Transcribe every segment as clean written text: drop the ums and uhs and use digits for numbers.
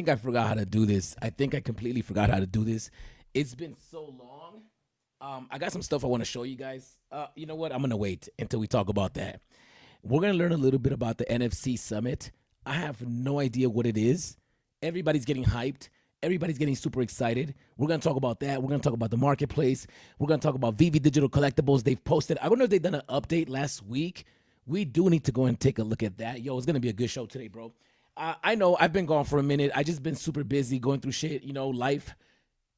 think I forgot how to do this. I think I completely forgot how to do this. It's been so long. I got some stuff I want to show you guys. You know what? I'm gonna wait until we talk about that. We're gonna learn a little bit about the NFC Summit. I have no idea what it is. Everybody's getting hyped. Everybody's getting super excited. We're gonna talk about that. We're gonna talk about the marketplace. We're gonna talk about VeVe Digital Collectibles. They've posted. I don't know if they've done an update last week. We do need to go and take a look at that. Yo, it's gonna be a good show today, bro. I know I've been gone for a minute. I just been super busy going through shit, life.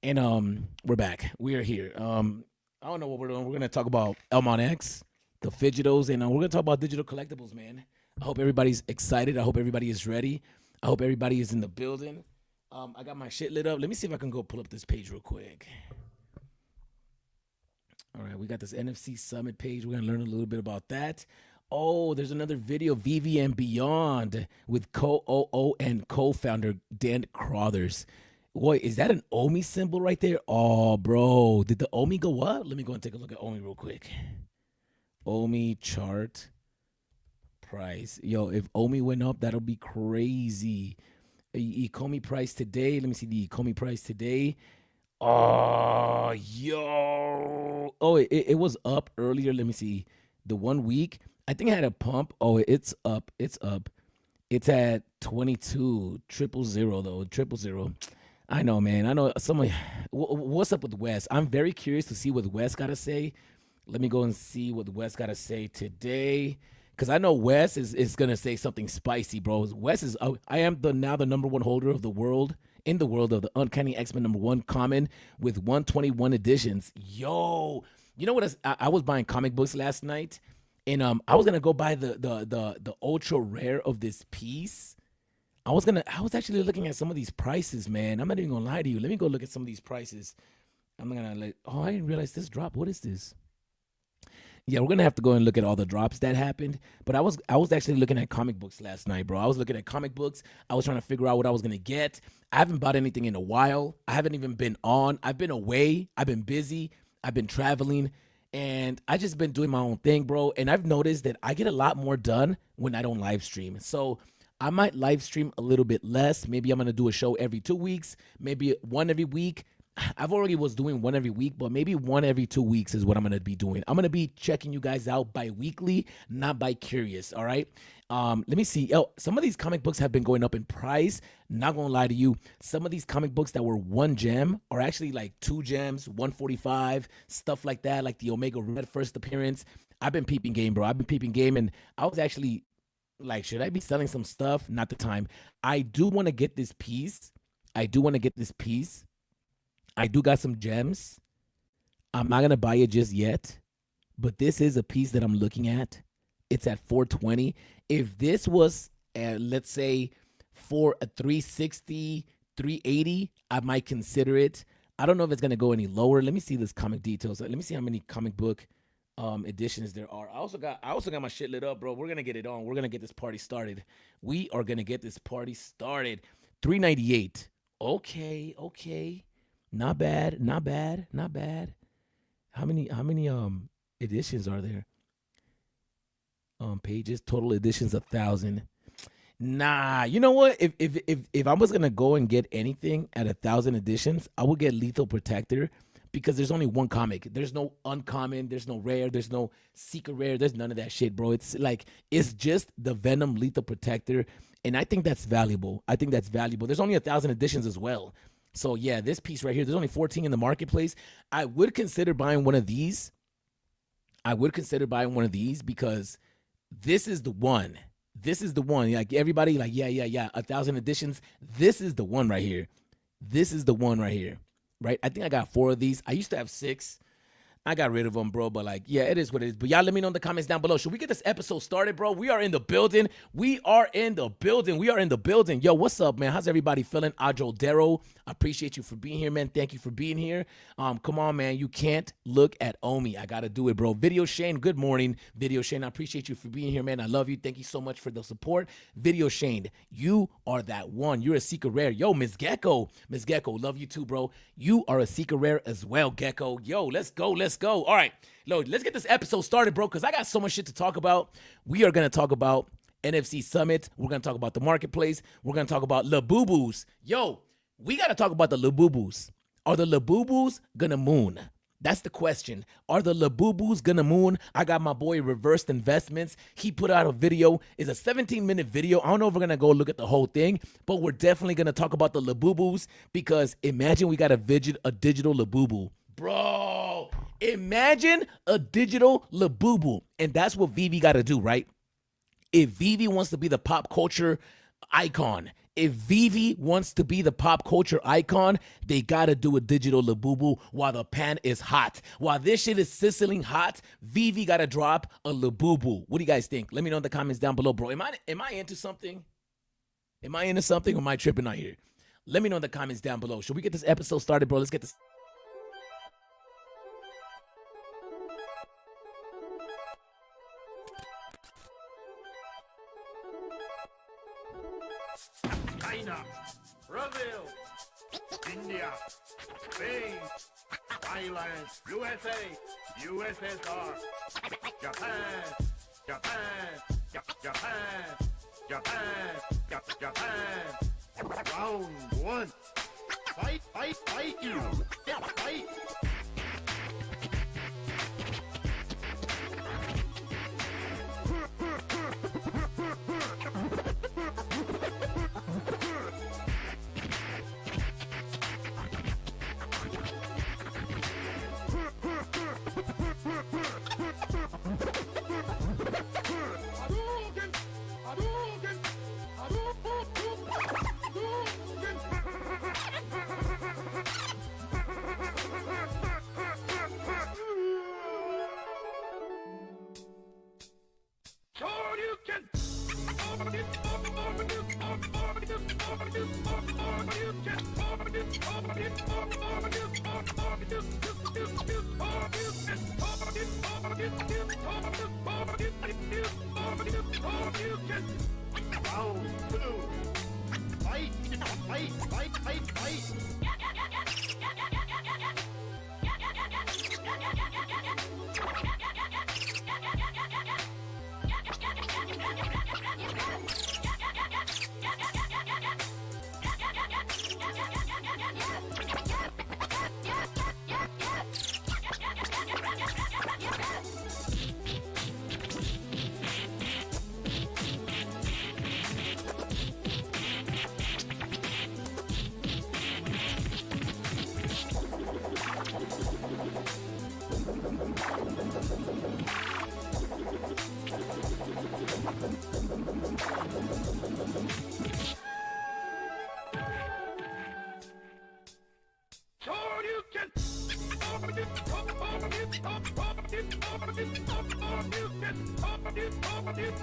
And we're back. We are here. I don't know what we're doing. We're gonna talk about Elmon X, the Fidgetos, and we're gonna talk about digital collectibles, man. I hope everybody's excited. I hope everybody is ready. I hope everybody is in the building. I got my shit lit up. Let me see if I can go pull up this page real quick. All right, we got this NFC Summit page. We're gonna learn a little bit about that. Oh, there's another video, VeVe and Beyond, with co-OO and co-founder Dan Crothers. Boy, is that an OMI symbol right there? Oh, bro, did the OMI go up? Let me go and take a look at OMI real quick. OMI chart price. Yo, if OMI went up, that'll be crazy. Ecomi price today. Let me see the Ecomi price today. Oh, yo. Oh, it was up earlier. Let me see. The 1 week. I think I had a pump. Oh, it's up. It's up. It's at 22. 000 though. 000. I know, man. I know someone. What's up with Wes? I'm very curious to see what Wes got to say. Let me go and see what Wes got to say today. Because I know Wes is going to say something spicy, bro. Wes is, I am now the #1 holder of the world, in the world of the Uncanny X-Men #1 common with 121 editions. Yo, you know what? I was buying comic books last night, and I was going to go buy the ultra rare of this piece. I was actually looking at some of these prices, man. I'm not even going to lie to you. Let me go look at some of these prices. I'm going to I didn't realize this drop. What is this? Yeah, we're gonna have to go and look at all the drops that happened. But I was actually looking at comic books last night, bro. I was looking at comic books. I was trying to figure out what I was gonna get. I haven't bought anything in a while. I haven't even been on. I've been away. I've been busy. I've been traveling, and I just been doing my own thing, bro. And I've noticed that I get a lot more done when I don't live stream. So I might live stream a little bit less. Maybe I'm gonna do a show every 2 weeks, maybe one every week. I've already was doing one every week, but maybe one every 2 weeks is what I'm going to be doing. I'm going to be checking you guys out bi-weekly, not bi-curious, all right? Let me see. Some of these comic books have been going up in price. Not going to lie to you. Some of these comic books that were 1 gem are actually like 2 gems, 145, stuff like that, like the Omega Red first appearance. I've been peeping game, bro. I've been peeping game, and I was actually like, should I be selling some stuff? Not the time. I do want to get this piece. I do got some gems. I'm not going to buy it just yet, but this is a piece that I'm looking at. It's at 420. If this was, let's say, for a 360, 380, I might consider it. I don't know if it's going to go any lower. Let me see this comic details. Let me see how many comic book editions there are. I also got my shit lit up, bro. We're going to get it on. We're going to get this party started. We are going to get this party started. 398. Okay. Not bad. How many editions are there? Pages, total editions 1,000. Nah, you know what? If I was gonna go and get anything at 1,000 editions, I would get Lethal Protector, because there's only one comic. There's no uncommon, there's no rare, there's no secret rare, there's none of that shit, bro. It's just the Venom Lethal Protector, and I think that's valuable. There's only 1,000 editions as well. So yeah, this piece right here, there's only 14 in the marketplace. I would consider buying one of these. Because this is the one. Like everybody, like, yeah, 1,000 editions. This is the one right here. Right? I think I got 4 of these. I used to have 6. I got rid of them, bro, but like, yeah, it is what it is. But y'all let me know in the comments down below. Should we get this episode started, bro? We are in the building. Yo, what's up, man? How's everybody feeling? Adro Dero, I appreciate you for being here, man. Thank you for being here. Come on, man. You can't look at Omi. I got to do it, bro. Video Shane, good morning. Video Shane, I appreciate you for being here, man. I love you. Thank you so much for the support. Video Shane, you are that one. You're a secret rare. Yo, Miss Gecko, love you too, bro. You are a secret rare as well, Gecko. Yo, let's go. All right, let's get this episode started, bro, because I got so much shit to talk about. We are going to talk about NFC Summit. We're going to talk about the marketplace. We're going to talk about Labubus. Yo, we got to talk about the Labubus. Are the Labubus going to moon? That's the question. Are the Labubus going to moon? I got my boy Reversed Investments. He put out a video. It's a 17-minute video. I don't know if we're going to go look at the whole thing, but we're definitely going to talk about the Labubus because imagine we got a digital Labubu. Bro, imagine a digital Labubu. And that's what VeVe got to do, right? If VeVe wants to be the pop culture icon, if VeVe wants to be the pop culture icon, they got to do a digital Labubu while the pan is hot. While this shit is sizzling hot, VeVe got to drop a Labubu. What do you guys think? Let me know in the comments down below, bro. Am I into something? Am I into something or am I tripping out here? Let me know in the comments down below. Should we get this episode started, bro? Let's get this. China, Brazil, India, Spain, Thailand, USA, USSR, Japan, Japan. Round one. Fight, you. Fight.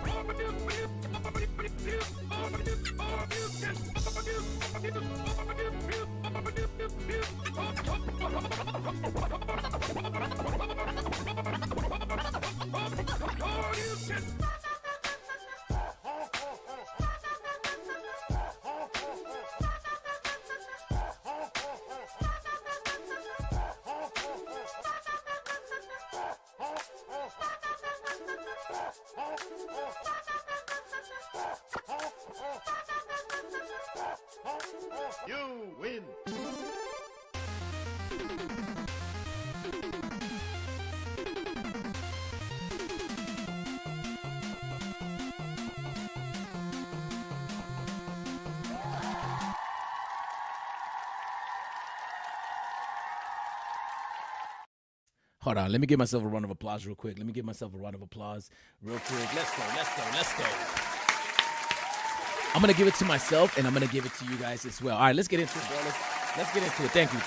Round two. Fight. You win. Hold on, let me give myself a round of applause real quick. Let's go. I'm going to give it to myself, and I'm going to give it to you guys as well. All right, let's get into it, bro. Let's get into it. Thank you.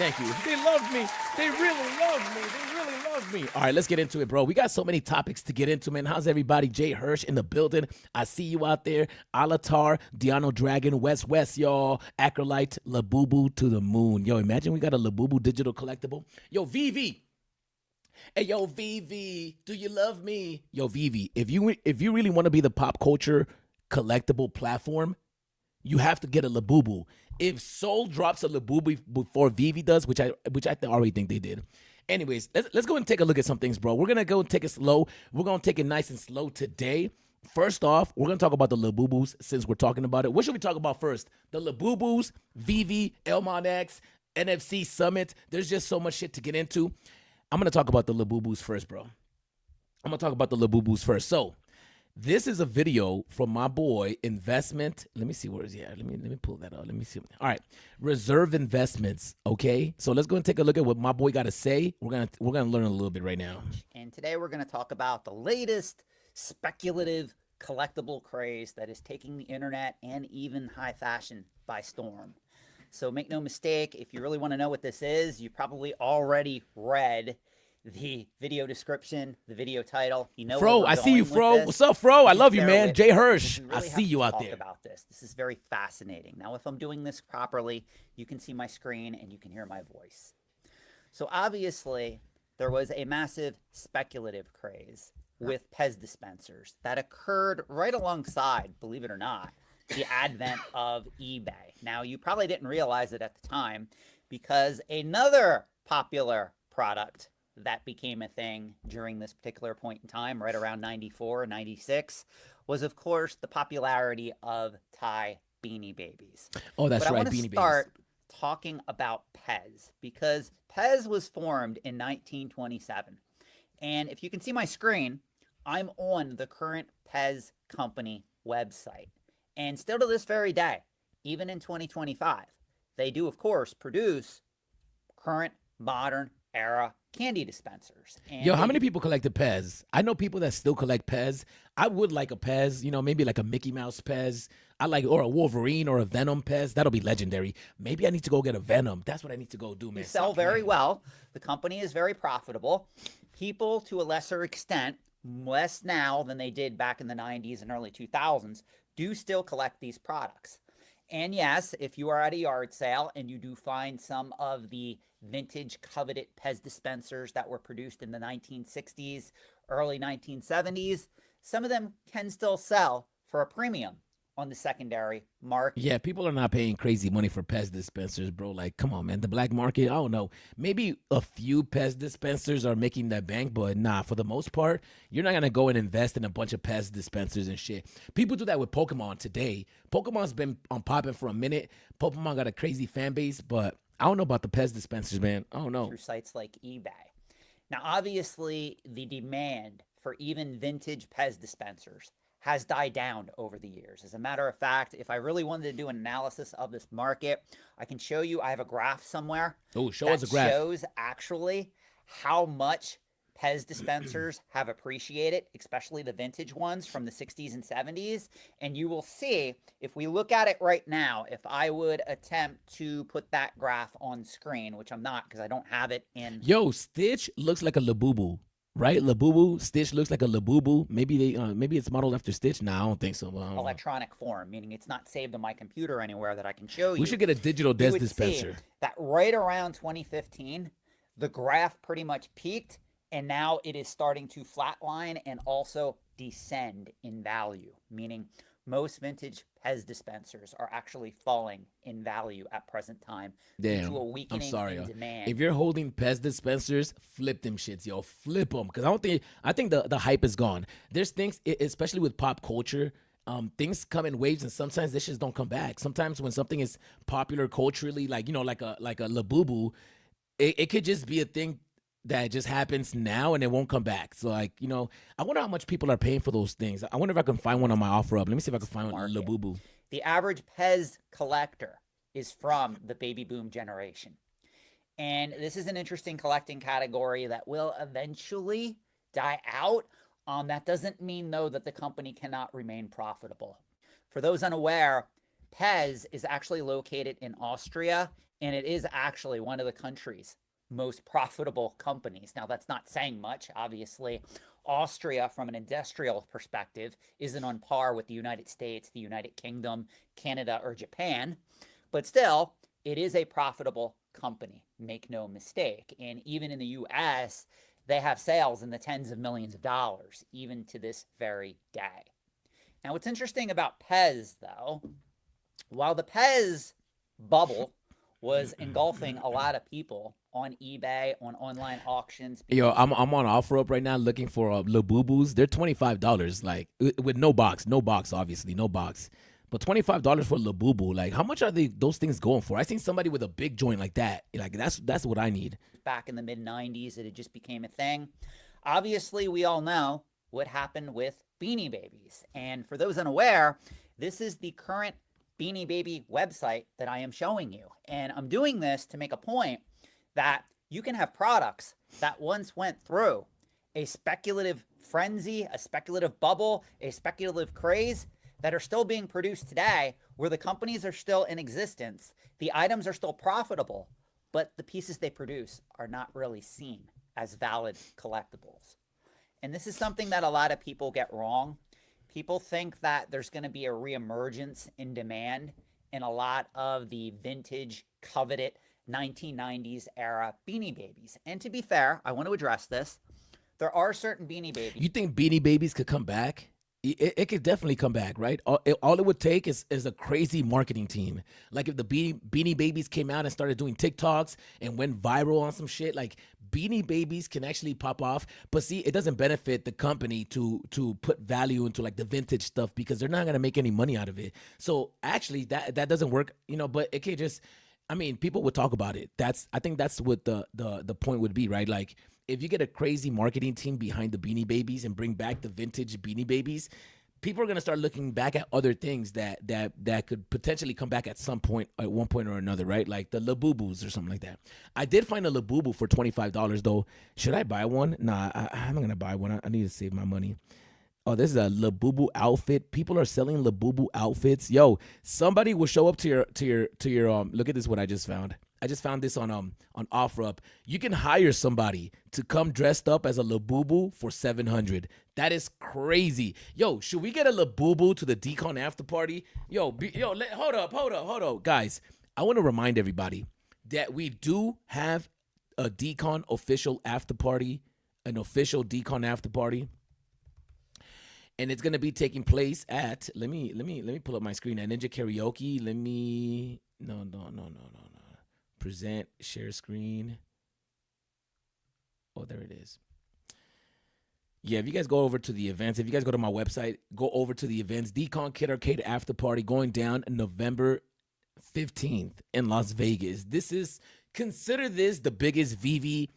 They love me. They really love me. All right, let's get into it, bro. We got so many topics to get into, man. How's everybody? Jay Hirsch in the building. I see you out there. Alatar, Diano Dragon, West, y'all. Acrolite, Labubu to the moon. Yo, imagine we got a Labubu digital collectible. Yo, VeVe. Hey, yo, VeVe, do you love me? Yo, VeVe, if you really want to be the pop culture collectible platform, you have to get a Labubu. If Soul drops a Labubu before VeVe does, which I already think they did. Anyways, let's go and take a look at some things, bro. We're going to go and take it slow. We're going to take it nice and slow today. First off, we're gonna talk about the Labubus since we're talking about it. What should we talk about first? The Labubus, VeVe, Elmon X, NFC Summit. There's just so much shit to get into. I'm gonna talk about the Labubus first, bro. I'm gonna talk about the Labubus first. So this is a video from my boy Investment. Let me see where is he at. Let me pull that out. Let me see. All right, Reserve Investments. Okay, so let's go and take a look at what my boy got to say. We're gonna learn a little bit right now. And today we're going to talk about the latest speculative collectible craze that is taking the internet and even high fashion by storm. So make no mistake, if you really want to know what this is, you probably already read the video description, the video title. You know, Fro, I see you, Fro. What's up, Fro? I love you, man. Jay Hirsch, I see you out there. About this. This is very fascinating. Now, if I'm doing this properly, you can see my screen and you can hear my voice. So obviously, there was a massive speculative craze with Pez dispensers that occurred right alongside, believe it or not, the advent of eBay. Now, you probably didn't realize it at the time because another popular product that became a thing during this particular point in time, right around 94, 96, was, of course, the popularity of Thai Beanie Babies. Oh, that's but right, I want to Beanie start Babies. talking about Pez because Pez was formed in 1927. And if you can see my screen, I'm on the current Pez company website. And still to this very day, even in 2025, they do, of course, produce current, modern era candy dispensers. And Yo, how many people collected Pez? I know people that still collect Pez. I would like a Pez, you know, maybe like a Mickey Mouse Pez. I like, or a Wolverine or a Venom Pez. That'll be legendary. Maybe I need to go get a Venom. That's what I need to go do, man. sell very well. The company is very profitable. People, to a lesser extent, less now than they did back in the 90s and early 2000s, do still collect these products. And yes, if you are at a yard sale and you do find some of the vintage coveted Pez dispensers that were produced in the 1960s, early 1970s, some of them can still sell for a premium on the secondary market. Yeah, people are not paying crazy money for Pez dispensers, bro. Like, come on, man. The black market, I don't know. Maybe a few Pez dispensers are making that bank, but nah, for the most part, you're not going to go and invest in a bunch of Pez dispensers and shit. People do that with Pokemon today. Pokemon's been on popping for a minute. Pokemon got a crazy fan base, but I don't know about the Pez dispensers, man. I don't know. Through sites like eBay. Now, obviously, the demand for even vintage Pez dispensers has died down over the years. As a matter of fact, if I really wanted to do an analysis of this market, I can show you, I have a graph somewhere. Oh, show us a graph. That shows actually how much Pez dispensers have appreciated, especially the vintage ones from the 60s and 70s. And you will see, if we look at it right now, if I would attempt to put that graph on screen, which I'm not because I don't have it in. Yo, Stitch looks like a Labubu. Right, Labubu. Stitch looks like a Labubu. Maybe maybe it's modeled after Stitch. Nah, I don't think so. Electronic form, meaning it's not saved on my computer anywhere that I can show you. We should get a digital You would dispenser. see that right around 2015, the graph pretty much peaked, and now it is starting to flatline and also descend in value, meaning most vintage Pez dispensers are actually falling in value at present time due to a weakening in demand. If you're holding Pez dispensers, flip them shits, yo. Flip them. Because I think the hype is gone. There's things, especially with pop culture, things come in waves and sometimes this shit don't come back. Sometimes when something is popular culturally, like, you know, like a Labubu, it could just be a thing that just happens now and it won't come back. So, like, you know, I wonder how much people are paying for those things. I wonder if I can find one on my offer up. Let me see if I can find one. Labubu. The average Pez collector is from the baby boom generation. And this is an interesting collecting category that will eventually die out. That doesn't mean, though, that the company cannot remain profitable. For those unaware, Pez is actually located in Austria, and it is actually one of the country's most profitable companies. Now, that's not saying much. Obviously, Austria, from an industrial perspective, isn't on par with the United States, the United Kingdom, Canada, or Japan. But still, it is a profitable company, make no mistake. And even in the US, they have sales in the tens of millions of dollars, even to this very day. Now, what's interesting about Pez, though, while the Pez bubble was engulfing a lot of people on eBay, on online auctions. Yo, because I'm on OfferUp right now looking for Labubus. They're $25, like with no box, obviously, no box. But $25 for Labubu, like how much are those things going for? I seen somebody with a big joint like that. Like that's what I need. back in the mid 90s, it just became a thing. Obviously, we all know what happened with Beanie Babies. And for those unaware, this is the current Beanie Baby website that I am showing you. And I'm doing this to make a point that you can have products that once went through a speculative frenzy, a speculative bubble, a speculative craze that are still being produced today, where the companies are still in existence, the items are still profitable, but the pieces they produce are not really seen as valid collectibles. And this is something that a lot of people get wrong. People think that there's going to be a reemergence in demand in a lot of the vintage, coveted 1990s era Beanie Babies. And to be fair, I want to address this. There are certain Beanie Babies. You think Beanie Babies could come back? It could definitely come back, right? All it would take is a crazy marketing team. Like if the Beanie Babies came out and started doing TikToks and went viral on some shit, like Beanie Babies can actually pop off. But see, it doesn't benefit the company to put value into like the vintage stuff because they're not gonna make any money out of it. So actually, that doesn't work, you know. But it could just, I mean, people would talk about it. I think that's what the point would be, right? Like, if you get a crazy marketing team behind the Beanie Babies and bring back the vintage Beanie Babies, people are gonna start looking back at other things that could potentially come back at some point, at one point or another, right? Like the Labubus or something like that. I did find a Labubu for $25 though. Should I buy one? Nah, I'm not gonna buy one. I need to save my money. Oh, this is a Labubu outfit. People are selling Labubu outfits. Yo, somebody will show up to your look at this, what I just found. I just found this on OfferUp. You can hire somebody to come dressed up as a Labubu for $700. That is crazy. Yo, should we get a Labubu to the Decon after party? Hold up, guys. I want to remind everybody that we do have a Decon official after party, an official Decon after party. And it's gonna be taking place at let me pull up my screen at Ninja Karaoke. No. Present, share screen. Oh, there it is. Yeah, if you guys go over to the events, if you guys go to my website, go over to the events. Decon Kid Arcade After Party going down November 15th in Las Vegas. Consider this the biggest VeVe,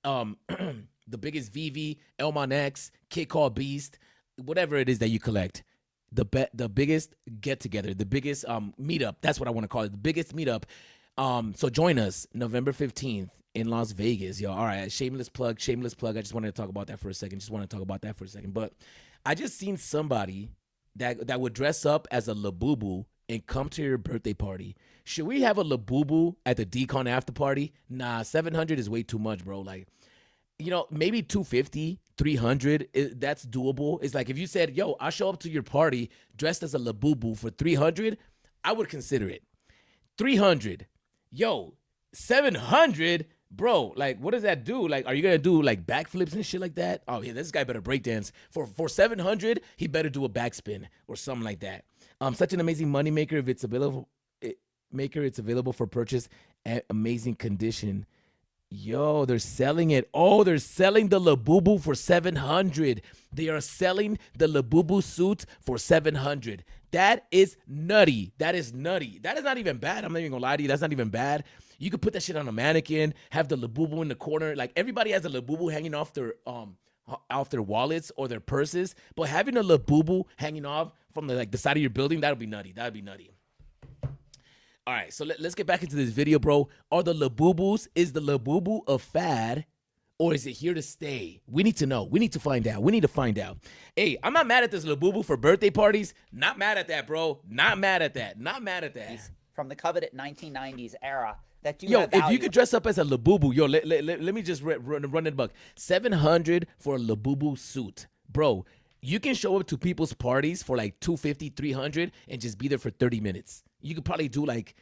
the biggest VeVe, Elmon X, Kid Called Beast, whatever it is that you collect. The biggest get together, the biggest meetup. That's what I want to call it. The biggest meetup. So join us November 15th in Las Vegas, yo. All right, shameless plug. I just wanted to talk about that for a second. But I just seen somebody that would dress up as a Labubu and come to your birthday party. Should we have a Labubu at the Decon after party? Nah, $700 is way too much, bro. Like, you know, maybe $250, $300, that's doable. It's like if you said, yo, I'll show up to your party dressed as a Labubu for $300, I would consider it. $300. Yo, $700, bro. Like, what does that do? Like, are you gonna do like backflips and shit like that? Oh yeah, this guy better breakdance. For $700, he better do a backspin or something like that. Such an amazing moneymaker if it's available. It's available for purchase at amazing condition. Yo, they're selling it. Oh, they're selling the Labubu for $700. They are selling the Labubu suits for $700. That is nutty. That is not even bad. I'm not even gonna lie to you. That's not even bad. You could put that shit on a mannequin, have the Labubu in the corner. Like everybody has a Labubu hanging off their wallets or their purses, but having a Labubu hanging off from the side of your building, that'd be nutty. All right, so let's get back into this video, bro. Are the Labubus, is the Labubu a fad or is it here to stay? We need to know. We need to find out. Hey, I'm not mad at this Labubu for birthday parties. Not mad at that, bro. Not mad at that. From the coveted 1990s era that do yo, have value. if you could dress up as a Labubu, yo, let me just run it buck. $700 for a Labubu suit. Bro, you can show up to people's parties for like $250, $300 and just be there for 30 minutes. You could probably do like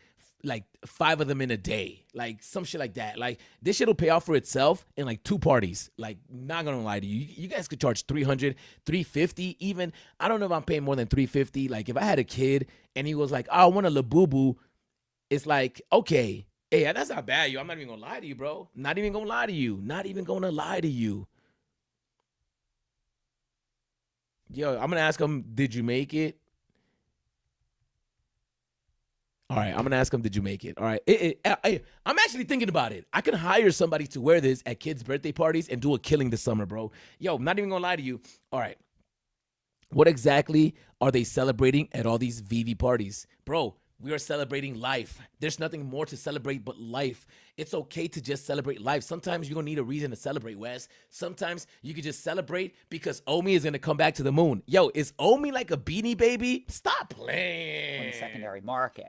5 of them in a day, like some shit like that. Like this shit will pay off for itself in like 2 parties. Like, not gonna lie to you, you guys could charge $300, $350 even. I don't know if I'm paying more than $350. Like if I had a kid and he was like, oh, I want a Labubu, it's like, okay, Hey, that's not bad, yo. I'm not even gonna lie to you, bro. Not even gonna lie to you. Not even gonna lie to you. Yo, I'm gonna ask him, did you make it? All right, I'm gonna ask him, did you make it? All right, I'm actually thinking about it. I can hire somebody to wear this at kids' birthday parties and do a killing this summer, bro. Yo, I'm not even gonna lie to you. All right, what exactly are they celebrating at all these VeVe parties? Bro, we are celebrating life. There's nothing more to celebrate but life. It's okay to just celebrate life. Sometimes you're gonna need a reason to celebrate, Wes. Sometimes you can just celebrate because Omi is gonna come back to the moon. Yo, is Omi like a Beanie Baby? Stop On playing. the secondary market.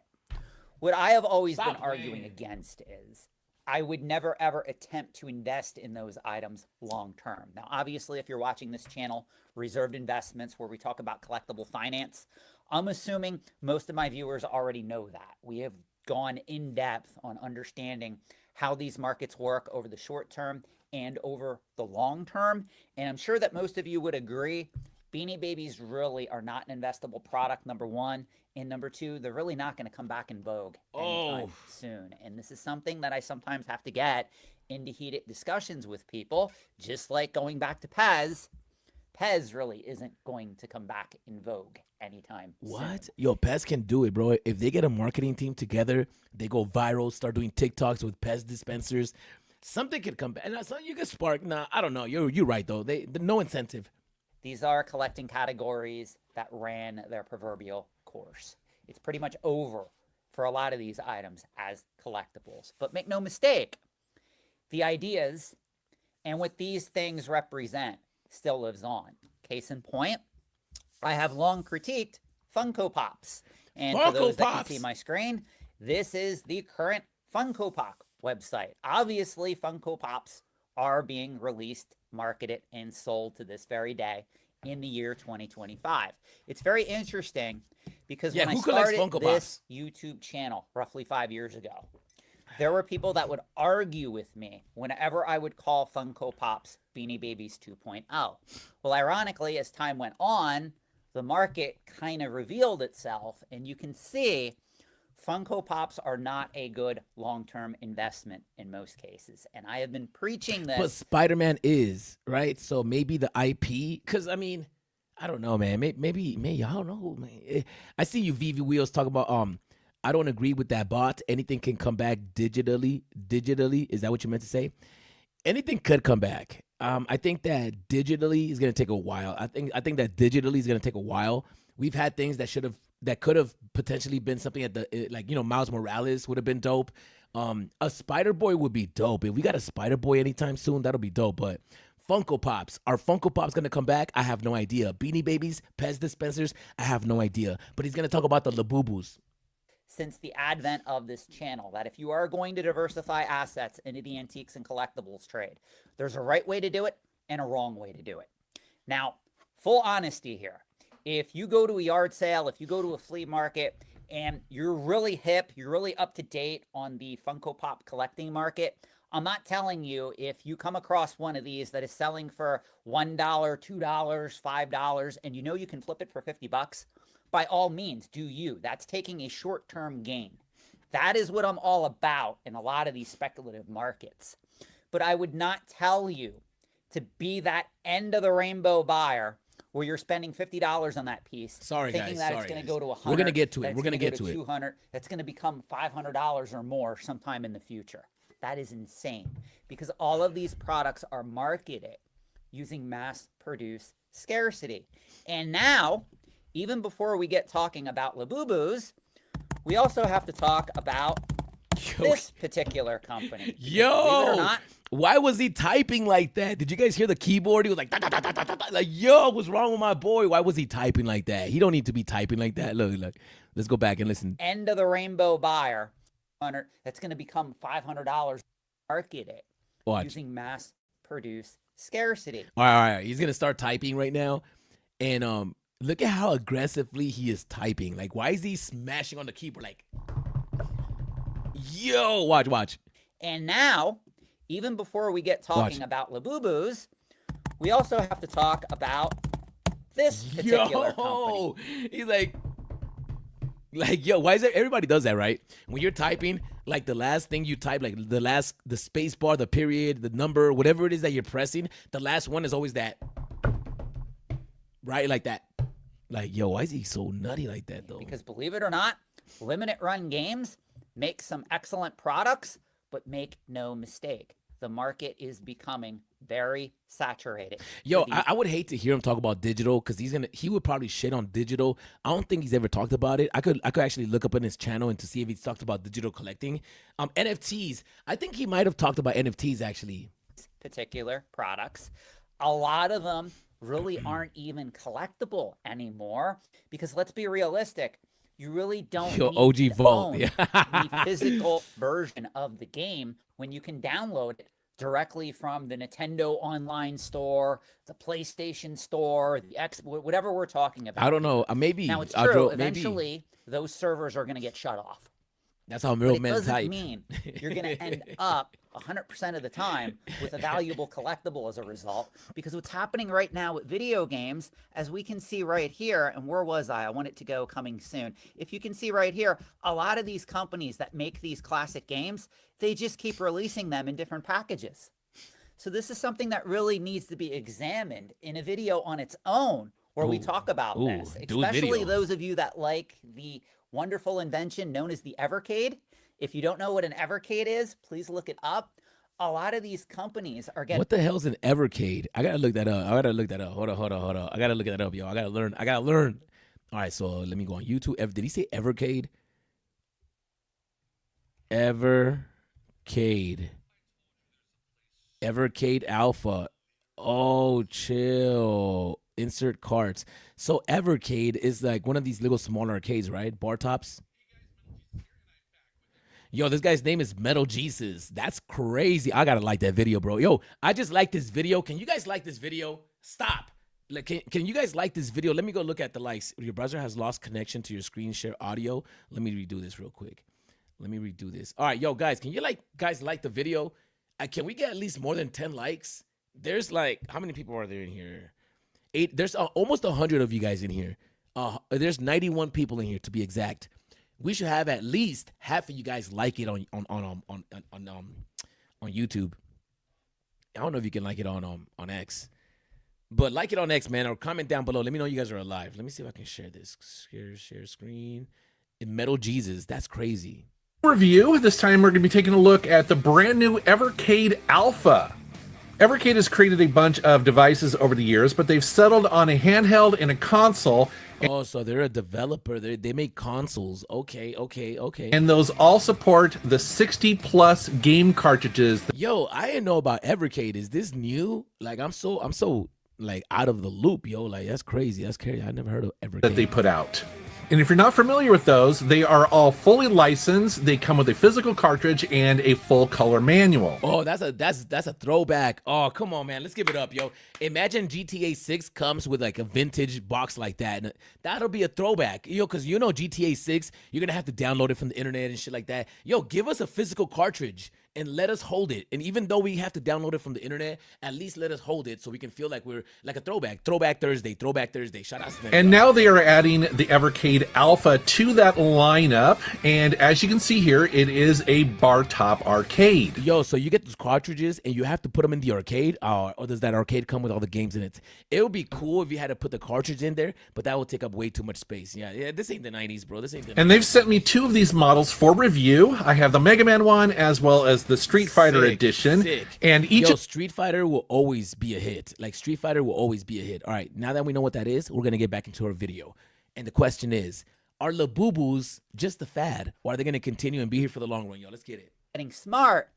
What I have always Stop been arguing playing. against is I would never ever attempt to invest in those items long term. Now, obviously, if you're watching this channel, Reserved Investments, where we talk about collectible finance, I'm assuming most of my viewers already know that. We have gone in depth on understanding how these markets work over the short term and over the long term. And I'm sure that most of you would agree Beanie Babies really are not an investable product, number one. And number two, they're really not going to come back in vogue anytime soon. And this is something that I sometimes have to get into heated discussions with people, just like going back to Pez. Pez really isn't going to come back in vogue anytime What? soon. Yo, Pez can do it, bro. If they get a marketing team together, they go viral, start doing TikToks with Pez dispensers, something could come back. And that's something you could spark. Nah, I don't know. You're right though. No incentive. These are collecting categories that ran their proverbial course. It's pretty much over for a lot of these items as collectibles. But make no mistake, the ideas and what these things represent still lives on. Case in point, I have long critiqued Funko Pops. And for those that can see my screen, this is the current Funko Pop website. Obviously, Funko Pops are being released, marketed, and sold to this very day in the year 2025. It's very interesting because when I started this YouTube channel roughly 5 years ago, there were people that would argue with me whenever I would call Funko Pops Beanie Babies 2.0. Well, ironically, as time went on, the market kind of revealed itself, and you can see Funko Pops are not a good long-term investment in most cases. And I have been preaching this. But Spider-Man is, right? So maybe the IP, because I mean, I don't know, man. Maybe, I don't know, man. I see you, VeVe Wheels, talk about, I don't agree with that bot. Anything can come back digitally. Is that what you meant to say? Anything could come back. I think that digitally is going to take a while. I think that digitally is going to take a while. We've had things that could have potentially been something at the, like, Miles Morales would have been dope. A Spider Boy would be dope. If we got a Spider Boy anytime soon, that'll be dope. But Funko Pops, are Funko Pops going to come back? I have no idea. Beanie Babies, Pez dispensers, I have no idea. But he's going to talk about the Labubus. Since the advent of this channel, that if you are going to diversify assets into the antiques and collectibles trade, there's a right way to do it and a wrong way to do it. Now, full honesty here. If you go to a yard sale, if you go to a flea market, and you're really hip, you're really up to date on the Funko Pop collecting market, I'm not telling you if you come across one of these that is selling for $1, $2, $5, and you can flip it for 50 bucks, by all means, do you. That's taking a short-term gain. That is what I'm all about in a lot of these speculative markets. But I would not tell you to be that end of the rainbow buyer where you're spending $50 on that piece, thinking that it's going to go to $100. We're going to get to it. We're going to get to it. $200. That's going to become $500 or more sometime in the future. That is insane because all of these products are marketed using mass-produced scarcity. And now, even before we get talking about Labubus, we also have to talk about this particular company. Yo, believe it or not, why was he typing like that? Did you guys hear the keyboard? He was like, da, da, da, da, da, da. Like, yo, what's wrong with my boy? Why was he typing like that? He don't need to be typing like that. Look. Let's go back and listen. End of the rainbow buyer, that's going to become $500 marketed using mass-produced scarcity. All right. He's going to start typing right now. And look at how aggressively he is typing. Like, why is he smashing on the keyboard? Like, yo, watch. And now, even before we get talking about Labubus, we also have to talk about this particular company. He's like, yo, why is it? Everybody does that, right? When you're typing, like the last thing you type, like the space bar, the period, the number, whatever it is that you're pressing, the last one is always that, right? Like that. Like, yo, why is he so nutty like that, though? Because believe it or not, limited run games make some excellent products, but make no mistake, the market is becoming very saturated. Yo, I would hate to hear him talk about digital because he would probably shit on digital. I don't think he's ever talked about it. I could actually look up on his channel and to see if he's talked about digital collecting. NFTs. I think he might have talked about NFTs actually. Particular products, a lot of them really aren't even collectible anymore because let's be realistic. You really don't need OG to Vault. own Yeah. the physical version of the game when you can download it directly from the Nintendo online store, the PlayStation store, the whatever we're talking about. I don't know. Maybe. Now, it's true. Eventually, those servers are going to get shut off. That's how real men type. It doesn't mean you're going to end up 100% of the time with a valuable collectible as a result. Because what's happening right now with video games, as we can see right here, and where was I? I want it to go coming soon. If you can see right here, a lot of these companies that make these classic games, they just keep releasing them in different packages. So this is something that really needs to be examined in a video on its own where we talk about this. Especially those of you that like the wonderful invention known as the Evercade. If you don't know what an Evercade is, please look it up. A lot of these companies are getting... What the hell's an Evercade? I gotta look that up. Hold on. I gotta look that up, yo. I gotta learn. All right, so let me go on YouTube. Did he say Evercade? Evercade Alpha. Oh, chill. Insert cards. So Evercade is like one of these little smaller arcades, right? Bar tops. Yo, this guy's name is Metal Jesus. That's crazy. I gotta like that video, bro. Yo, I just like this video. Can you guys like this video? Stop. Like, can you guys like this video? Let me go look at the likes. Your browser has lost connection to your screen share audio. Let me redo this real quick. All right, yo, guys, can you like the video? Can we get at least more than 10 likes? There's like, how many people are there in here? 8. There's almost 100 of you guys in here. There's 91 people in here to be exact. We should have at least half of you guys like it on YouTube. I don't know if you can like it on X, but like it on X, man, or comment down below. Let me know you guys are alive. Let me see if I can share this. Share screen. In Metal Jesus, that's crazy. Review. This time we're going to be taking a look at the brand new Evercade Alpha. Evercade has created a bunch of devices over the years, but they've settled on a handheld and a console. Oh, so they're a developer. They make consoles. Okay. And those all support the 60+ game cartridges. Yo, I didn't know about Evercade. Is this new? Like, I'm so like out of the loop, yo. Like, that's crazy. I never heard of Evercade. That they put out. And if you're not familiar with those, they are all fully licensed. They come with a physical cartridge and a full color manual. Oh, that's a throwback. Oh, come on, man. Let's give it up, yo. Imagine GTA 6 comes with like a vintage box like that. That'll be a throwback. Yo, because you know GTA 6, you're going to have to download it from the internet and shit like that. Yo, give us a physical cartridge and let us hold it. And even though we have to download it from the internet, at least let us hold it so we can feel like we're like a throwback. Throwback Thursday. Shout out to them. And now they are adding the Evercade Alpha to that lineup. And as you can see here, it is a bar top arcade. Yo, so you get those cartridges and you have to put them in the arcade? Or does that arcade come with all the games in it? It would be cool if you had to put the cartridge in there, but that would take up way too much space. Yeah, this ain't the 90s, bro. And they've sent me 2 of these models for review. I have the Mega Man one as well as the Street Fighter edition. And each Street Fighter will always be a hit. Like, Street Fighter will always be a hit. All right, now that we know what that is, we're going to get back into our video. And the question is, are Labubu's just a fad, or are they going to continue and be here for the long run, yo? Let's get it. Getting smart,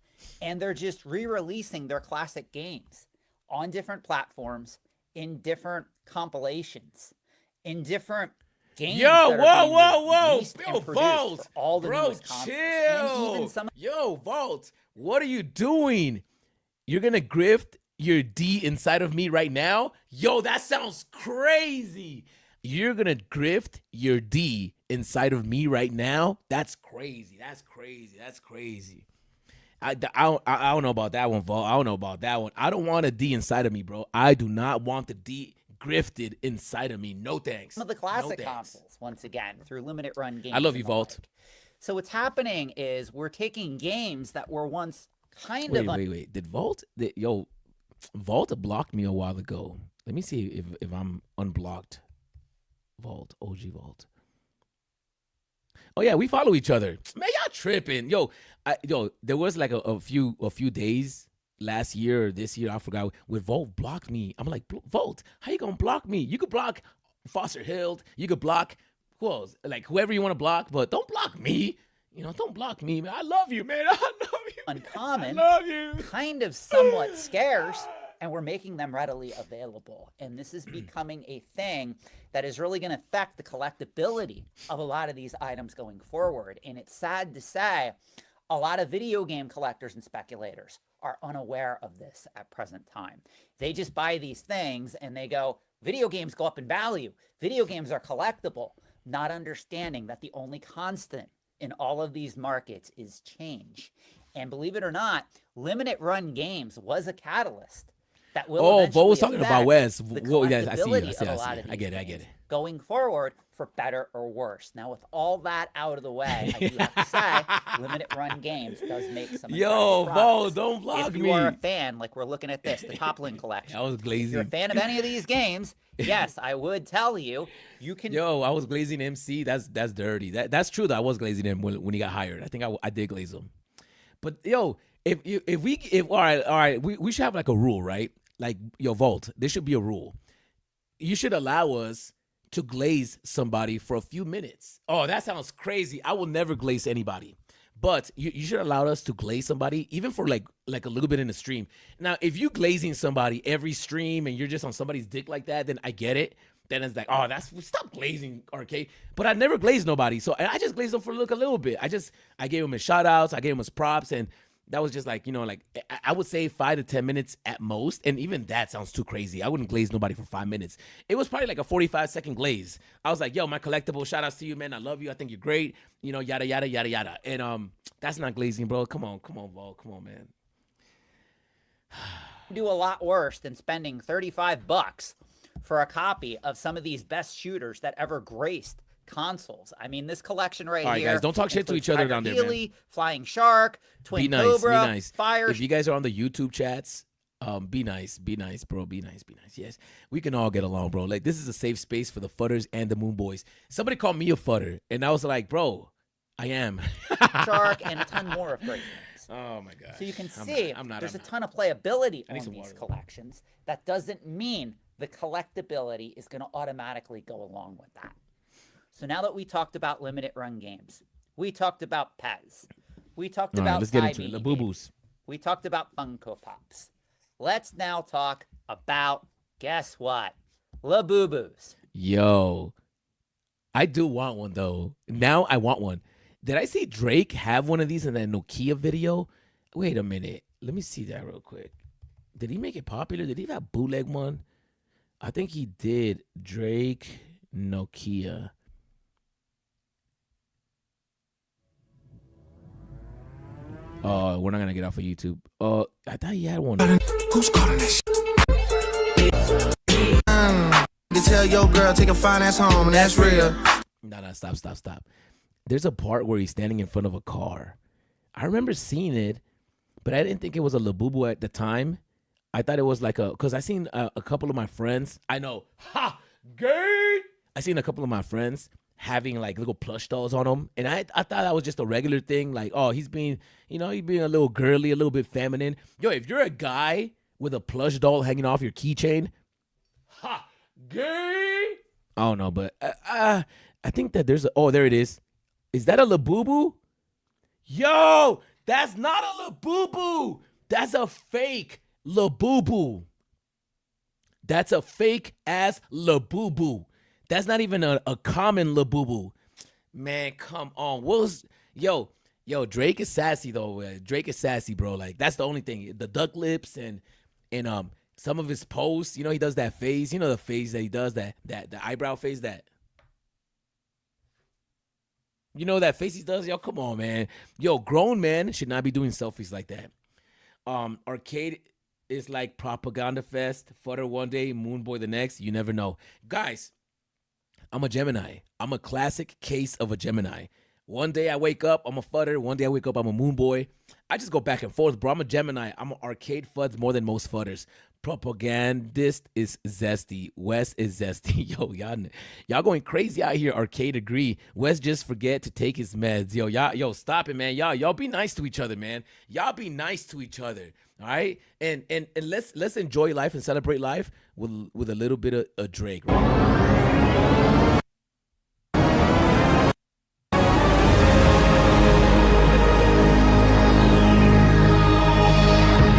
and they're just re-releasing their classic games on different platforms, in different compilations, in different games. Yo, whoa. Yo, Vault. All the bro, chill. Yo, Vault, what are you doing? You're going to grift your D inside of me right now? Yo, that sounds crazy. You're going to grift your D inside of me right now? That's crazy. I don't know about that one, Vault. I don't know about that one. I don't want a D inside of me, bro. I do not want the D grifted inside of me. No thanks. Some of the classic consoles, once again, through limited run games. I love you, Vault. So what's happening is we're taking games that were once kind of Wait. Did Vault? Vault blocked me a while ago. Let me see if I'm unblocked. Vault, OG Vault. Oh yeah, we follow each other. Man, y'all tripping. Yo, there was like a few days last year or this year, I forgot, where Vault blocked me. I'm like, Vault, how you gonna block me? You could block Foster Hill. You could block who else? Like whoever you want to block, but don't block me. You know, don't block me, man. I love you, man. I love you. uncommon, I love you. kind of somewhat scarce, and we're making them readily available. And this is becoming a thing that is really going to affect the collectability of a lot of these items going forward. And it's sad to say, a lot of video game collectors and speculators are unaware of this at present time. They just buy these things and they go, video games go up in value. Video games are collectible, not understanding that the only constant in all of these markets is change. And believe it or not, limited run games was a catalyst that will Vo was eventually talking about affect Wes. the Whoa, yeah, I see collectability you. of a lot of I these get it. games going forward, for better or worse. Now, with all that out of the way, I do have to say, limited run games does make some Yo, incredible Vo, products. don't block If me. you are a fan, like we're looking at this, the Toppling collection. I was If you're a glazing. fan of any of these games, yes, I would tell you, you can. Yo, I was glazing MC. That's dirty. That's true. That I was glazing him when he got hired. I think I did glaze him. But yo, if all right, we should have like a rule, right? Like, yo, Vault, there should be a rule. You should allow us to glaze somebody for a few minutes. Oh, that sounds crazy. I will never glaze anybody. But you should allow us to glaze somebody, even for like a little bit in the stream. Now, if you glazing somebody every stream and you're just on somebody's dick like that, then I get it. Then it's like, oh, stop glazing, Arcade. But I never glazed nobody. So I just glazed them for a little bit. I gave him his shout outs. I gave him his props. And that was just like, you know, like I would say 5 to 10 minutes at most. And even that sounds too crazy. I wouldn't glaze nobody for 5 minutes. It was probably like a 45-second glaze. I was like, yo, my collectible, shout outs to you, man. I love you. I think you're great. You know, yada, yada, yada, yada. And that's not glazing, bro. Come on, Vol. Come on, man. Do a lot worse than spending $35 for a copy of some of these best shooters that ever graced consoles. I mean, this collection right All right, here. guys, don't talk shit to includes each other Tiger down there, Healy, man. Flying Shark, Twin Be nice, Cobra, be nice. Fire. If you guys are on the YouTube chats, be nice, bro. Be nice. Yes, we can all get along, bro. Like, this is a safe space for the futters and the moon boys. Somebody called me a futter, and I was like, bro, I am. Shark, and a ton more of great things. Oh my god. So you can see I'm not. there's a ton of playability I need on some these water. collections. That doesn't mean the collectability is going to automatically go along with that. So now that we talked about limited run games, we talked about Pez, we talked All right, about let's get into it. IB The boo games, boos. we talked about Funko Pops. Let's now talk about, guess what? La Boo Boos. Yo, I do want one though. Now I want one. Did I see Drake have one of these in that Nokia video? Wait a minute. Let me see that real quick. Did he make it popular? Did he have a bootleg one? I think he did. Drake Nokia. Oh, we're not gonna get off of YouTube. I thought he had one. Who's calling this? To tell your girl take a fine ass home, and that's real. No, stop. There's a part where he's standing in front of a car. I remember seeing it, but I didn't think it was a Labubu at the time. I thought it was like because I seen a couple of my friends. I know, gay. I seen a couple of my friends having like little plush dolls on them, and I thought that was just a regular thing. Like, oh, he's being a little girly, a little bit feminine. Yo, if you're a guy with a plush doll hanging off your keychain, gay. I don't know, but I think that there's there it is. Is that a Labubu? Yo, that's not a Labubu. That's a fake Labubu. That's a fake ass Labubu. That's not even a common Labubu. Man, come on. Yo, Drake is sassy though. Drake is sassy, bro. Like, that's the only thing. The duck lips and some of his posts, he does that face. You know the face that he does, that the eyebrow face that. You know that face he does? Yo, come on, man. Yo, grown men should not be doing selfies like that. Arcade is like propaganda fest. Futter one day, moon boy the next. You never know. Guys, I'm a Gemini. I'm a classic case of a Gemini. One day I wake up, I'm a fudder. One day I wake up, I'm a moon boy. I just go back and forth, bro. I'm a Gemini. I'm an arcade fuds more than most fudders. Propagandist is zesty. Wes is zesty. Yo, y'all going crazy out here. Arcade agree. Wes just forget to take his meds. Yo, stop it, man. Y'all be nice to each other, man. Y'all be nice to each other. All right, and let's enjoy life and celebrate life with a little bit of Drake. Right?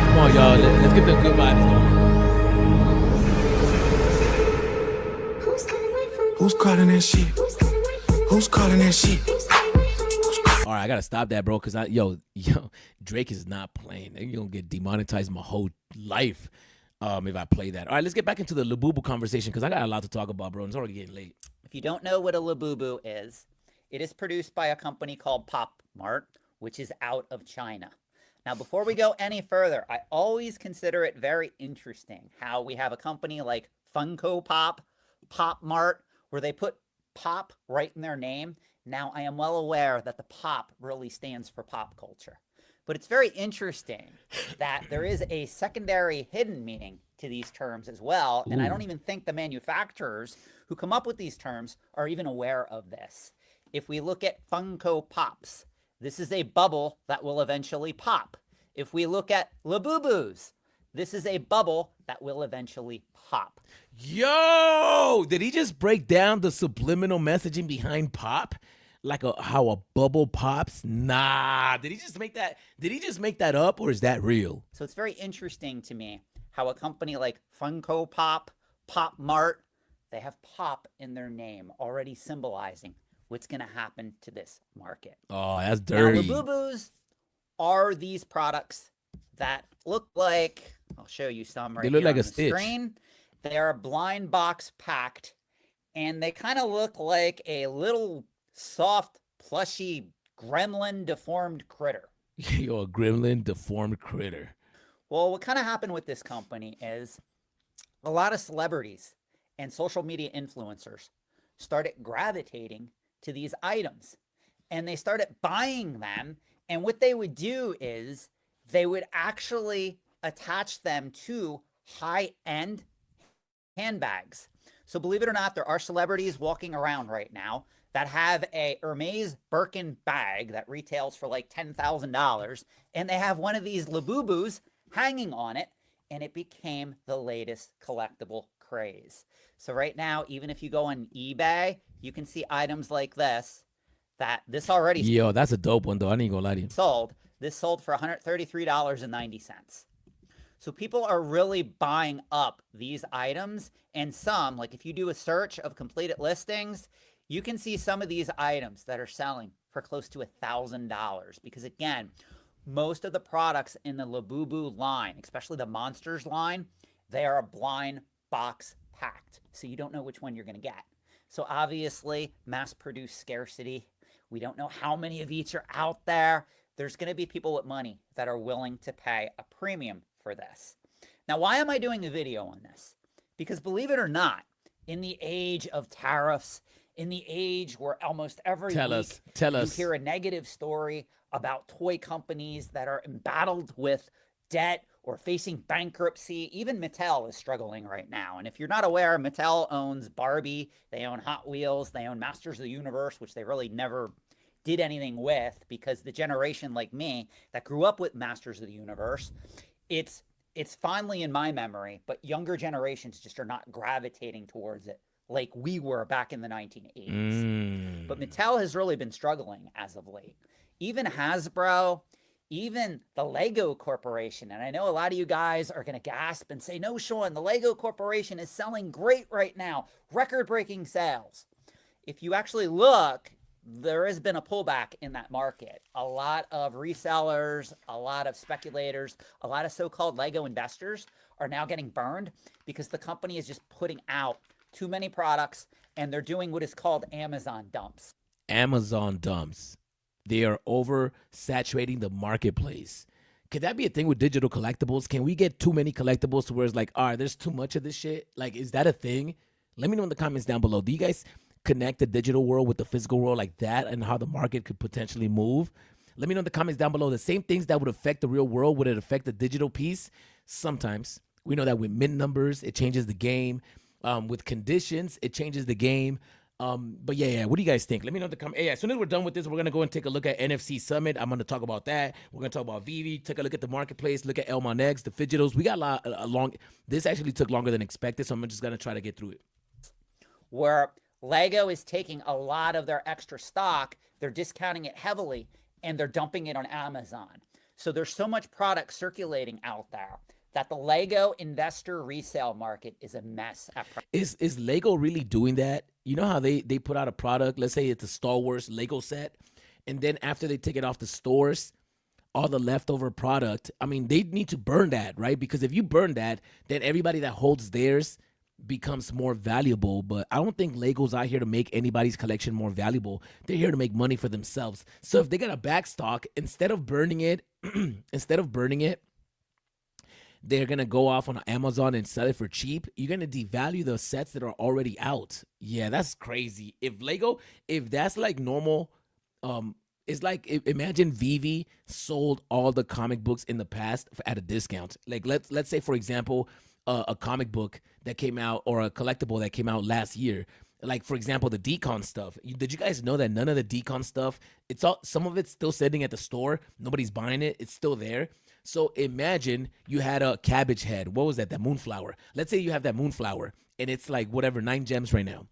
Come on, y'all. Let's get the good vibes going. Who's calling that shit? Who's calling that shit? All right, I gotta stop that, bro. Cause yo, Drake is not playing. You're gonna get demonetized my whole life if I play that. All right, let's get back into the Labubu conversation because I got a lot to talk about, bro. And it's already getting late. If you don't know what a Labubu is, it is produced by a company called Pop Mart, which is out of China. Now, before we go any further, I always consider it very interesting how we have a company like Funko Pop, Pop Mart, where they put pop right in their name. Now, I am well aware that the pop really stands for pop culture. But it's very interesting that there is a secondary hidden meaning to these terms as well. And I don't even think the manufacturers who come up with these terms are even aware of this. If we look at Funko Pops, this is a bubble that will eventually pop. If we look at Labubus, this is a bubble that will eventually pop. Yo, did he just break down the subliminal messaging behind pop? Like how a bubble pops? Nah. Did he just make that? Did he just make that up, or is that real? So it's very interesting to me how a company like Funko Pop, Pop Mart, they have pop in their name, already symbolizing what's going to happen to this market. Oh, that's dirty. Now, Labubus are these products that look like, I'll show you some right They look here like on a the Stitch. screen. They are blind box packed, and they kind of look like a little soft, plushy, gremlin deformed critter. Yo, a gremlin deformed critter. Well, what kind of happened with this company is a lot of celebrities and social media influencers started gravitating to these items, and they started buying them. And what they would do is they would actually attach them to high-end handbags. So believe it or not, there are celebrities walking around right now that have a Hermes Birkin bag that retails for like $10,000, and they have one of these Labubus hanging on it, and it became the latest collectible craze. So right now, even if you go on eBay, you can see items like this, that this already Yo, that's a dope one, though. I ain't gonna lie to you. sold. This sold for $133.90. So people are really buying up these items, and some, like if you do a search of completed listings, you can see some of these items that are selling for close to $1,000 because, again, most of the products in the Labubu line, especially the Monsters line, they are blind box packed. So you don't know which one you're going to get. So obviously, mass-produced scarcity. We don't know how many of each are out there. There's going to be people with money that are willing to pay a premium for this. Now, why am I doing a video on this? Because believe it or not, in the age of tariffs, in the age where almost every week you hear a negative story about toy companies that are embattled with debt or facing bankruptcy. Even Mattel is struggling right now. And if you're not aware, Mattel owns Barbie, they own Hot Wheels, they own Masters of the Universe, which they really never did anything with because the generation like me that grew up with Masters of the Universe, it's finally in my memory, but younger generations just are not gravitating towards it like we were back in the 1980s. But Mattel has really been struggling as of late. Even Hasbro, even the Lego Corporation, and I know a lot of you guys are going to gasp and say, no, Sean, the Lego Corporation is selling great right now, record-breaking sales. If you actually look, there has been a pullback in that market. A lot of resellers, a lot of speculators, a lot of so-called Lego investors are now getting burned because the company is just putting out too many products, and they're doing what is called Amazon dumps. Amazon dumps. They are oversaturating the marketplace. Could that be a thing with digital collectibles? Can we get too many collectibles to where it's like, all right, there's too much of this shit? Like, is that a thing? Let me know in the comments down below. Do you guys connect the digital world with the physical world like that, and how the market could potentially move? Let me know in the comments down below. The same things that would affect the real world, would it affect the digital piece? Sometimes. We know that with mint numbers, it changes the game. With conditions, it changes the game. But yeah, what do you guys think? Let me know in the comments. Hey, as soon as we're done with this, we're going to go and take a look at NFC Summit. I'm going to talk about that. We're going to talk about VeVe, take a look at the marketplace, look at Elmon X, the Fidgetos. We got a long, this actually took longer than expected, so I'm just going to try to get through it. Where Lego is taking a lot of their extra stock, they're discounting it heavily, and they're dumping it on Amazon. So there's so much product circulating out there that the Lego investor resale market is a mess. Is Lego really doing that? You know how they put out a product, let's say it's a Star Wars Lego set, and then after they take it off the stores, all the leftover product, I mean, they need to burn that, right? Because if you burn that, then everybody that holds theirs becomes more valuable. But I don't think Lego's out here to make anybody's collection more valuable. They're here to make money for themselves. So if they got a back stock, instead of burning it, they're going to go off on Amazon and sell it for cheap. You're going to devalue the sets that are already out. Yeah, that's crazy. If that's like normal, it's like, imagine VeVe sold all the comic books in the past at a discount. Like let's say, for example, a comic book that came out, or a collectible that came out last year. Like, for example, the Decon stuff. Did you guys know that none of the Decon stuff, some of it's still sitting at the store. Nobody's buying it. It's still there. So imagine you had a cabbage head. What was that? That moonflower. Let's say you have that moonflower, and it's like whatever, 9 gems right now.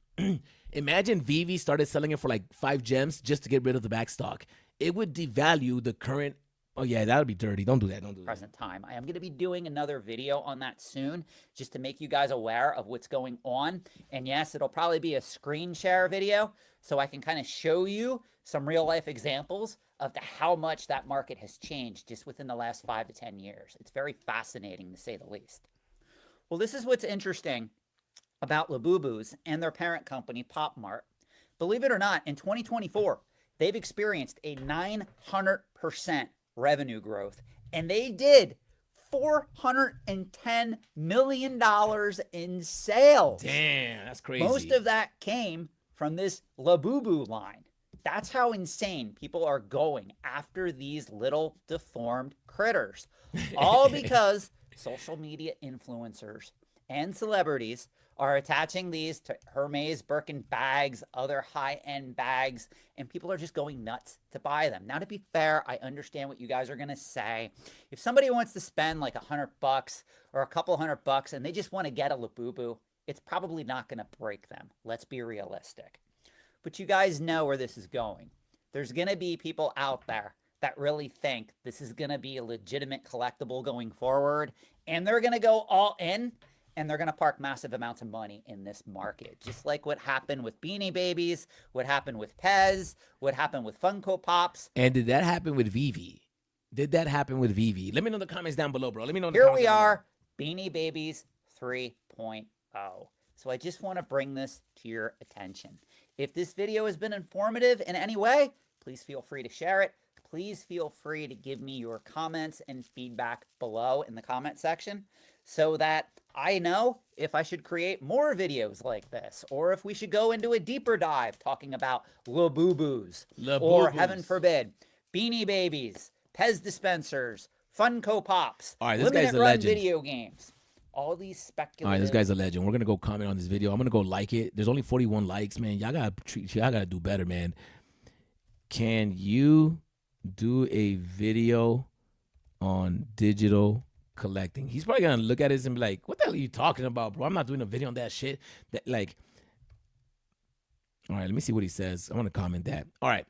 Imagine VeVe started selling it for like 5 gems just to get rid of the back stock. It would devalue the current. Oh yeah, that would be dirty. Don't do that. Don't do that. Present time. I am going to be doing another video on that soon, just to make you guys aware of what's going on. And yes, it'll probably be a screen share video, so I can kind of show you some real life examples of how much that market has changed just within the last 5 to 10 years. It's very fascinating, to say the least. Well, this is what's interesting about Labubu's and their parent company, PopMart. Believe it or not, in 2024, they've experienced a 900% revenue growth, and they did $410 million in sales. Damn, that's crazy. Most of that came from this Labubu line. That's how insane people are going after these little deformed critters. All because social media influencers and celebrities are attaching these to Hermes Birkin bags, other high-end bags, and people are just going nuts to buy them. Now, to be fair, I understand what you guys are going to say. If somebody wants to spend like $100 or a couple $100 and they just want to get a Labubu, it's probably not going to break them. Let's be realistic. But you guys know where this is going. There's going to be people out there that really think this is going to be a legitimate collectible going forward, and they're going to go all in, and they're going to park massive amounts of money in this market. Just like what happened with Beanie Babies, what happened with Pez, what happened with Funko Pops. And did that happen with VeVe? Did that happen with VeVe? Let me know in the comments down below, bro. Let me know in the Here comments we down are, Beanie Babies 3.0. So I just want to bring this to your attention. If this video has been informative in any way, please feel free to share it. Please feel free to give me your comments and feedback below in the comment section, so that I know if I should create more videos like this, or if we should go into a deeper dive talking about Labubus, or heaven forbid, Beanie Babies, Pez dispensers, Funko Pops, all right, this limited guy's a run legend. Video games. All these speculative. All right, this guy's a legend. We're gonna go comment on this video. I'm gonna go like it. There's only 41 likes, man. Y'all gotta do better, man. Can you do a video on digital collecting? He's probably gonna look at this and be like, "What the hell are you talking about, bro? I'm not doing a video on that shit." That like, all right, let me see what he says. I want to comment that. All right,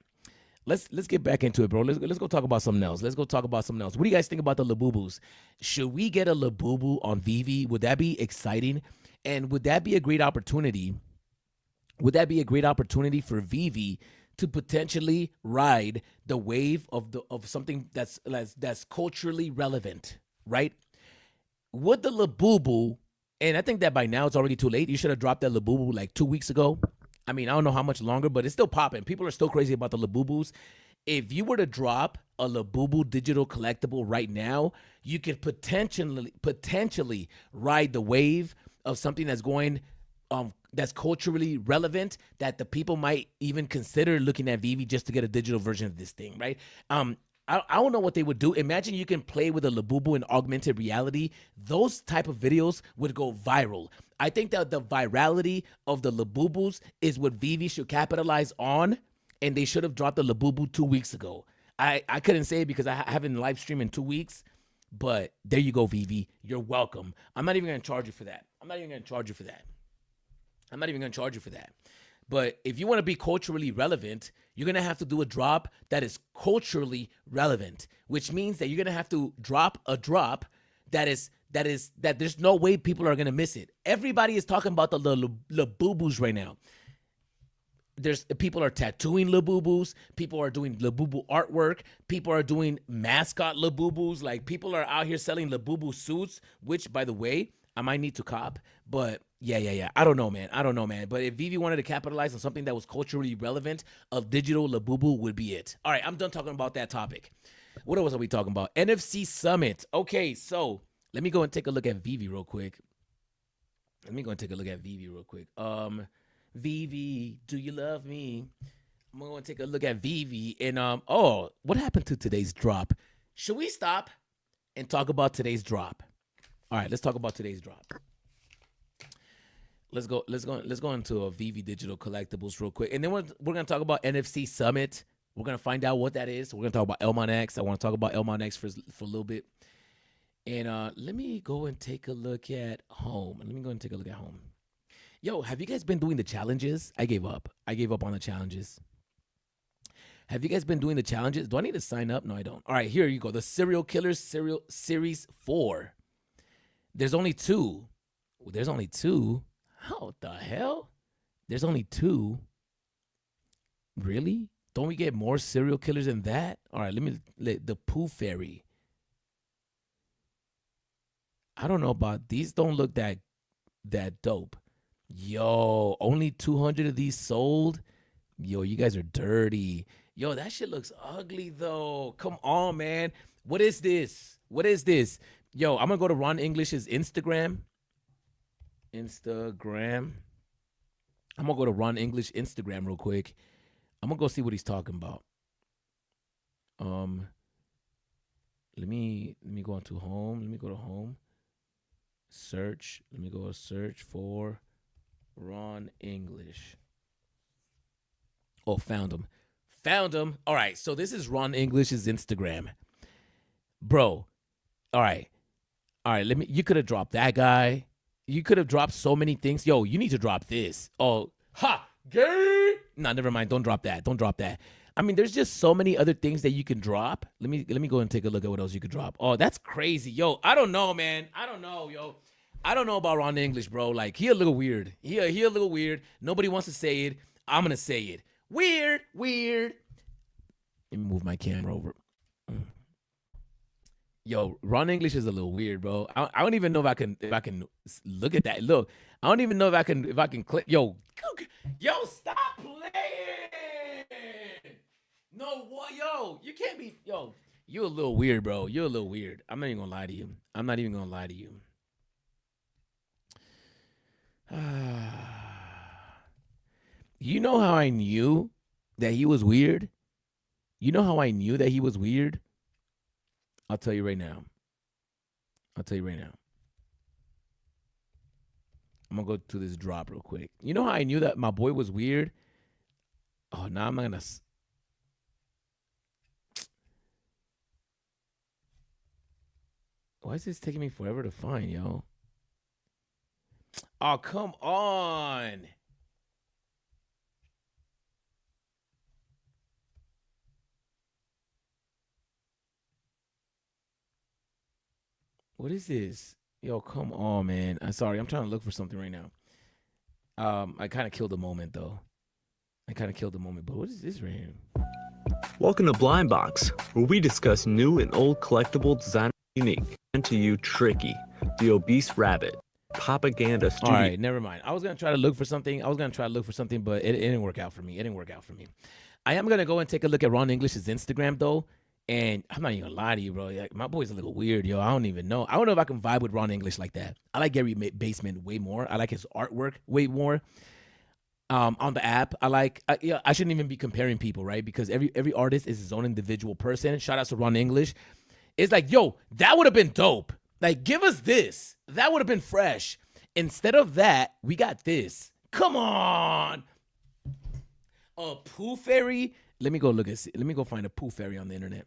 let's get back into it, bro. Let's go talk about something else. Let's go talk about something else. What do you guys think about the Labubus? Should we get a Labubu on VeVe? Would that be exciting? And would that be a great opportunity? Would that be a great opportunity for VeVe to potentially ride the wave of something that's culturally relevant, right? Would the Labubu, and I think that by now it's already too late. You should have dropped that Labubu like 2 weeks ago. I mean, I don't know how much longer, but it's still popping. People are still crazy about the Labubus. If you were to drop a Labubu digital collectible right now, you could potentially ride the wave of something that's going that's culturally relevant that the people might even consider looking at VeVe just to get a digital version of this thing, right? I don't know what they would do. Imagine you can play with a Labubu in augmented reality. Those type of videos would go viral. I think that the virality of the Labubus is what VeVe should capitalize on, and they should have dropped the Labubu 2 weeks ago. I couldn't say it because I haven't live streamed in 2 weeks, but there you go, VeVe. You're welcome. I'm not even going to charge you for that. But if you want to be culturally relevant, you're going to have to do a drop that is culturally relevant, which means that you're going to have to drop a drop that there's no way people are going to miss it. Everybody is talking about the Labubus right now. People are tattooing Labubus. People are doing Labubu artwork. People are doing mascot Labubus. Like, people are out here selling Labubu suits, which, by the way, I might need to cop. But yeah. I don't know, man. But if VeVe wanted to capitalize on something that was culturally relevant, a digital Labubu would be it. All right, I'm done talking about that topic. What else are we talking about? NFC Summit. Okay, so let me go and take a look at VeVe real quick. VeVe, do you love me? I'm going to take a look at VeVe. And, what happened to today's drop? Should we stop and talk about today's drop? All right, let's talk about today's drop. Let's go into a VeVe Digital Collectibles real quick. And then we're going to talk about NFC Summit. We're going to find out what that is. We're going to talk about Elmon X. I want to talk about Elmon X for a little bit. And let me go and take a look at home. Yo, have you guys been doing the challenges? I gave up on the challenges. Have you guys been doing the challenges? Do I need to sign up? No, I don't. All right, here you go. The Serial Killers Series 4. There's only 2. How the hell? There's only 2. Really? Don't we get more serial killers than that? All right, the Pooh Fairy. I don't know about these. Don't look that dope. Yo, only 200 of these sold. Yo, you guys are dirty. Yo, that shit looks ugly though. Come on, man. What is this? Yo, I'm gonna go to Ron English's Instagram. I'm gonna go to Ron English Instagram real quick. I'm gonna go see what he's talking about. Let me go into home. Let me go to home. Search. Let me go search for Ron English. Oh, found him. All right, so this is Ron English's Instagram. Bro. All right, you could have dropped that guy. You could have dropped so many things. Yo, you need to drop this. Oh, gay. No, never mind. Don't drop that. I mean, there's just so many other things that you can drop. Let me go and take a look at what else you could drop. Oh, that's crazy. Yo, I don't know, man. I don't know about Ron English, bro. Like, he a little weird. He a little weird. Nobody wants to say it. I'm going to say it. Weird. Let me move my camera over. Yo, Ron English is a little weird, bro. I don't even know if I can look at that. Look, I don't even know if I can click. Yo, stop playing. No, what? Yo, you can't be. Yo, you a little weird, bro. You're a little weird. I'm not even gonna lie to you. You know how I knew that he was weird? I'll tell you right now. I'm gonna go to this drop real quick. You know how I knew that my boy was weird? Oh, now I'm not gonna. Why is this taking me forever to find, yo? Oh, come on. What is this? Yo, come on, man. I'm sorry. I'm trying to look for something right now. I kind of killed the moment, though. But what is this right here? Welcome to Blind Box, where we discuss new and old collectible design unique. And to you, Tricky, the obese rabbit, propaganda studio. All right, never mind. I was going to try to look for something, but it didn't work out for me. I am going to go and take a look at Ron English's Instagram, though. And I'm not even gonna lie to you, bro. Like, my boy's a little weird, yo. I don't even know. I don't know if I can vibe with Ron English like that. I like Gary Basement way more. I like his artwork way more. On the app, I shouldn't even be comparing people, right? Because every artist is his own individual person. Shout out to Ron English. It's like, yo, that would have been dope. Like, give us this. That would have been fresh. Instead of that, we got this. Come on. A Pooh Fairy. Let me go look at. Let me go find a Pooh Fairy on the internet.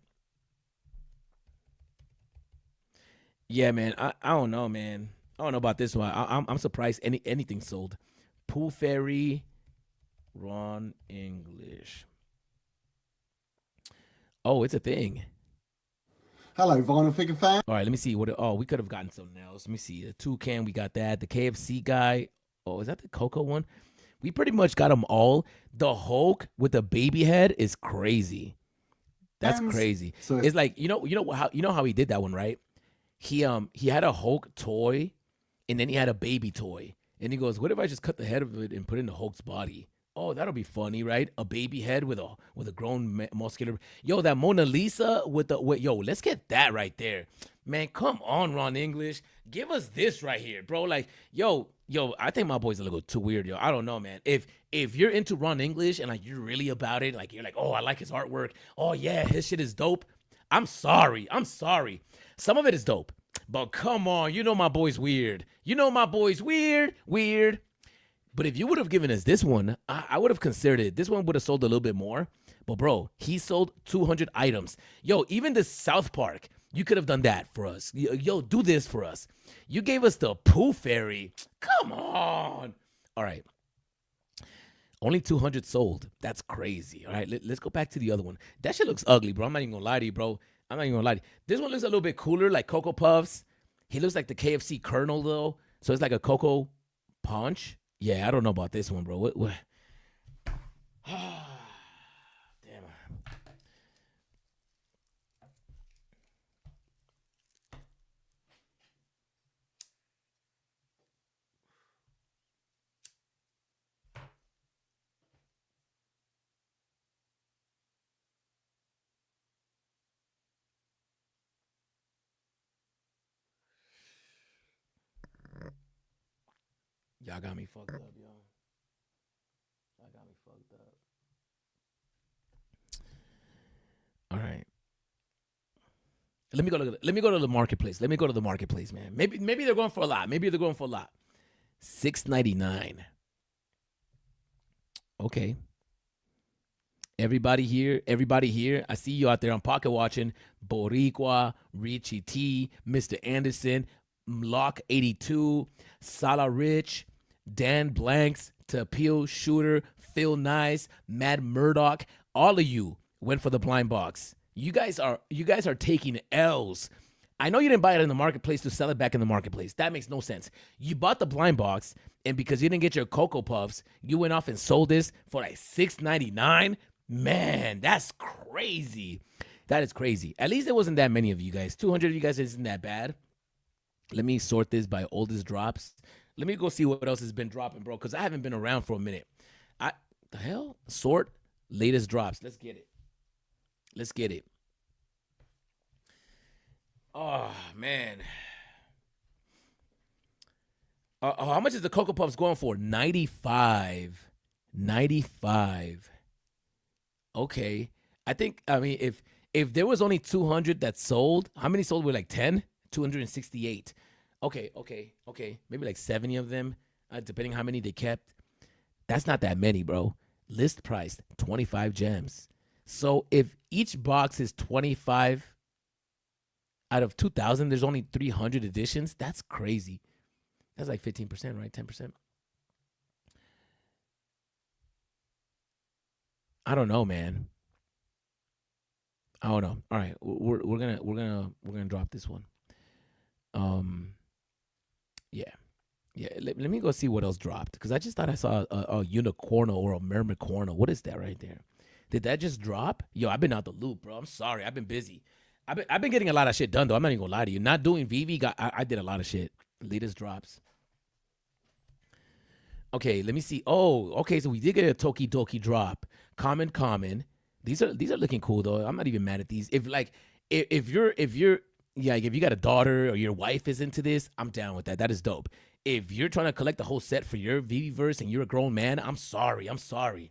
Yeah, man. I don't know, man. I don't know about this one. I'm surprised anything sold. Pooh Fairy, Ron English. Oh, it's a thing. Hello, Vinyl Figure fan. All right, let me see what. Oh, we could have gotten something else. Let me see. The Toucan, we got that. The KFC guy. Oh, is that the Coco one? We pretty much got them all. The Hulk with the baby head is crazy. That's crazy. So it's like you know how he did that one, right? He had a Hulk toy, and then he had a baby toy, and he goes, "What if I just cut the head of it and put it in the Hulk's body?" Oh, that'll be funny, right? A baby head with a grown muscular. Yo, that Mona Lisa yo, let's get that right there, man. Come on, Ron English, give us this right here, bro. Like, yo, I think my boy's a little too weird, yo. I don't know, man. If you're into Ron English and like you're really about it, like you're like, oh, I like his artwork. Oh yeah, his shit is dope. I'm sorry. Some of it is dope, but come on, you know my boy's weird. Weird. But if you would have given us this one, I would have considered it. This one would have sold a little bit more. But bro, he sold 200 items. Yo, even the South Park, you could have done that for us. Yo, do this for us. You gave us the Pooh Fairy. Come on. All right. Only 200 sold. That's crazy. All right, let's go back to the other one. That shit looks ugly, bro. I'm not even gonna lie to you, bro. This one looks a little bit cooler, like Cocoa Puffs. He looks like the KFC Colonel, though. So it's like a Cocoa Punch. Yeah, I don't know about this one, bro. What? Damn. Y'all got me fucked up, yo. Y'all got me fucked up. All right. Let me go to the marketplace. Man. Maybe they're going for a lot. $6.99. Okay. Everybody here. I see you out there on pocket watching. Boricua, Richie T, Mr. Anderson, Lock 82, Salah Rich, Dan Blanks, Tapil Shooter, Phil Nice, Mad Murdoch. All of you went for the blind box. You guys are taking L's. I know you didn't buy it in the marketplace to sell it back in the marketplace. That makes no sense. You bought the blind box, and because you didn't get your Cocoa Puffs, you went off and sold this for like $6.99. Man, that's crazy. That is crazy. At least there wasn't that many of you guys. 200 of you guys isn't that bad. Let me sort this by oldest drops. Let me go see what else has been dropping, bro, because I haven't been around for a minute. The hell? Sort latest drops. Let's get it. Oh, man. How much is the Cocoa Puffs going for? 95. Okay. I mean, if there was only 200 that sold, how many sold were like 10? 268. Okay. Maybe like 70 of them, depending how many they kept. That's not that many, bro. List price, 25 gems. So if each box is 25 out of 2,000, there's only 300 editions. That's crazy. That's like 15%, right? 10%. I don't know, man. I don't know. All right, we're gonna drop this one. Yeah. Let me go see what else dropped, because I just thought I saw a unicorno or a mermicorno. What is that right there? Did that just drop? Yo, I've been out the loop, bro. I'm sorry. I've been busy. I've been getting a lot of shit done, though. I'm not even gonna lie to you. Not doing VeVe, I did a lot of shit. Latest drops. Okay, let me see. Oh, okay, so we did get a Tokidoki drop. Common. These are looking cool though. I'm not even mad at these. If you're yeah, like if you got a daughter or your wife is into this, I'm down with that. That is dope. If you're trying to collect the whole set for your VeVe and you're a grown man, I'm sorry. I'm sorry.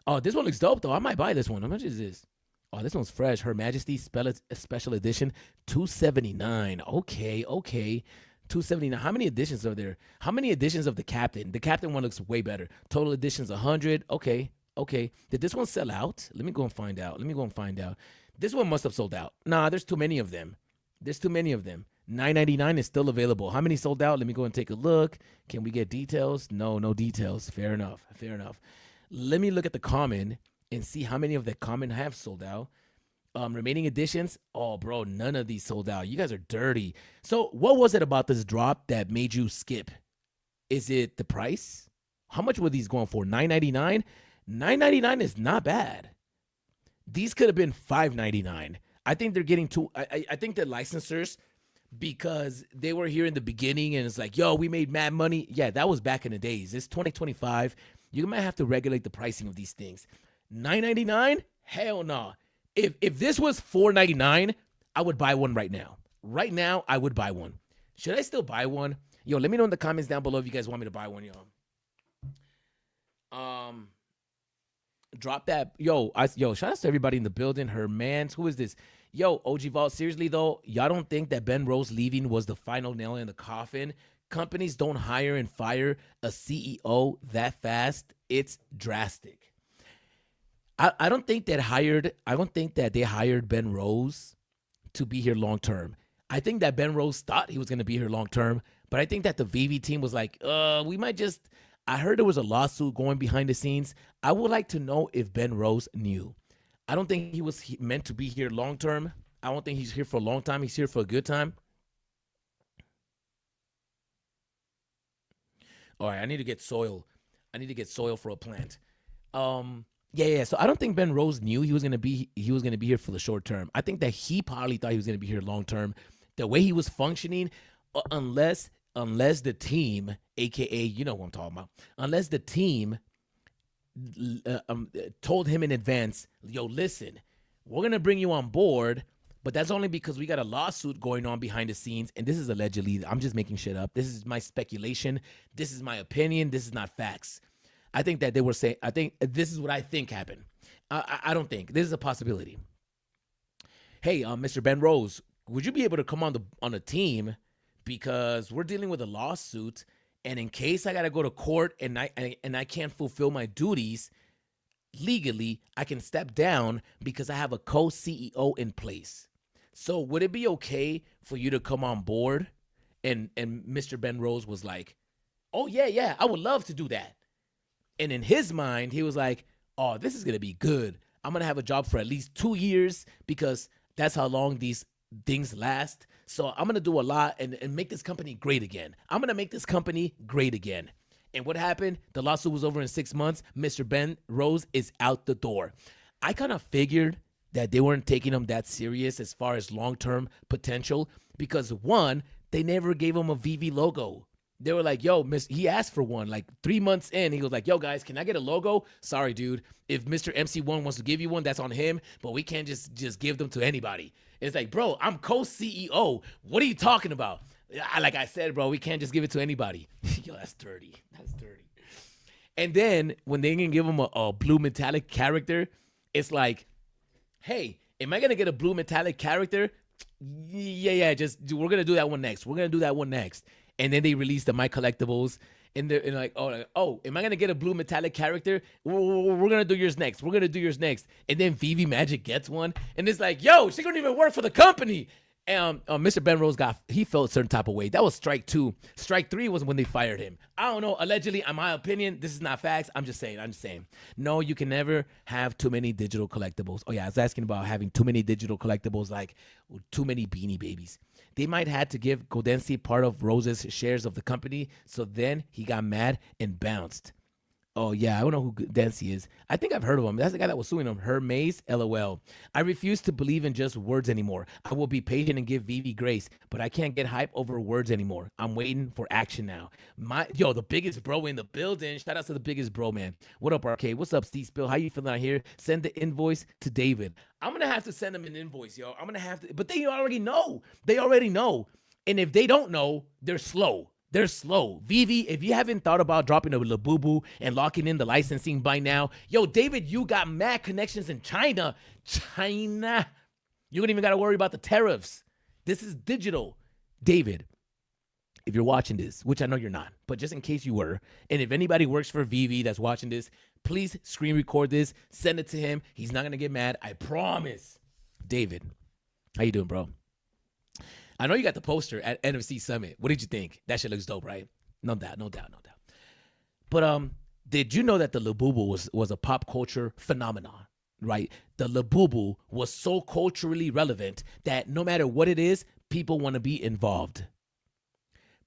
Oh, this one looks dope though. I might buy this one. How much is this? Oh, this one's fresh. Her Majesty Special Edition, $279. Okay, okay. 279. How many editions are there? How many editions of the Captain? The Captain one looks way better. Total editions 100. Okay, okay. Did this one sell out? Let me go and find out. Let me go and find out. This one must have sold out. Nah, there's too many of them. There's too many of them. $9.99 is still available. How many sold out? Let me go and take a look. Can we get details? No, no details. Fair enough. Fair enough. Let me look at the common and see how many of the common have sold out. Remaining editions, oh bro, none of these sold out. You guys are dirty. So what was it about this drop that made you skip? Is it the price? How much were these going for? $9.99? $9.99 is not bad. These could have been $5.99. I think they're getting too. I think the licensors, because they were here in the beginning and it's like, yo, we made mad money. Yeah, that was back in the days. It's 2025. You might have to regulate the pricing of these things. $9.99? Hell no. If this was $4.99, I would buy one right now. Right now, I would buy one. Should I still buy one? Yo, let me know in the comments down below if you guys want me to buy one, yo. Drop that. Yo, shout out to everybody in the building. Her mans. Who is this? Yo, OG Vault. Seriously, though, y'all don't think that Ben Rose leaving was the final nail in the coffin? Companies don't hire and fire a CEO that fast. It's drastic. I don't think that they hired Ben Rose to be here long term. I think that Ben Rose thought he was going to be here long term, but I think that the VeVe team was like, we might just. I heard there was a lawsuit going behind the scenes. I would like to know if Ben Rose knew. I don't think he was meant to be here long term. I don't think he's here for a long time. He's here for a good time. All right, I need to get soil. I need to get soil for a plant. Yeah. So I don't think Ben Rose knew he was gonna be here for the short term. I think that he probably thought he was gonna be here long term. The way he was functioning, unless the team, aka you know what I'm talking about, unless the team told him in advance, yo, listen, we're gonna bring you on board, but that's only because we got a lawsuit going on behind the scenes, and this is allegedly. I'm just making shit up. This is my speculation. This is my opinion. This is not facts. I think that they were saying, I think this is what I think happened. I don't think. This is a possibility. Hey, Mr. Ben Rose, would you be able to come on the team? Because we're dealing with a lawsuit, and in case I got to go to court and I can't fulfill my duties legally, I can step down because I have a co-CEO in place. So would it be okay for you to come on board? And Mr. Ben Rose was like, oh, yeah, I would love to do that. And in his mind, he was like, oh, this is going to be good. I'm going to have a job for at least 2 years because that's how long these things last. So I'm going to do a lot and make this company great again. I'm going to make this company great again. And what happened? The lawsuit was over in 6 months. Mr. Ben Rose is out the door. I kind of figured that they weren't taking him that serious as far as long-term potential because, one, they never gave him a VeVe logo. They were like, yo, he asked for one like 3 months in. He was like, yo, guys, can I get a logo? Sorry, dude. If Mr. MC1 wants to give you one, that's on him. But we can't just give them to anybody. It's like, bro, I'm co-CEO. What are you talking about? Like I said, bro, we can't just give it to anybody. Yo, that's dirty. That's dirty. And then when they can give him a blue metallic character, it's like, hey, am I going to get a blue metallic character? Yeah, we're going to do that one next. We're going to do that one next. And then they released the My Collectibles. And they're like, oh, am I going to get a blue metallic character? We're going to do yours next. We're going to do yours next. And then VeVe Magic gets one. And it's like, yo, she don't even work for the company. And Mr. Ben Rose he felt a certain type of way. That was strike 2. Strike 3 was when they fired him. I don't know. Allegedly, in my opinion, this is not facts. I'm just saying. No, you can never have too many digital collectibles. Oh, yeah, I was asking about having too many digital collectibles, like too many Beanie Babies. They might have to give Goldensi part of Rose's shares of the company, so then he got mad and bounced. Oh, yeah, I don't know who Dancy is. I think I've heard of him. That's the guy that was suing him. Hermes, LOL. I refuse to believe in just words anymore. I will be patient and give VeVe grace, but I can't get hype over words anymore. I'm waiting for action now. The biggest bro in the building. Shout out to the biggest bro, man. What up, Arcade? What's up, Steve Spill? How you feeling out here? Send the invoice to David. I'm going to have to send him an invoice, yo. I'm going to have to. But they already know. They already know. And if they don't know, they're slow. They're slow. VeVe, if you haven't thought about dropping a Labubu and locking in the licensing by now, yo, David, you got mad connections in China. China. You don't even got to worry about the tariffs. This is digital. David, if you're watching this, which I know you're not, but just in case you were, and if anybody works for VeVe that's watching this, please screen record this, send it to him. He's not going to get mad. I promise. David, how you doing, bro? I know you got the poster at NFC Summit. What did you think? That shit looks dope, right? No doubt. But did you know that the Labubu was a pop culture phenomenon, right? The Labubu was so culturally relevant that no matter what it is, people want to be involved.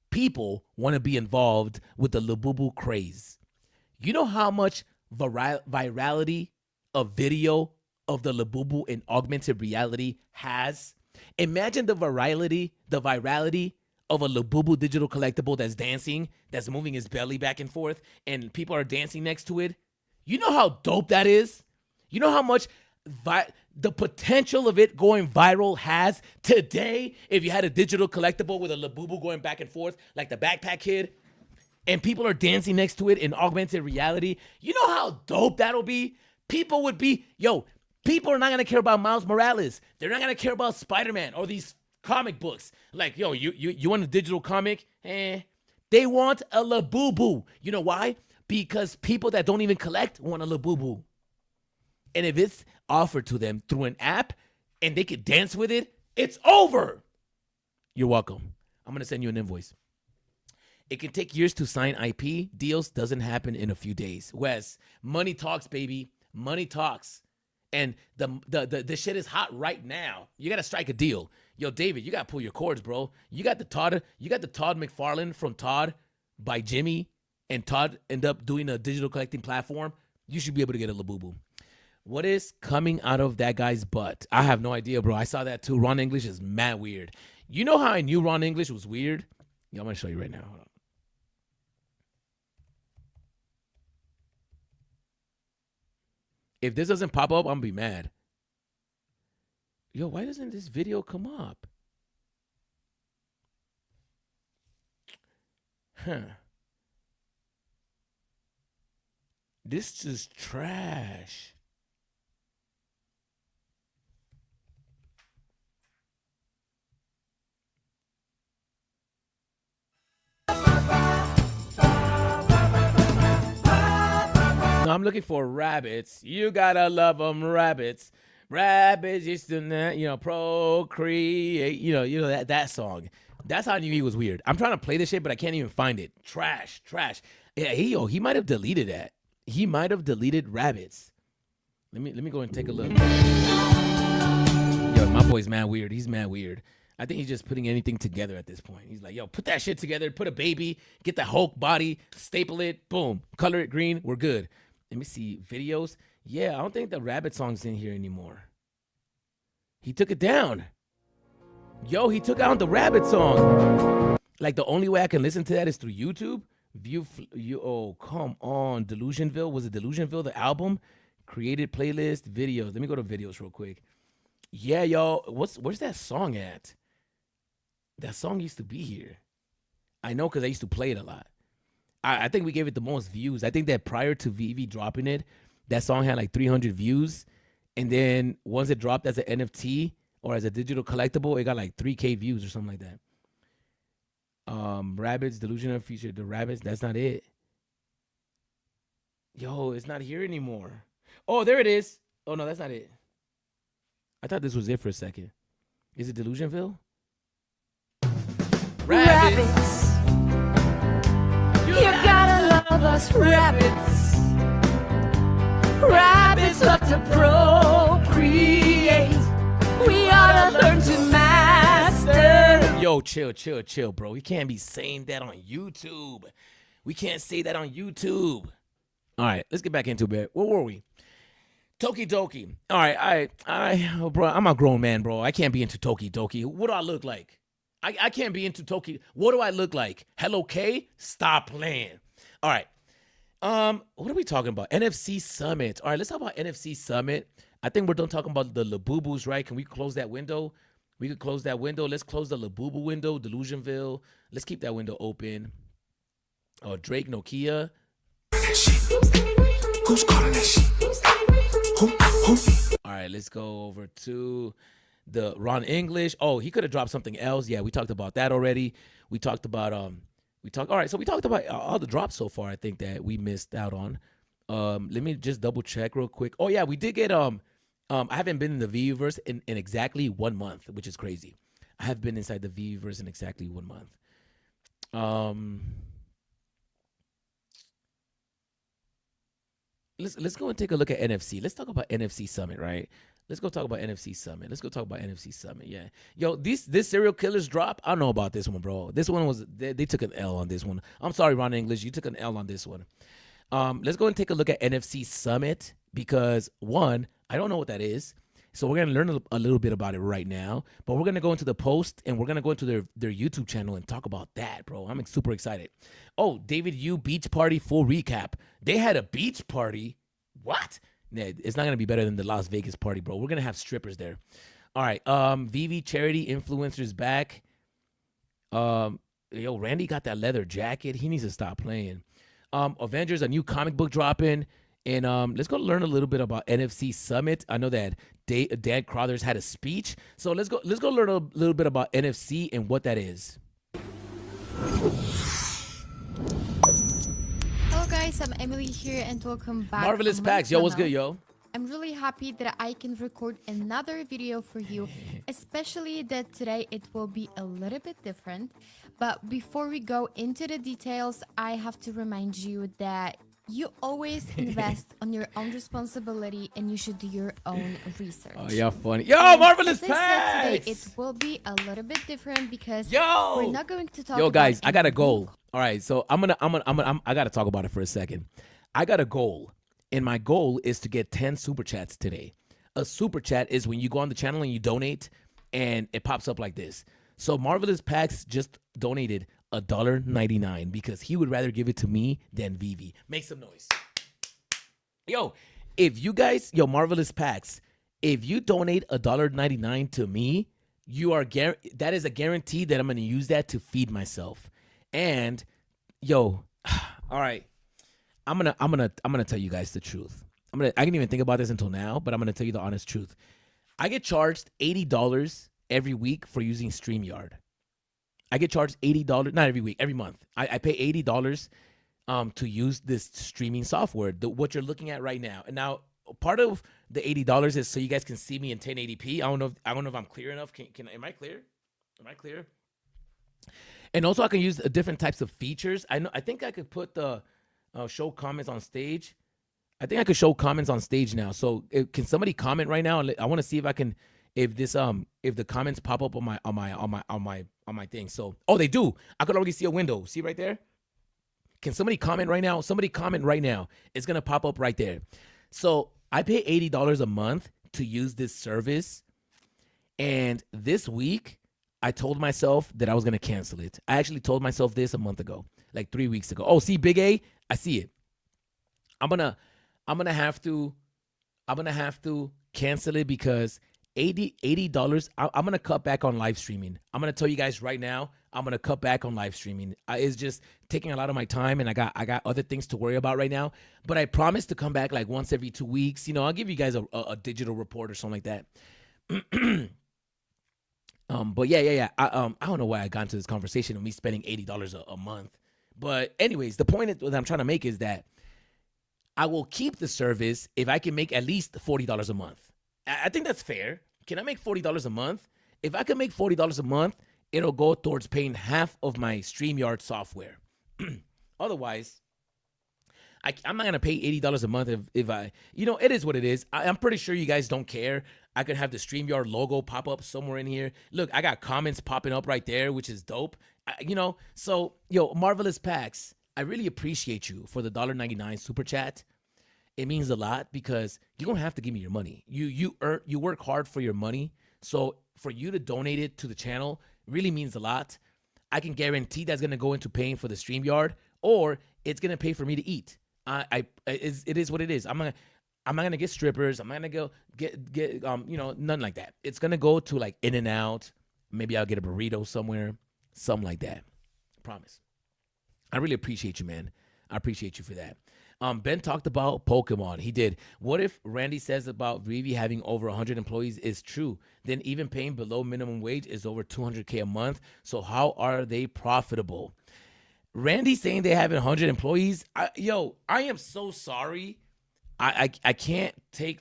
People want to be involved with the Labubu craze. You know how much virality a video of the Labubu in augmented reality has? Imagine the virality of a Labubu digital collectible that's dancing, that's moving his belly back and forth, and people are dancing next to it. You know how dope that is? You know how much the potential of it going viral has today if you had a digital collectible with a Labubu going back and forth like the Backpack Kid, and people are dancing next to it in augmented reality? You know how dope that'll be? People would be, people are not going to care about Miles Morales. They're not going to care about Spider-Man or these comic books. Like, you want a digital comic? They want a Labubu. You know why? Because people that don't even collect want a Labubu. And if it's offered to them through an app and they could dance with it, it's over. You're welcome. I'm going to send you an invoice. It can take years to sign IP. Deals doesn't happen in a few days. Wes, money talks, baby. Money talks. And the shit is hot right now. You got to strike a deal. Yo, David, you got to pull your cords, bro. You got the Todd McFarlane from Todd by Jimmy, and Todd end up doing a digital collecting platform. You should be able to get a Labubu. What is coming out of that guy's butt? I have no idea, bro. I saw that too. Ron English is mad weird. You know how I knew Ron English was weird? Yeah, I'm going to show you right now. Hold on. If this doesn't pop up, I'm going to be mad. Yo, why doesn't this video come up? This is trash. No, I'm looking for rabbits. You gotta love them, rabbits. Rabbits used to, procreate. That song. That's how I knew he was weird. I'm trying to play this shit, but I can't even find it. Trash. Yeah, he might have deleted that. He might have deleted rabbits. Let me go and take a look. Yo, my boy's mad weird. He's mad weird. I think he's just putting anything together at this point. He's like, yo, put that shit together. Put a baby. Get the Hulk body. Staple it. Boom. Color it green. We're good. Let me see. Videos. Yeah, I don't think the rabbit song's in here anymore. He took it down. Yo, he took out the rabbit song. Like, the only way I can listen to that is through YouTube. Oh, come on. Delusionville. Was it Delusionville, the album? Created playlist, videos. Let me go to videos real quick. Yeah, yo. Where's that song at? That song used to be here. I know because I used to play it a lot. I think we gave it the most views. I think that prior to VeVe dropping it, that song had like 300 views. And then once it dropped as an NFT or as a digital collectible, it got like 3K views or something like that. Rabbits, Delusional featured the rabbits. That's not it. Yo, it's not here anymore. Oh, there it is. Oh, no, that's not it. I thought this was it for a second. Is it Delusionville? Rabbits. You gotta love us, rabbits. Rabbits love to procreate. We ought to learn to master. Yo, chill, bro. We can't be saying that on YouTube. We can't say that on YouTube. All right, let's get back into it. Where were we? Toki Doki. All right, bro, I'm a grown man, bro. I can't be into Toki Doki. What do I look like? I can't be into Toki. What do I look like? Hello K? Stop playing. All right. What are we talking about? NFC Summit. All right, let's talk about NFC Summit. I think we're done talking about the Labubus, right? Can we close that window? We could close that window. Let's close the Labubu window, Delusionville. Let's keep that window open. Drake, Nokia. Who's calling that shit? Who? All right, let's go over to the Ron English. Oh, he could have dropped something else. Yeah, we talked about that already. We talked about all right, so we talked about all the drops so far, I think, that we missed out on. Let me just double check real quick. Oh yeah, we did get I haven't been in the VeVeverse in exactly 1 month, which is crazy. I have been inside the VeVeverse in exactly 1 month. Let's go and take a look at NFC. Let's talk about NFC Summit, right? Let's go talk about NFC Summit. Yeah. Yo, this serial killers drop. I don't know about this one, bro. This one was they took an L on this one. I'm sorry, Ron English. You took an L on this one. Let's go and take a look at NFC Summit because one, I don't know what that is. So we're gonna learn a little bit about it right now. But we're gonna go into the post and we're gonna go into their YouTube channel and talk about that, bro. I'm super excited. Oh, David Yu beach party full recap. They had a beach party. What? Nah, it's not gonna be better than the Las Vegas party, bro. We're gonna have strippers there. All right. VeVe charity influencers back. Yo, Randy got that leather jacket. He needs to stop playing. Avengers, a new comic book dropping. And let's go learn a little bit about NFC Summit. I know that Dan Crothers had a speech. So let's go learn a little bit about NFC and what that is. Hello guys, I'm Emily here and welcome back. Marvelous on my Packs. Yo, what's channel. good, yo? I'm really happy that I can record another video for you, especially that today it will be a little bit different. But before we go into the details, I have to remind you that you always invest on your own responsibility and you should do your own research. Oh, y'all funny. Yo, And Marvelous as I said today, Packs. it will be a little bit different because Yo. we're not going to talk Yo, about guys, I got a any goal. All right, so I gotta talk about it for a second. I got a goal, and my goal is to get 10 super chats today. A super chat is when you go on the channel and you donate, and it pops up like this. So Marvelous Packs just donated $1.99 because he would rather give it to me than VeVe. Make some noise. Yo, if you guys, Marvelous Packs, if you donate $1.99 to me, that is a guarantee that I'm gonna use that to feed myself. And yo, all right, I'm gonna tell you guys the truth. I didn't even think about this until now, but I'm gonna tell you the honest truth. I get charged $80 every week for using StreamYard. I get charged $80, not every week, every month. I pay $80 to use this streaming software, what you're looking at right now. And now part of the $80 is so you guys can see me in 1080p. I don't know if I'm clear enough. Am I clear? Am I clear? And also I can use different types of features. I think I could put the show comments on stage. I think I could show comments on stage now. So can somebody comment right now? I want to see if I can, if the comments pop up on my thing. So, oh, they do. I could already see a window. See right there? Can somebody comment right now? Somebody comment right now. It's going to pop up right there. So I pay $80 a month to use this service. And this week, I told myself that I was going to cancel it. I actually told myself this a month ago, like 3 weeks ago. Oh, see, Big A? I see it. I'm going to have to cancel it because $80, I'm going to cut back on live streaming. I'm going to tell you guys right now, I'm going to cut back on live streaming. It's just taking a lot of my time, and I got other things to worry about right now. But I promise to come back like once every 2 weeks. I'll give you guys a digital report or something like that. But yeah. I don't know why I got into this conversation of me spending $80 a month. But anyways, the point that I'm trying to make is that I will keep the service if I can make at least $40 a month. I think that's fair. Can I make $40 a month? If I can make $40 a month, it'll go towards paying half of my StreamYard software. Otherwise, I'm not going to pay $80 a month if I, it is what it is. I'm pretty sure you guys don't care. I could have the StreamYard logo pop up somewhere in here. Look, I got comments popping up right there, which is dope. So, Marvelous Packs, I really appreciate you for the $1.99 super chat. It means a lot because you don't have to give me your money. You work hard for your money. So for you to donate it to the channel really means a lot. I can guarantee that's gonna go into paying for the StreamYard, or it's gonna pay for me to eat. It is what it is. I'm not gonna get strippers. I'm not gonna go get nothing like that. It's gonna go to like In-N-Out. Maybe I'll get a burrito somewhere, something like that. Promise. I really appreciate you, man. I appreciate you for that. Ben talked about Pokemon. He did. What if Randy says about VeVe having over 100 employees is true? Then even paying below minimum wage is over 200K a month. So how are they profitable? Randy saying they have 100 employees. I am so sorry. I can't take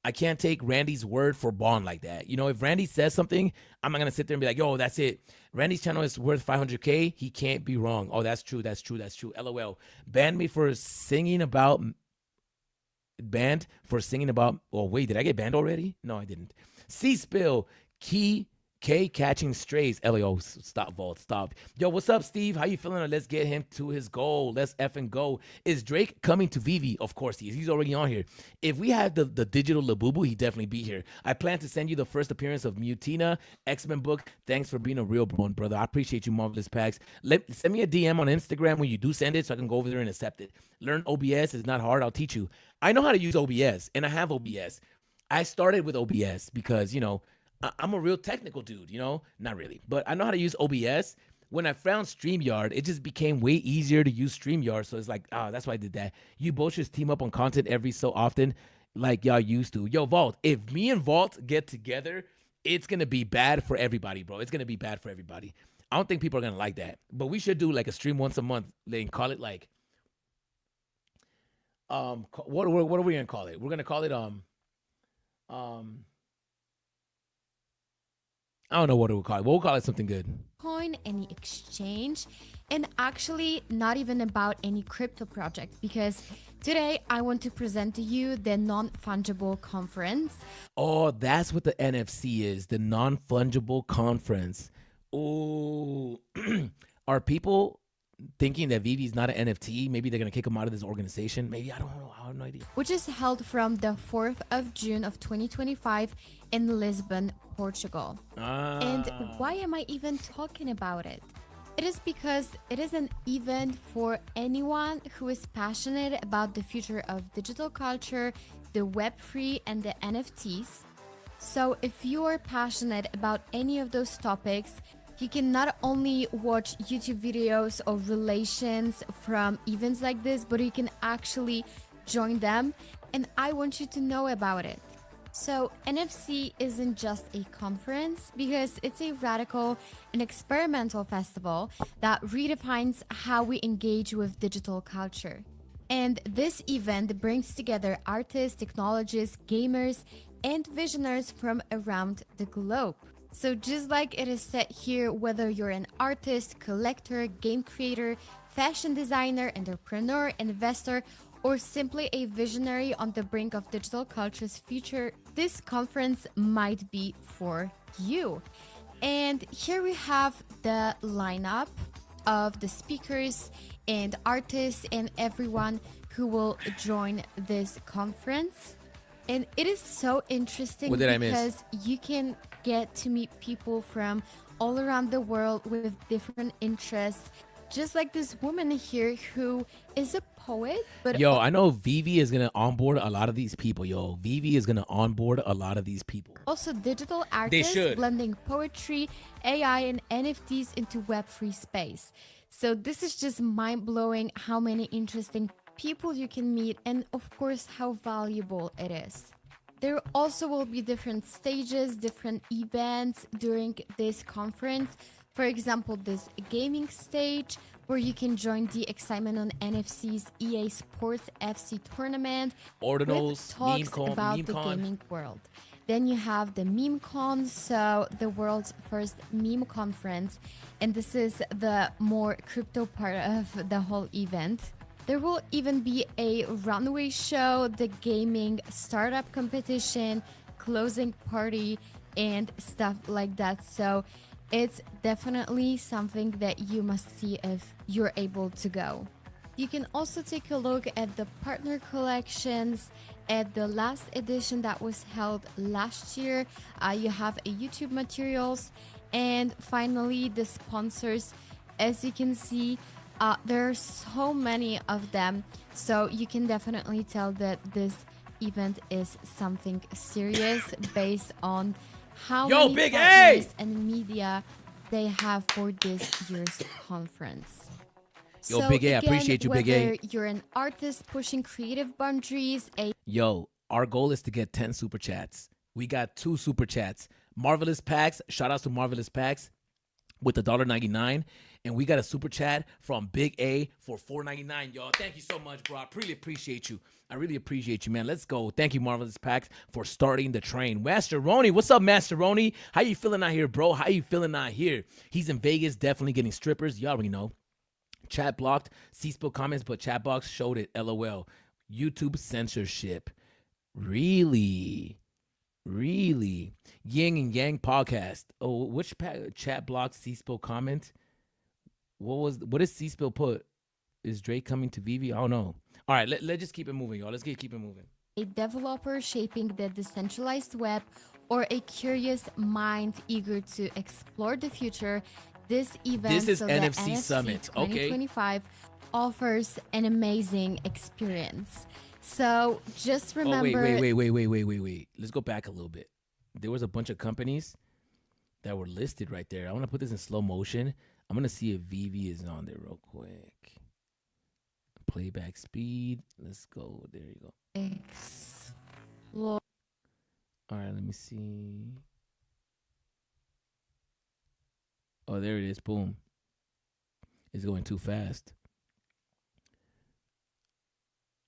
I can't take Randy's word for bond like that. If Randy says something, I'm not gonna sit there and be like, yo, that's it. Randy's channel is worth 500K. He can't be wrong. Oh, that's true. That's true. That's true. LOL. Banned for singing about. Oh wait, did I get banned already? No, I didn't. C-Spill. K catching strays. LAO, stop, Vault, stop. Yo, what's up, Steve? How you feeling? Let's get him to his goal. Let's effing go. Is Drake coming to VeVe? Of course he is. He's already on here. If we had the digital Labubu, he'd definitely be here. I plan to send you the first appearance of Mutina, X-Men book. Thanks for being a real one, brother. I appreciate you, Marvelous Packs. Send me a DM on Instagram when you do send it so I can go over there and accept it. Learn OBS. It's not hard. I'll teach you. I know how to use OBS, and I have OBS. I started with OBS because, I'm a real technical dude, not really, but I know how to use OBS. When I found StreamYard, it just became way easier to use StreamYard. So it's like, that's why I did that. You both just team up on content every so often like y'all used to. Yo, Vault, if me and Vault get together, it's going to be bad for everybody, bro. It's going to be bad for everybody. I don't think people are going to like that, but we should do like a stream once a month. They call it like, what are we going to call it? We're going to call it, I don't know what we'll call it. We'll call it something good. Coin, any exchange, and actually not even about any crypto project, because today I want to present to you the non-fungible conference. Oh, that's what the NFC is, the non-fungible conference. Oh, are people thinking that VeVe is not an NFT? Maybe they're going to kick them out of this organization. Maybe, I don't know. I have no idea. Which is held from the 4th of June of 2025 in Lisbon, Portugal. And why am I even talking about it? It is because it is an event for anyone who is passionate about the future of digital culture, the Web3 and the NFTs. So if you are passionate about any of those topics, you can not only watch YouTube videos of relations from events like this, but you can actually join them, and I want you to know about it. So NFC isn't just a conference, because it's a radical and experimental festival that redefines how we engage with digital culture. And this event brings together artists, technologists, gamers, and visionaries from around the globe. So just like it is said here, whether you're an artist, collector, game creator, fashion designer, entrepreneur, investor, or simply a visionary on the brink of digital culture's future, this conference might be for you. And here we have the lineup of the speakers and artists and everyone who will join this conference. And it is so interesting because you can get to meet people from all around the world with different interests. Just like this woman here who is a poet. But yo, I know VeVe is going to onboard a lot of these people. Yo, VeVe is going to onboard a lot of these people. Also digital artists blending poetry, AI, and NFTs into Web3 space. So this is just mind-blowing how many interesting people you can meet, and of course how valuable it is. There also will be different stages, different events during this conference. For example, this gaming stage where you can join the excitement on NFC's EA Sports FC tournament with talks about the gaming world. Then you have the MemeCon, so the world's first meme conference, and this is the more crypto part of the whole event. There will even be a runway show, the gaming startup competition, closing party, and stuff like that. So It's definitely something that you must see if you're able to go. You can also take a look at the partner collections at the last edition that was held last year. You have a YouTube materials, and finally the sponsors. As you can see, there are so many of them, so you can definitely tell that this event is something serious based on how Yo, many Big A! partners and media they have for this year's conference. Yo, So Big A, I again, appreciate you, Big A. whether you're an artist pushing creative boundaries, a Yo, our goal is to get 10 super chats. We got 2 super chats. Marvelous Packs, shout outs to Marvelous Packs with $1.99. And we got a super chat from Big A for $4.99, y'all. Thank you so much, bro. I really appreciate you. I really appreciate you, man. Let's go. Thank you, Marvelous Packs, for starting the train. Master Roni, what's up, Master Roni? How you feeling out here, bro? How you feeling out here? He's in Vegas, definitely getting strippers. Y'all already know. Chat blocked, C-Spill comments, but chat box showed it. LOL. YouTube censorship. Really? Really? Yin and Yang podcast. Oh, which chat blocked C-Spill comment? What did C-Spill put? Is Drake coming to VeVe? I don't know. All right, let's just keep it moving, y'all. Let's keep it moving. a developer shaping the decentralized web, or a curious mind eager to explore the future, this event, This is so NFC the NFC Summit, okay? 2025, offers an amazing experience. So just remember. Wait. Let's go back a little bit. There was a bunch of companies that were listed right there. I want to put this in slow motion. I'm going to see if VeVe is on there real quick. Playback speed. Let's go. There you go. Explore. All right, let me see. Oh, there it is. Boom. It's going too fast.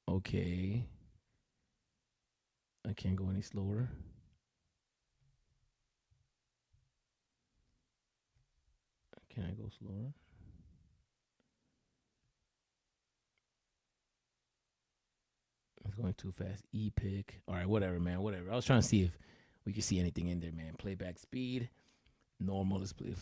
Okay. I can't go any slower. Can I go slower? It's going too fast. Epic. All right, whatever, man. Whatever. I was trying to see if we could see anything in there, man. Playback speed. Normal. Let's play.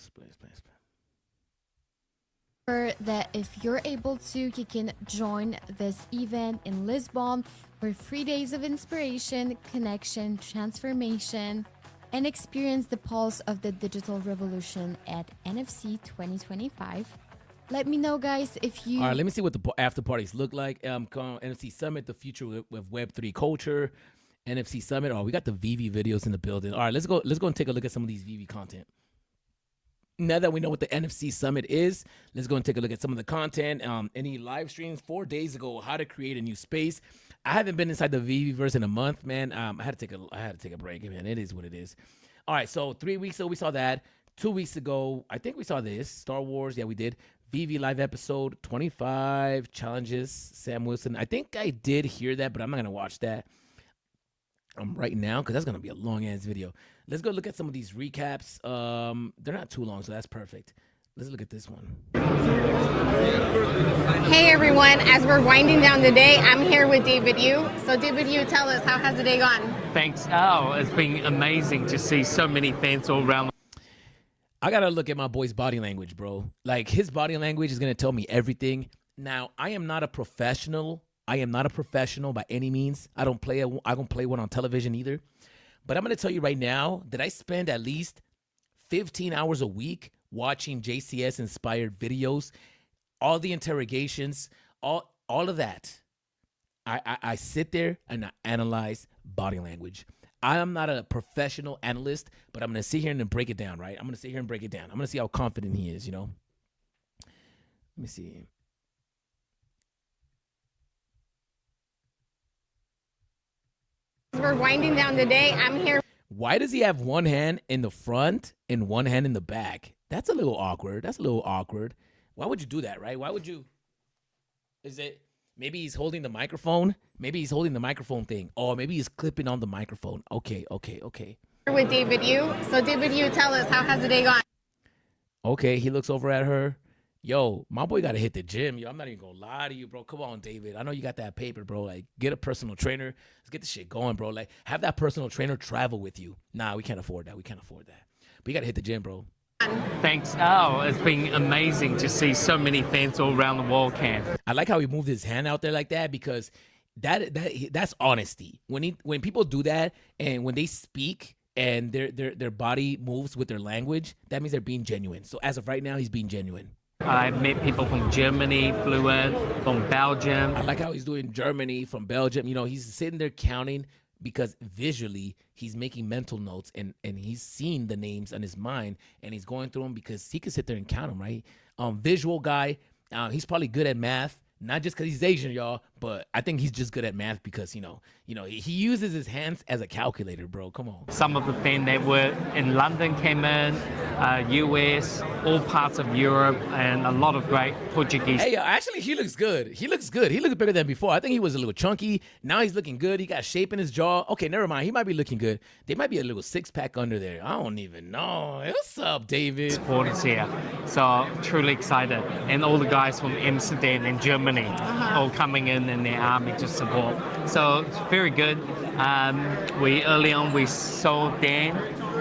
That if you're able to, you can join this event in Lisbon for 3 days of inspiration, connection, transformation, and experience the pulse of the digital revolution at NFC 2025. Let me know, guys, if you... All right, let me see what the after parties look like. NFC Summit, the future with Web3 culture. NFC Summit. Oh, we got the VeVe videos in the building. All right, let's go and take a look at some of these VeVe content. Now that we know what the NFC Summit is, let's go and take a look at some of the content. Any live streams 4 days ago, how to create a new space. I haven't been inside the VeVe-verse in a month, man. I had to take a break, man. It is what it is. All right, so 3 weeks ago we saw that. 2 weeks ago, I think we saw this Star Wars. Yeah, we did. VeVe live episode 25 challenges. Sam Wilson. I think I did hear that, but I'm not gonna watch that right now because that's gonna be a long ass video. Let's go look at some of these recaps. They're not too long, so that's perfect. Let's look at this one. Hey everyone, as we're winding down the day, I'm here with David Yu. So David Yu, tell us, how has the day gone? Thanks. Oh, it's been amazing to see so many fans all around. I gotta look at my boy's body language, bro. Like, his body language is gonna tell me everything. Now, I am not a professional. I am not a professional by any means. I don't play one on television either. But I'm gonna tell you right now that I spend at least 15 hours a week watching JCS inspired videos, all the interrogations, all of that. I sit there and I analyze body language. I am not a professional analyst, but I'm going to sit here and break it down, right? I'm going to sit here and break it down. I'm going to see how confident he is, you know? Let me see. As we're winding down the day, I'm here. Why does he have one hand in the front and one hand in the back? That's a little awkward. Why would you do that, right? Why would you? Is it maybe he's holding the microphone? Maybe he's holding the microphone thing. Oh, maybe he's clipping on the microphone. Okay. With David Yu. So David Yu, tell us, how has the day gone? Okay, he looks over at her. Yo, my boy got to hit the gym. Yo, I'm not even going to lie to you, bro. Come on, David. I know you got that paper, bro. Like, get a personal trainer. Let's get the shit going, bro. Like, have that personal trainer travel with you. Nah, we can't afford that. But you got to hit the gym, bro. Thanks. Oh, it's been amazing to see so many fans all around the world, Cam. I like how he moved his hand out there like that because that's honesty. When people do that and when they speak and their body moves with their language, that means they're being genuine. So as of right now, he's being genuine. I've met people from Germany, flew in, from Belgium. I like how he's doing Germany, from Belgium. You know, he's sitting there counting because visually he's making mental notes and he's seeing the names on his mind and he's going through them because he can sit there and count them, right? Visual guy. He's probably good at math. Not just because he's Asian, y'all, but I think he's just good at math because, you know, he uses his hands as a calculator, bro. Come on. Some of the fans that were in London came in, US, all parts of Europe, and a lot of great Portuguese. Hey, actually, he looks good. He looks good. He looks bigger than before. I think he was a little chunky. Now he's looking good. He got shape in his jaw. Okay, never mind. He might be looking good. There might be a little six-pack under there. I don't even know. Hey, what's up, David? Supporters here. So truly excited. And all the guys from Amsterdam and Germany all coming in their army to support. So it's very good. Early on we saw Dan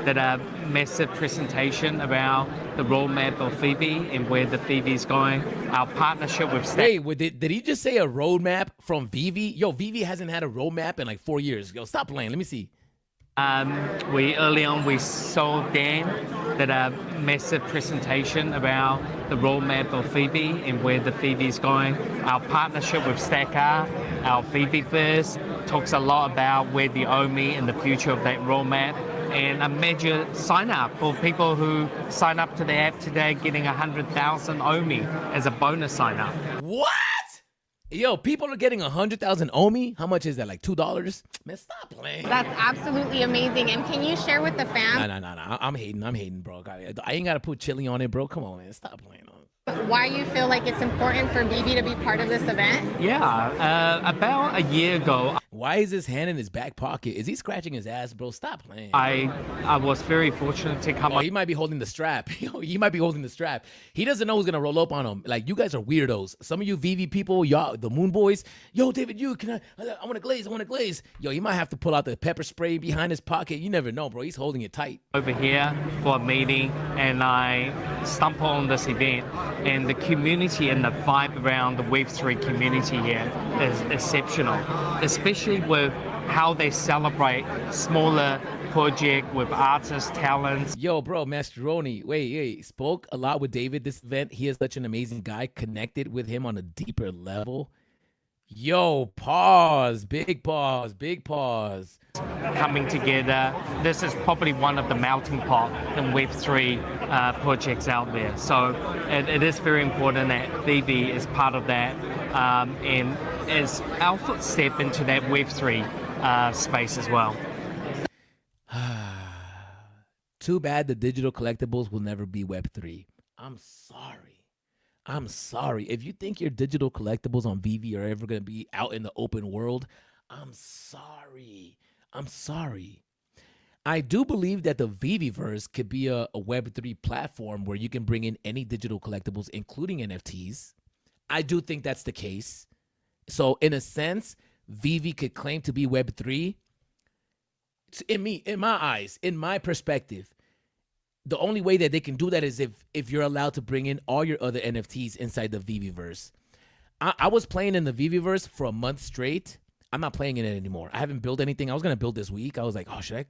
did a massive presentation about the roadmap of VeVe and where the VeVe is going. Our partnership with Hey, did he just say a roadmap from VeVe? Yo, VeVe hasn't had a roadmap in like 4 years. Yo, stop playing. Let me see. Early on we saw Dan did a massive presentation about the roadmap of VeVe and where the VeVe is going. Our partnership with Stacker, our VeVeverse, talks a lot about where the OMI and the future of that roadmap, and a major sign up for people who sign up to the app today, getting 100,000 OMI as a bonus sign up. What? Yo, people are getting 100,000 OMI. How much is that? Like $2? Man, stop playing. That's absolutely amazing. And can you share with the fans No. I'm hating, bro. I ain't got to put chili on it, bro. Come on, man. Stop playing on it. why you feel like it's important for VeVe to be part of this event? Yeah, about a year ago. Why is his hand in his back pocket? Is he scratching his ass, bro? Stop playing. I was very fortunate to come. He might be holding the strap. He might be holding the strap. He doesn't know who's gonna roll up on him. Like, you guys are weirdos. Some of you VeVe people, y'all, the Moon Boys. Yo, David, I want to glaze. I want to glaze. Yo, he might have to pull out the pepper spray behind his pocket. You never know, bro. He's holding it tight. Over here for a meeting, and I stumbled on this event, and the community and the vibe around the Web3 community here is exceptional, especially with how they celebrate smaller project with artists, talents. Yo, bro, Mascheroni, wait, spoke a lot with David this event. He is such an amazing guy, connected with him on a deeper level. Yo, big pause. Coming together. This is probably one of the melting pot in Web3 projects out there. So it is very important that VeVe is part of that, and is our footstep into that Web3 space as well. Too bad the digital collectibles will never be Web3. I'm sorry. If you think your digital collectibles on VeVe are ever going to be out in the open world, I'm sorry. I do believe that the VeVeverse could be a Web3 platform where you can bring in any digital collectibles, including NFTs. I do think that's the case. So in a sense, VeVe could claim to be Web3. In my eyes, in my perspective, the only way that they can do that is if you're allowed to bring in all your other NFTs inside the VeVeverse. I was playing in the VeVeverse for a month straight. I'm not playing in it anymore. I haven't built anything. I was going to build this week. I was like, oh, should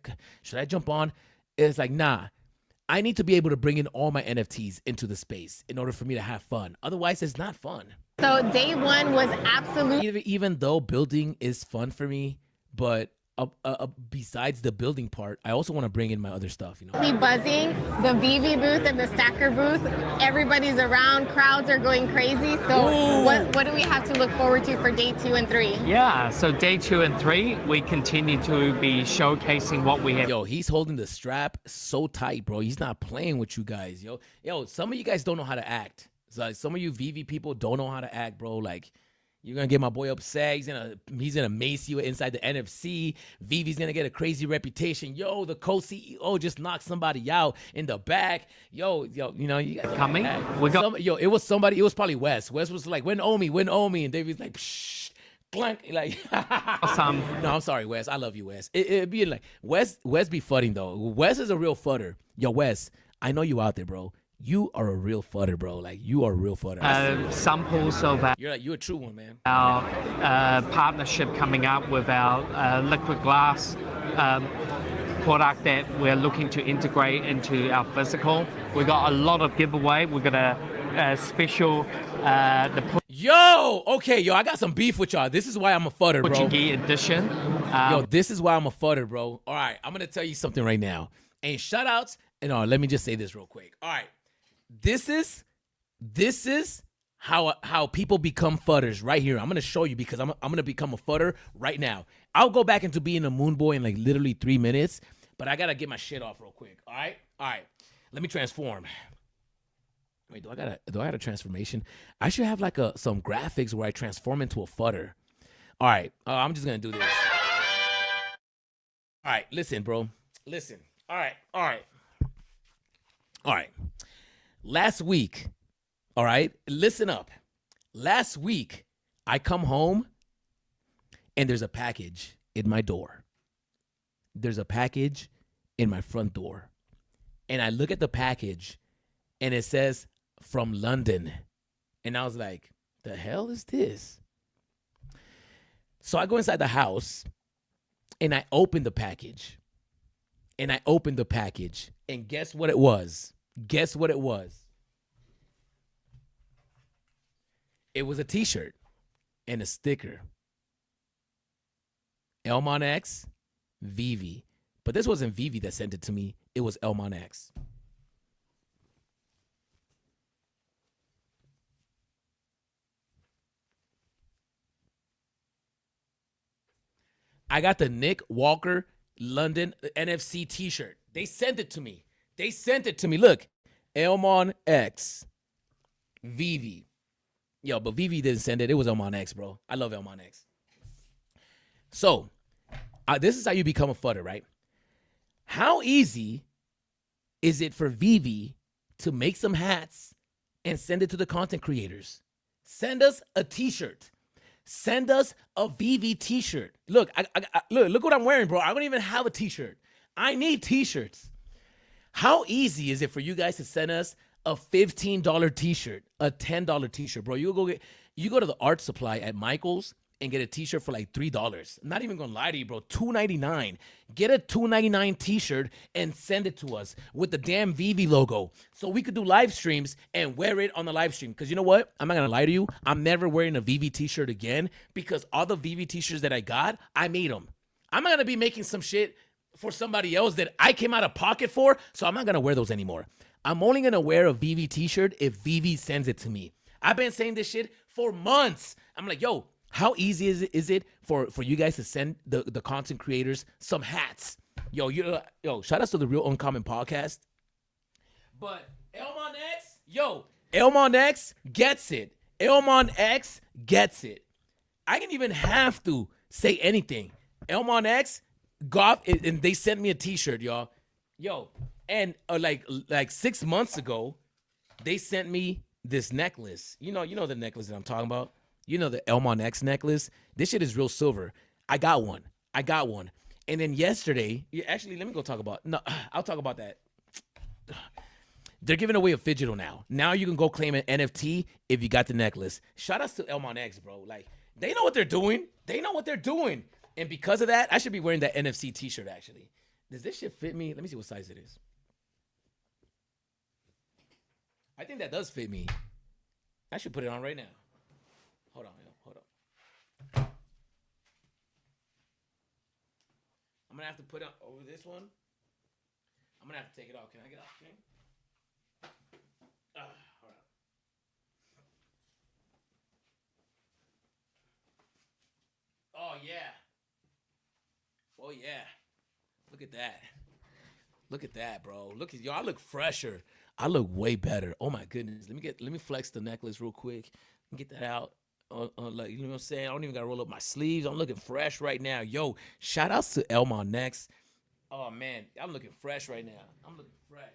I jump on? It's like, nah. I need to be able to bring in all my NFTs into the space in order for me to have fun. Otherwise, it's not fun. So day one was absolutely... Even though building is fun for me, but besides the building part, I also want to bring in my other stuff, you know. Buzzing, the VeVe booth and the Stacker booth, everybody's around, crowds are going crazy. So what do we have to look forward to for day 2 and 3? Yeah, so day 2 and 3, we continue to be showcasing what we have. Yo, he's holding the strap so tight, bro. He's not playing with you guys, yo. Some of you guys don't know how to act. So some of you VeVe people don't know how to act, bro. Like, you're going to get my boy upset. He's gonna mace you inside the NFC. VeVe's going to get a crazy reputation. Yo, the co-CEO just knocked somebody out in the back. Yo, you know, you guys coming? It was somebody. It was probably Wes. Wes was like, win Omi. And David's like, psh, clank. Like, no, I'm sorry, Wes. I love you, Wes. It'd be like, Wes be fudding, though. Wes is a real fudder. Yo, Wes, I know you out there, bro. You are a real fudder, bro. Like, you are a real fudder. Samples of You're a true one, man. our partnership coming up with our liquid glass product that we're looking to integrate into our physical. We got a lot of giveaway. We got a special Yo, okay, yo, I got some beef with y'all. This is why I'm a fudder, bro. Portuguese edition. Yo, this is why I'm a fudder, bro. All right, I'm gonna tell you something right now. And shout outs, and let me just say this real quick. All right, this is how people become fudders right here. I'm gonna show you because I'm gonna become a fudder right now. I'll go back into being a moon boy in like literally 3 minutes, but I gotta get my shit off real quick. All right. Let me transform. Wait, do I got a transformation? I should have like some graphics where I transform into a fudder. All right, I'm just gonna do this. All right, listen, bro. Listen. All right. Last week, all right, listen up. Last week, I come home and there's a package in my door. There's a package in my front door. And I look at the package and it says, from London. And I was like, the hell is this? So I go inside the house and I open the package. And guess what it was? It was a t-shirt and a sticker. Elmon X, VeVe. But this wasn't VeVe that sent it to me. It was Elmon X. I got the Nick Walker London NFC t-shirt. They sent it to me. Look, Elmon X, VeVe. Yo, but VeVe didn't send it. It was Elmon X, bro. I love Elmon X. So, this is how you become a fudder, right? How easy is it for VeVe to make some hats and send it to the content creators? Send us a t-shirt. Send us a VeVe t-shirt. Look, look what I'm wearing, bro. I don't even have a t-shirt. I need t-shirts. How easy is it for you guys to send us a $15 t-shirt, a $10 t-shirt, bro? You go to the art supply at Michael's and get a t-shirt for like $3. I'm not even gonna lie to you, bro. $2.99. Get a $2.99 t-shirt and send it to us with the damn VeVe logo so we could do live streams and wear it on the live stream. Because you know what? I'm not gonna lie to you. I'm never wearing a VeVe t-shirt again because all the VeVe t-shirts that I got, I made them. I'm not gonna be making some shit for somebody else that I came out of pocket for, so I'm not gonna wear those anymore. I'm only gonna wear a VeVe t-shirt if VeVe sends it to me. I've been saying this shit for months. I'm like, yo, how easy is it for you guys to send the content creators some hats? Yo, shout out to the Real Uncommon Podcast. But Elmon X gets it. Elmon X gets it. I didn't even have to say anything. Elmon X got it, and they sent me a t-shirt, y'all. Yo, and like 6 months ago, they sent me this necklace. You know the necklace that I'm talking about. You know the Elmon X necklace? This shit is real silver. I got one. And then yesterday, actually, let me go talk about, no, I'll talk about that. They're giving away a Fidgetal now. Now you can go claim an NFT if you got the necklace. Shout outs to Elmon X, bro. Like, they know what they're doing. And because of that, I should be wearing that NFC t-shirt, actually. Does this shit fit me? Let me see what size it is. I think that does fit me. I should put it on right now. Hold on. I'm gonna have to put it over this one. I'm gonna have to take it off. Can I get off? Hold on. Oh yeah. Look at that, bro. Look at y'all. I look fresher. I look way better. Oh my goodness. Let me flex the necklace real quick and get that out. Like, you know what I'm saying? I don't even gotta roll up my sleeves. I'm looking fresh right now. Yo, shout outs to Elmon X. Oh man, I'm looking fresh right now. I'm looking fresh.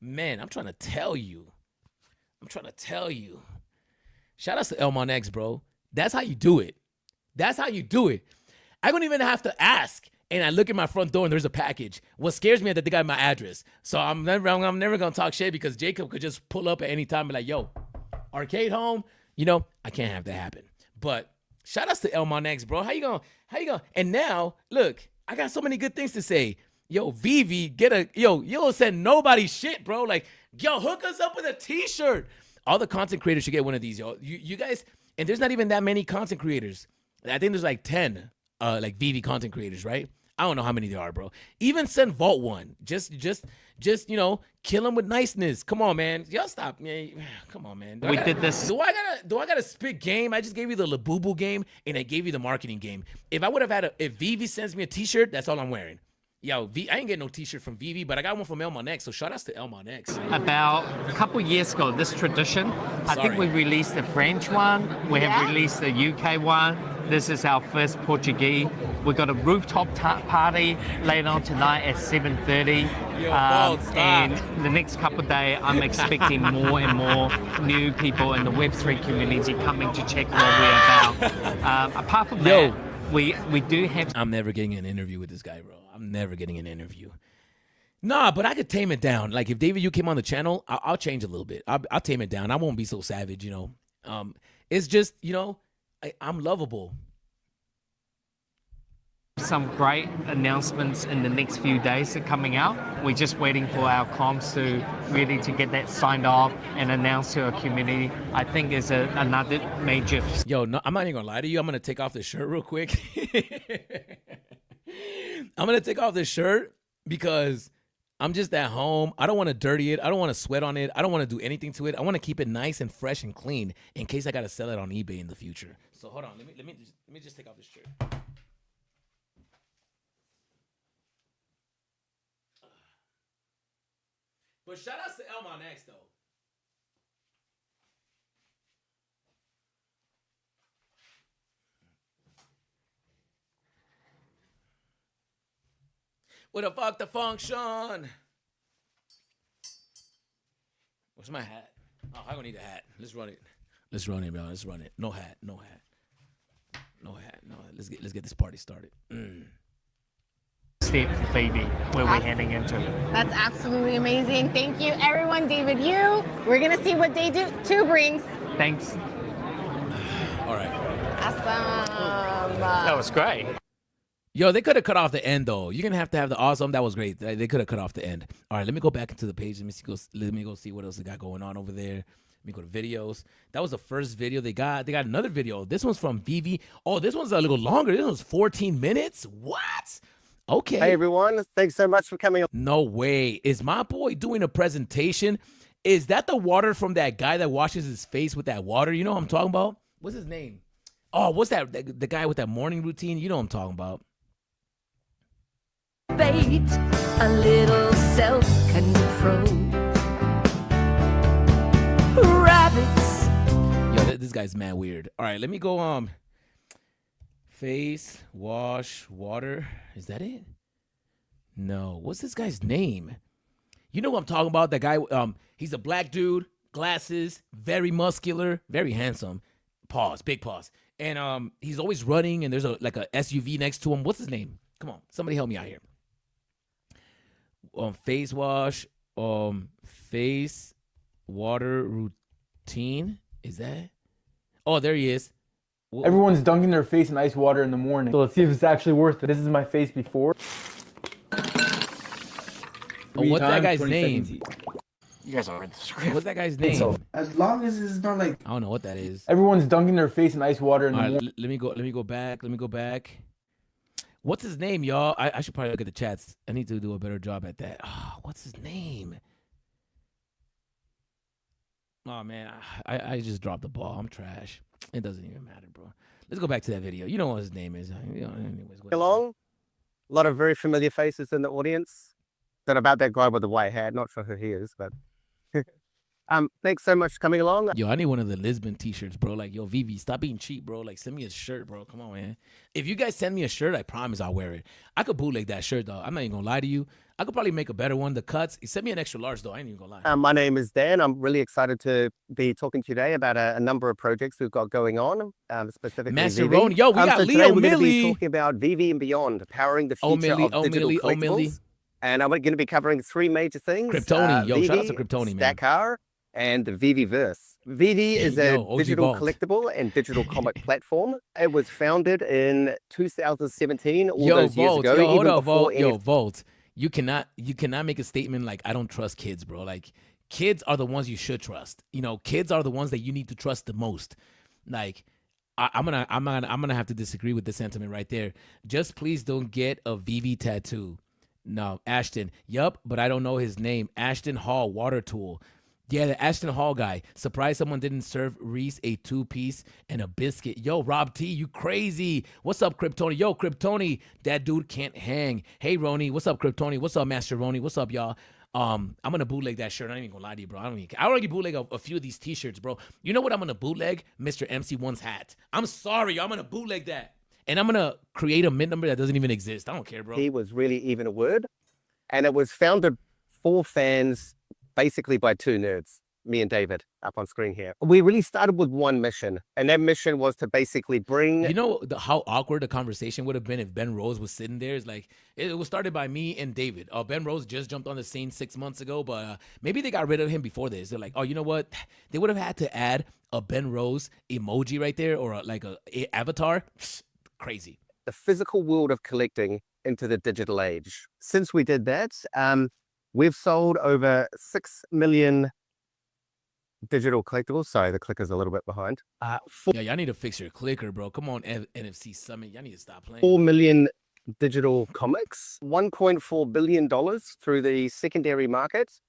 Man, I'm trying to tell you. Shout outs to Elmon X, bro. That's how you do it. I don't even have to ask. and I look at my front door and there's a package. What scares me is that they got my address. So I'm never gonna talk shit because Jacob could just pull up at any time and be like, yo, arcade home. You know, I can't have that happen. But shout outs to Elmon X, bro. How you going? And now, look, I got so many good things to say. Yo, VeVe, you don't send nobody shit, bro. Like, yo, hook us up with a t-shirt. All the content creators should get one of these, yo. You guys, and there's not even that many content creators. I think there's like 10 like VeVe content creators, right? I don't know how many there are, bro. Even send Vault one. Just you know, kill him with niceness. Come on, man. Y'all stop. Man. Come on, man. We did this. Do I gotta spit game? I just gave you the Labubu game and I gave you the marketing game. If I would have had if VeVe sends me a t-shirt, that's all I'm wearing. Yo, I ain't getting no t-shirt from VeVe, but I got one from Elmon X, so shout outs to Elmon X. About a couple years ago, this tradition, I think we released the French one, we have released the UK one, this is our first Portuguese. We got a rooftop party later on tonight at 7:30. And the next couple of days, I'm expecting more and more new people in the Web3 community coming to check what we're about. Apart from that, we do have... I'm never getting an interview with this guy, bro. I'm never getting an interview. Nah, but I could tame it down. Like if David, you came on the channel, I'll change a little bit. I'll tame it down. I won't be so savage, you know. It's just, you know, I'm lovable. Some great announcements in the next few days are coming out. We're just waiting for our comms to really to get that signed off and announced to our community. I think is another major... Yo, no, I'm not even gonna lie to you. I'm gonna take off this shirt real quick. I'm gonna take off this shirt because I'm just at home. I don't want to dirty it. I don't want to sweat on it. I don't want to do anything to it. I want to keep it nice and fresh and clean in case I gotta sell it on eBay in the future. So hold on, let me just take off this shirt. But shout outs to Elmon X though. What the fuck the function? Where's my hat? Oh, I don't need a hat. Let's run it. Let's run it, bro. Let's run it. No hat. No hat. No hat. No. Let's get this party started. Step for VeVe where we're heading into. That's absolutely amazing. Thank you, everyone. David, we're gonna see what day 2 brings. Thanks. All right. Awesome. That was great. Yo, they could have cut off the end though. You're gonna have to have the awesome. That was great. They could have cut off the end. All right, let me go back into the page. Let me go see what else they got going on over there. Let me go to videos. That was the first video they got. They got another video. This one's from VeVe. Oh, this one's a little longer. This one's 14 minutes. What? Okay. Hey everyone, thanks so much for coming. No way. Is my boy doing a presentation? Is that the water from that guy that washes his face with that water? You know what I'm talking about? What's his name? Oh, what's that? The guy with that morning routine? You know what I'm talking about. Bait, a little self-control. Rabbits. Yo, this guy's mad weird. All right, let me go face wash water. Is that it? No. What's this guy's name? You know what I'm talking about? That guy, he's a black dude, glasses, very muscular, very handsome. Pause, big pause. And he's always running and there's a SUV next to him. What's his name? Come on, somebody help me out here. Face wash, face water routine. Is that? Oh, there he is. Everyone's dunking their face in ice water in the morning. So let's see if it's actually worth it. This is my face before. Oh, what's that guy's name? You guys are in the script. What's that guy's name? So, as long as it's not like... I don't know what that is. Everyone's dunking their face in ice water in the All right, morning. let me go back. What's his name, y'all? I should probably look at the chats. I need to do a better job at that. Oh, what's his name? Oh, man, I just dropped the ball. I'm trash. It doesn't even matter, bro. Let's go back to that video. You know what his name is. Anyways, Along, a lot of very familiar faces in the audience. Don't about that guy with the white hat. Not sure who he is, but thanks so much for coming along. Yo, I need one of the Lisbon t-shirts, bro. Like, yo, VeVe, stop being cheap, bro. Like, send me a shirt, bro. Come on, man. If you guys send me a shirt, I promise I'll wear it. I could bootleg that shirt, though. I'm not even gonna lie to you. I could probably make a better one. The cuts. Send me an extra large though. I ain't even gonna lie. My name is Dan. I'm really excited to be talking to you today about a number of projects we've got going on, specifically Master VeVe. Roni. Yo, we got so Leo today we're going to Millie. be talking about VeVe and beyond, powering the Oh, future Millie, of oh, digital Millie, oh, Millie. collectibles. And I'm going to be covering three major things. Kryptoni. Yo, shout out to VeVe, Kryptoni, man. Stackar, and the VeVeverse. VeVe is a Yo, OG digital Vault. collectible and digital comic platform. It was founded in 2017, all Yo, those years Volt. ago, Yo, hold even up, before Volt. Yo, NFT. Volt. You cannot make a statement like I don't trust kids, bro. Like kids are the ones you should trust. You know, kids are the ones that you need to trust the most. Like I'm gonna have to disagree with the sentiment right there. Just please don't get a VeVe tattoo. No, Ashton. Yup, but I don't know his name. Ashton Hall, water tool. Yeah, the Ashton Hall guy. Surprised someone didn't serve Reese a 2-piece and a biscuit. Yo, Rob T, you crazy. What's up, Kryptoni? Yo, Kryptoni, that dude can't hang. Hey, Roni. What's up, Kryptoni? What's up, Master Roni? What's up, y'all? I'm gonna bootleg that shirt. I ain't even gonna lie to you, bro. I already bootleg a few of these t-shirts, bro. You know what I'm gonna bootleg? Mr. MC1's hat. I'm sorry, I'm gonna bootleg that. And I'm gonna create a mint number that doesn't even exist. I don't care, bro. He was really even a word. And it was founded for fans, basically by two nerds, me and David, up on screen here. We really started with one mission, and that mission was to basically bring... You know how awkward the conversation would have been if Ben Rose was sitting there? It's like, it was started by me and David. Ben Rose just jumped on the scene 6 months ago, but maybe they got rid of him before this. They're like, oh, you know what? They would have had to add a Ben Rose emoji right there, or like a avatar. Crazy. The physical world of collecting into the digital age. Since we did that, we've sold over 6 million digital collectibles. Sorry, the clicker's a little bit behind. Yeah, y'all need to fix your clicker, bro. Come on, NFC Summit. Y'all need to stop playing. 4 million digital comics, $1.4 billion through the secondary market.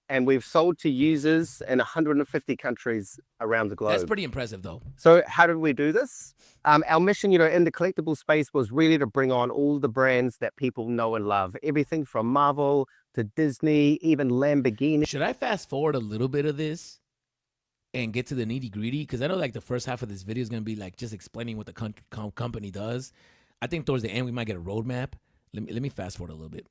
And we've sold to users in 150 countries around the globe. That's pretty impressive, though. So how did we do this? Our mission, in the collectible space was really to bring on all the brands that people know and love. Everything from Marvel to Disney, even Lamborghini. Should I fast forward a little bit of this and get to the nitty gritty? Because I know like the first half of this video is going to be like just explaining what the company does. I think towards the end, we might get a roadmap. Let me fast forward a little bit.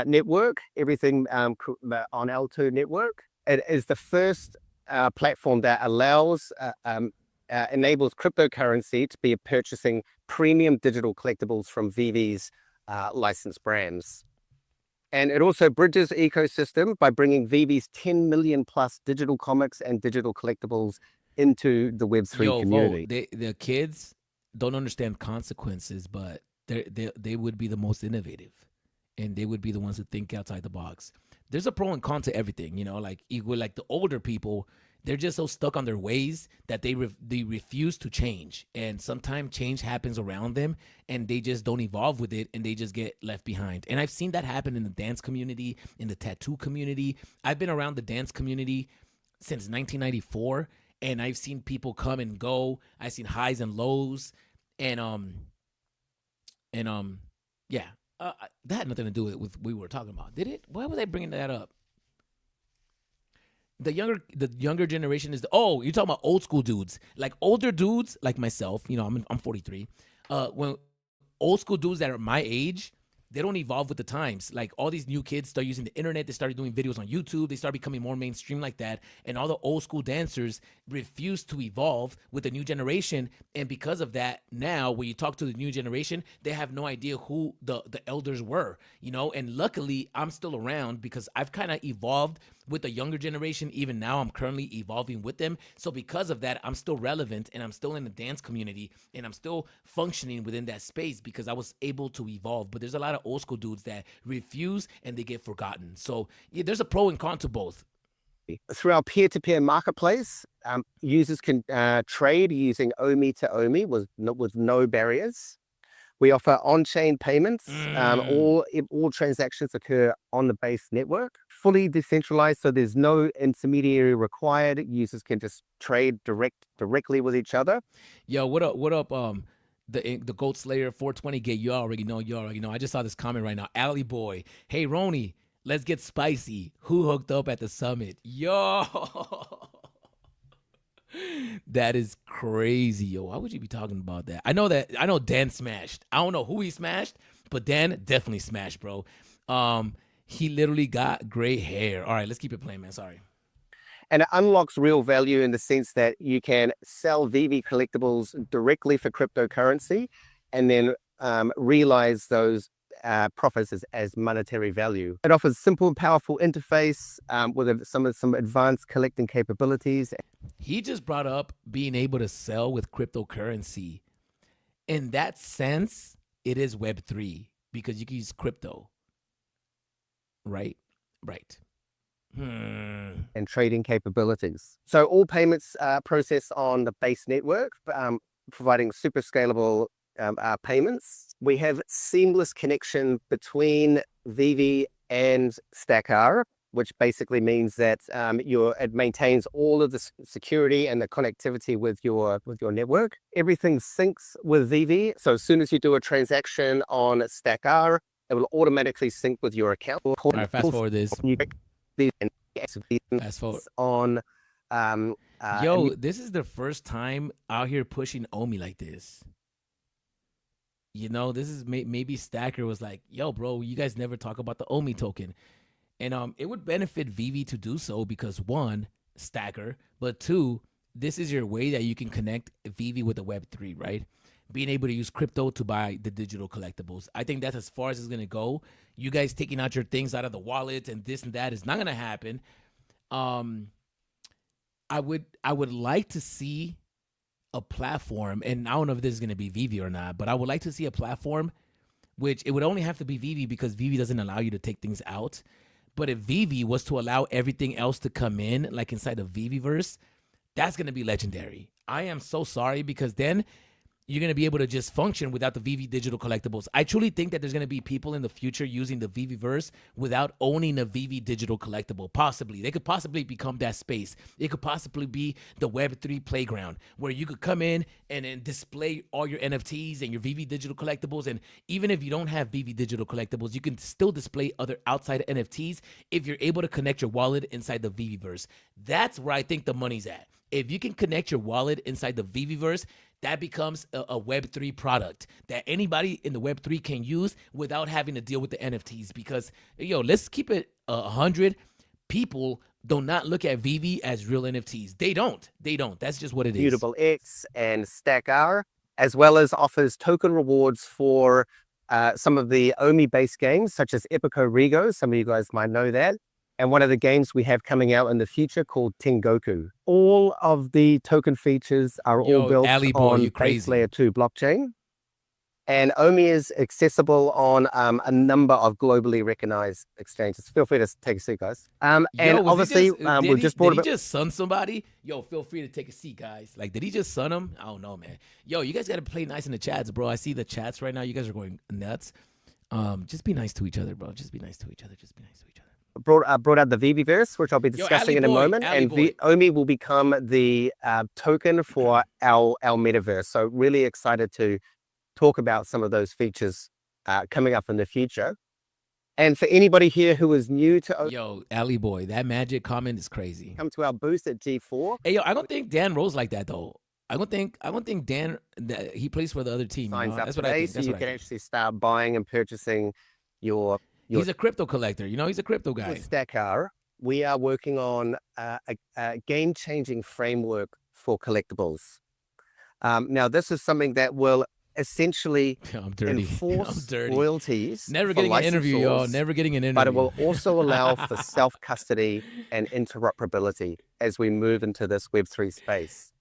Network, everything on L2 Network. It is the first platform that allows, enables cryptocurrency to be purchasing premium digital collectibles from VeVe's licensed brands. And it also bridges the ecosystem by bringing VeVe's 10 million plus digital comics and digital collectibles into the Web3 community. The kids don't understand consequences, but they would be the most innovative. And they would be the ones who think outside the box. There's a pro and con to everything, like equal, like the older people, they're just so stuck on their ways that they refuse to change. And sometimes change happens around them and they just don't evolve with it and they just get left behind. And I've seen that happen in the dance community, in the tattoo community. I've been around the dance community since 1994 and I've seen people come and go. I've seen highs and lows and yeah. That had nothing to do with what we were talking about, did it? Why was I bringing that up? The younger generation is you're talking about old school dudes, like older dudes like myself. I'm 43. When old school dudes that are my age, they don't evolve with the times. Like all these new kids start using the internet. They started doing videos on YouTube. They start becoming more mainstream like that. And all the old school dancers refuse to evolve with the new generation. And because of that, now when you talk to the new generation, they have no idea who the elders were, and luckily I'm still around because I've kind of evolved with the younger generation. Even now I'm currently evolving with them. So because of that, I'm still relevant and I'm still in the dance community and I'm still functioning within that space because I was able to evolve. But there's a lot of old school dudes that refuse and they get forgotten. So yeah, there's a pro and con to both. Through our peer-to-peer marketplace, users can trade using OMI to OMI with no barriers. We offer on-chain payments. All transactions occur on the base network, fully decentralized, so there's no intermediary required. Users can just trade directly with each other. Yo, what up? The Goat Slayer 420 gate. You already know. I just saw this comment right now. Alley Boy. Hey, Roni, let's get spicy. Who hooked up at the summit? Yo. That is crazy, yo. Why would you be talking about that? I know Dan smashed. I don't know who he smashed, but Dan definitely smashed, bro. He literally got gray hair. All right, let's keep it playing, man. Sorry. And it unlocks real value in the sense that you can sell VeVe collectibles directly for cryptocurrency and then realize those profits as monetary value. It offers simple and powerful interface with some advanced collecting capabilities. He just brought up being able to sell with cryptocurrency. In that sense, it is Web3 because you can use crypto. Right? Right. And trading capabilities. So all payments are processed on the base network, providing super scalable payments. We have seamless connection between VeVe and StackR, which basically means that it maintains all of the security and the connectivity with your network. Everything syncs with VeVe. So as soon as you do a transaction on StackR, it will automatically sync with your account. All right, fast forward this. Fast forward. On this is the first time out here pushing Omi like this. You know, this is maybe Stacker was like, yo, bro, you guys never talk about the Omi token. And it would benefit VeVe to do so because one, Stacker, but two, this is your way that you can connect VeVe with the Web3, right? Being able to use crypto to buy the digital collectibles. I think that's as far as it's going to go. You guys taking out your things out of the wallet and this and that is not going to happen. I would like to see a platform, and I don't know if this is going to be VeVe or not, but I would like to see a platform which it would only have to be VeVe because VeVe doesn't allow you to take things out. But if VeVe was to allow everything else to come in, like inside of VeVeverse, that's going to be legendary. I am so sorry because then you're going to be able to just function without the VeVe digital collectibles. I truly think that there's going to be people in the future using the VeVeverse without owning a VeVe digital collectible. Possibly. They could possibly become that space. It could possibly be the Web3 playground where you could come in and then display all your NFTs and your VeVe digital collectibles. And even if you don't have VeVe digital collectibles, you can still display other outside NFTs if you're able to connect your wallet inside the VeVeverse. That's where I think the money's at. If you can connect your wallet inside the VeVeverse, that becomes a Web3 product that anybody in the Web3 can use without having to deal with the NFTs. Because, let's keep it 100. People do not look at VeVe as real NFTs. They don't. That's just what it is. Mutable X and StackR, as well as offers token rewards for some of the Omi-based games, such as Epico Rego. Some of you guys might know that. And one of the games we have coming out in the future called Tengoku. All of the token features are all built on base layer 2 blockchain. And Omi is accessible on a number of globally recognized exchanges. Feel free to take a seat, guys. And obviously, we just brought Did he just sun somebody? Yo, feel free to take a seat, guys. Like, did he just sun him? I don't know, man. Yo, you guys got to play nice in the chats, bro. I see the chats right now. You guys are going nuts. Just be nice to each other, bro. Just be nice to each other. Just be nice to each other. Brought out the VeVeverse, which I'll be discussing in a moment, and Omi will become the token for our metaverse. So really excited to talk about some of those features coming up in the future. And for anybody here who is new to Yo, Alley Boy, that magic comment is crazy. Come to our booth at G4. Hey, yo, I don't think Dan rolls like that though. I don't think Dan he plays for the other team. Signs up That's today, what I think. so you can actually start buying and purchasing your. He's a crypto collector. He's a crypto guy. With StackR, we are working on a game-changing framework for collectibles. Now, this is something that will essentially enforce royalties. Never getting an interview, y'all. Never getting an interview. But it will also allow for self-custody and interoperability as we move into this Web3 space.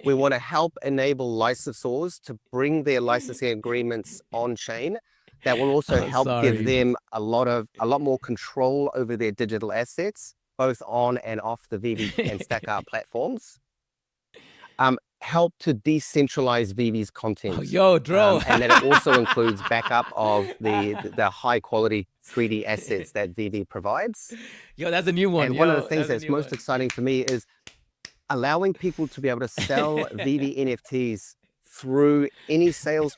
We want to help enable licensors to bring their licensing agreements on-chain. That will also help give them a lot more control over their digital assets, both on and off the VeVe and StackR platforms. Help to decentralize VeVe's content. Yo, Dro. And then it also includes backup of the high quality 3D assets that VeVe provides. Yo, that's a new one. And one of the things that's most exciting for me is allowing people to be able to sell VeVe NFTs through any sales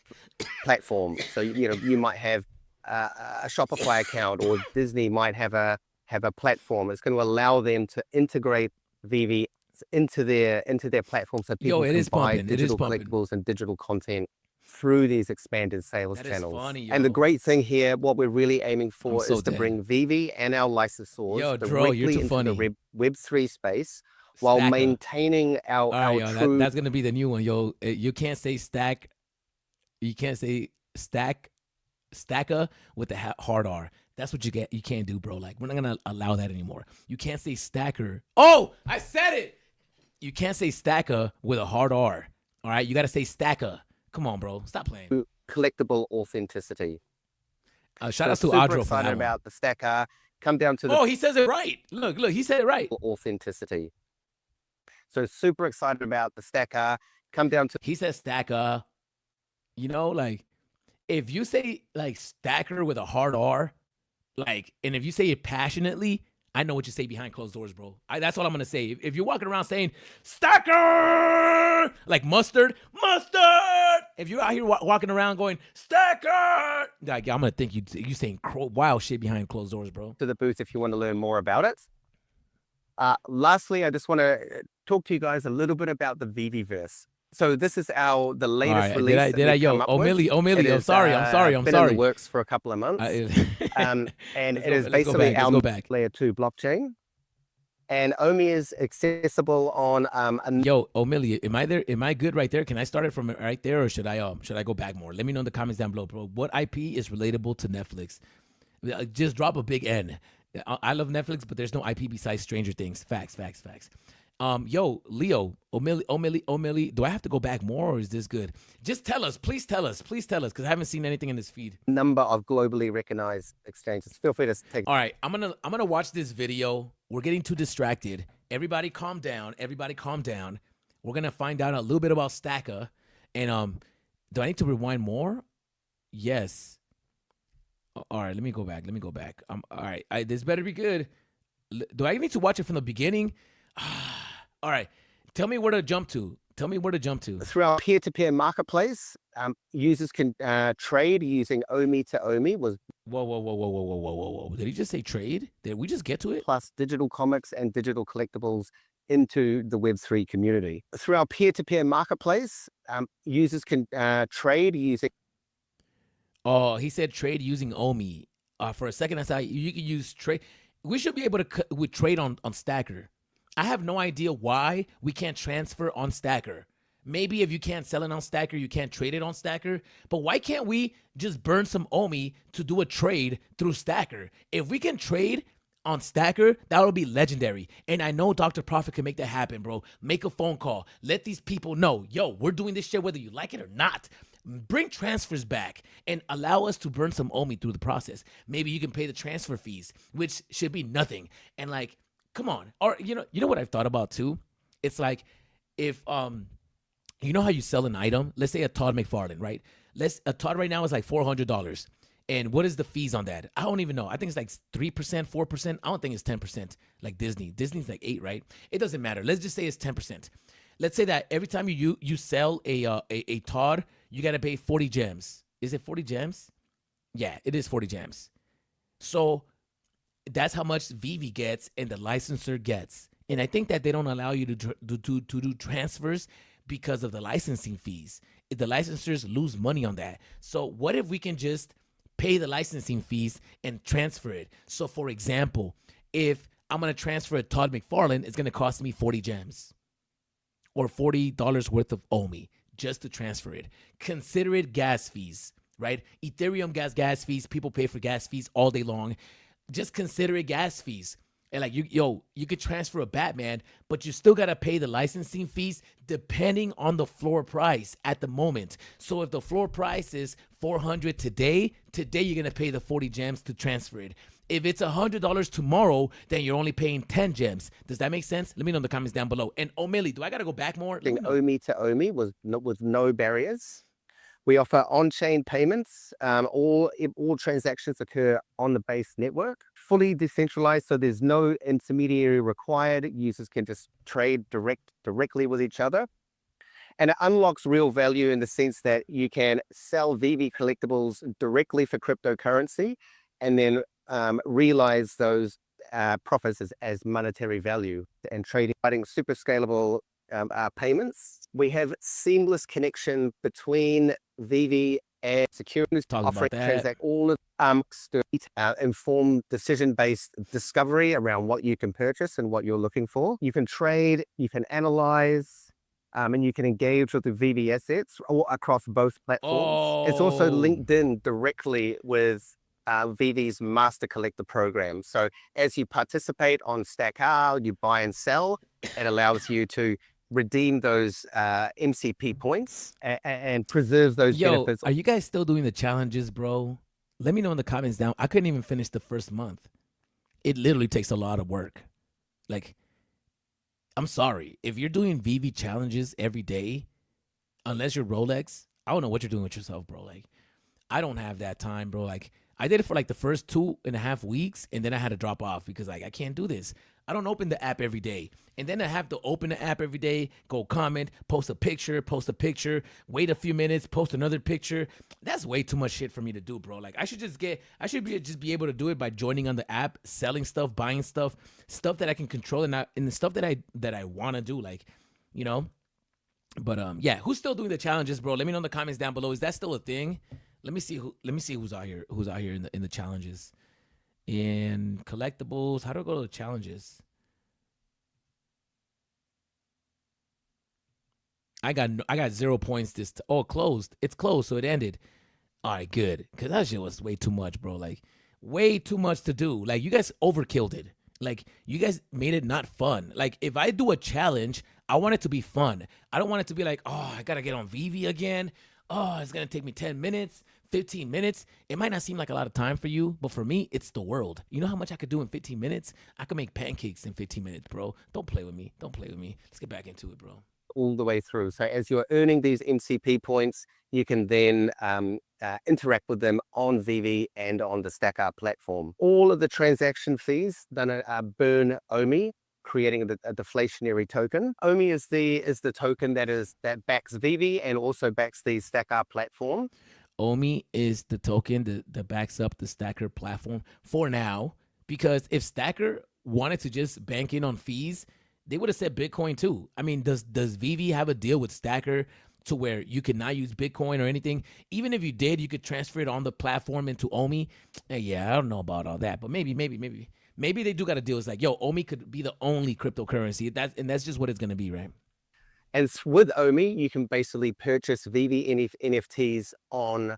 platform. So you might have a Shopify account, or Disney might have a platform. It's going to allow them to integrate VeVe into their platform, so people can buy digital collectibles and digital content through these expanded sales That is channels. funny, And the yo. great thing here, what we're really aiming for so is to dead. bring VeVe and our licensors Yo, Dro, you're directly too into funny. the Web3 space while Stacker. maintaining All right, our yo, true. that's gonna be the new one, yo. You can't say stack. You can't say stacker with the hard R. That's what you get. You can't do, bro. Like, we're not gonna allow that anymore. You can't say stacker. Oh, I said it. You can't say stacker with a hard R. All right, you gotta say stacker. Come on, bro. Stop playing. Collectible authenticity. Shout out to super Adro for excited that about the stacker. Come down to the Oh, he says it right. Look, he said it right. authenticity. So super excited about the stacker. Come down to He says stacker. You know, like, if you say like stacker with a hard R, like, and if you say it passionately, I know what you say behind closed doors, bro. That's all I'm gonna say. If you're walking around saying stacker like mustard, if you're out here walking around going stacker, like, I'm gonna think you saying wild shit behind closed doors, bro. the booth if you want to learn more about it. Lastly, I just want to talk to you guys a little bit about the VeVeverse. So this is the latest release. O'Milly, I'm sorry. Been in the works for a couple of months. And it is basically our layer 2 blockchain. And OMI is accessible on Yo, O'Milly, am I there? Am I good right there? Can I start it from right there, or should I go back more? Let me know in the comments down below, bro. What IP is relatable to Netflix? Just drop a big N. I love Netflix, but there's no IP besides Stranger Things. Facts. Yo, Leo, O'Milly, do I have to go back more, or is this good? Just tell us, please tell us, because I haven't seen anything in this feed. Number of globally recognized exchanges. Feel free to take. All right, I'm gonna watch this video. We're getting too distracted. Everybody calm down. We're gonna find out a little bit about Stacker. And do I need to rewind more? Yes. All right, let me go back. All right, this better be good. Do I need to watch it from the beginning? All right, tell me where to jump to. Through our peer-to-peer marketplace, users can trade using OMI to OMI. Whoa. Did he just say trade? Did we just get to it? Plus digital comics and digital collectibles into the Web3 community. Through our peer-to-peer marketplace, users can trade using. Oh, he said trade using OMI. For a second, I thought you could use trade. We should be able to trade on Stacker. I have no idea why we can't transfer on Stacker. Maybe if you can't sell it on Stacker, you can't trade it on Stacker. But why can't we just burn some OMI to do a trade through Stacker? If we can trade on Stacker, that would be legendary. And I know Dr. Profit can make that happen, bro. Make a phone call. Let these people know, yo, we're doing this shit whether you like it or not. Bring transfers back and allow us to burn some OMI through the process. Maybe you can pay the transfer fees, which should be nothing. And like, come on. Or you know what I've thought about too? It's like, if you know how you sell an item? Let's say a Todd McFarlane, right? A Todd right now is like $400. And what is the fees on that? I don't even know. I think it's like 3%, 4%. I don't think it's 10% like Disney. Disney's like 8, right? It doesn't matter. Let's just say it's 10%. Let's say that every time you sell a Todd, you got to pay 40 gems. Is it 40 gems? Yeah, it is 40 gems. So that's how much VeVe gets and the licensor gets. And I think that they don't allow you to do transfers because of the licensing fees. The licensors lose money on that. So what if we can just pay the licensing fees and transfer it? So for example, if I'm going to transfer a Todd McFarlane, it's going to cost me 40 gems or $40 worth of OMI just to transfer it. Consider it gas fees, right? Ethereum gas fees. People pay for gas fees all day long. Just consider it gas fees. And like, you could transfer a Batman, but you still got to pay the licensing fees depending on the floor price at the moment. So if the floor price is $400 today you're going to pay the 40 gems to transfer it. If it's $100 tomorrow, then you're only paying 10 gems. Does that make sense? Let me know in the comments down below. And O'Milly, do I got to go back more? OMI to OMI with no barriers. We offer on-chain payments. All transactions occur on the base network. Fully decentralized, so there's no intermediary required. Users can just trade directly with each other. And it unlocks real value in the sense that you can sell VeVe collectibles directly for cryptocurrency and then realize those profits as monetary value. And trading, super scalable payments. We have seamless connection between VeVe and securities, Talk offering about that. transact all of informed decision-based discovery around what you can purchase and what you're looking for. You can trade, you can analyze, and you can engage with the VeVe assets across both platforms. It's also linked in directly with VeVe's Master Collector program. So as you participate on StackR, you buy and sell, it allows you to redeem those MCP points and preserve those benefits. Are you guys still doing the challenges, bro? Let me know in the comments down. I couldn't even finish the first month. It literally takes a lot of work. Like, I'm sorry. If you're doing VeVe challenges every day, unless you're Rolex, I don't know what you're doing with yourself, bro. Like, I don't have that time, bro. Like, I did it for like the first 2.5 weeks, and then I had to drop off because like I can't do this. I don't open the app every day. And then I have to open the app every day, go comment, post a picture, wait a few minutes, post another picture. That's way too much shit for me to do, bro. Like I should just be able to do it by joining on the app, selling stuff, buying stuff that I can control and the stuff that I want to do, like, you know. But yeah, who's still doing the challenges, bro? Let me know in the comments down below. Is that still a thing? Let me see who's out here in the challenges. In collectibles, how do I go to the challenges? I got 0 points closed. It's closed, so it ended. All right, good. Cause that shit was way too much, bro. Like way too much to do. Like you guys overkilled it. Like you guys made it not fun. Like if I do a challenge, I want it to be fun. I don't want it to be like, oh, I gotta get on VeVe again. Oh, it's gonna take me 10 minutes, 15 minutes. It might not seem like a lot of time for you, but for me, it's the world. You know how much I could do in 15 minutes? I could make pancakes in 15 minutes, bro. Don't play with me. Let's get back into it, bro. All the way through. So as you're earning these MCP points, you can then interact with them on VeVe and on the StackR platform. All of the transaction fees then burn OMI, creating a deflationary token. OMI is the token that backs VeVe and also backs the StackR platform. OMI is the token that backs up the StackR platform for now, because if StackR wanted to just bank in on fees, they would have said Bitcoin too. I mean, does VeVe have a deal with StackR to where you could not use Bitcoin or anything? Even if you did, you could transfer it on the platform into OMI. Yeah, I don't know about all that, but maybe they do got a deal. It's like, yo, OMI could be the only cryptocurrency. That's just what it's gonna be, right? And with OMI, you can basically purchase VeVe NFTs on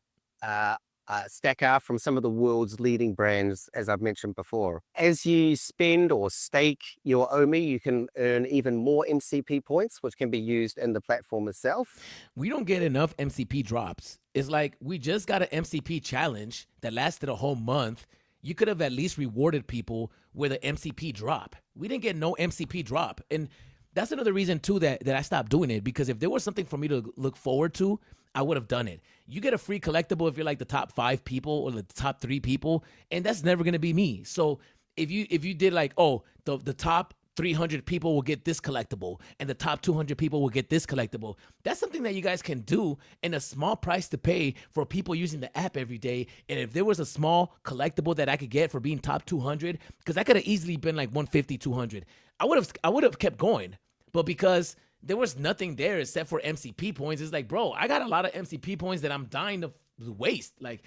StackR from some of the world's leading brands, as I've mentioned before. As you spend or stake your OMI, you can earn even more MCP points, which can be used in the platform itself. We don't get enough MCP drops. It's like we just got an MCP challenge that lasted a whole month. You could have at least rewarded people with an MCP drop. We didn't get no MCP drop. And that's another reason too that I stopped doing it, because if there was something for me to look forward to, I would have done it. You get a free collectible if you're like the top 5 people or the top 3 people, and that's never gonna be me. So if you did like, oh, the top 300 people will get this collectible and the top 200 people will get this collectible, that's something that you guys can do, and a small price to pay for people using the app every day. And if there was a small collectible that I could get for being top 200, because I could have easily been like 150, 200, I would have kept going. But because there was nothing there except for MCP points, it's like, bro, I got a lot of MCP points that I'm dying to waste. Like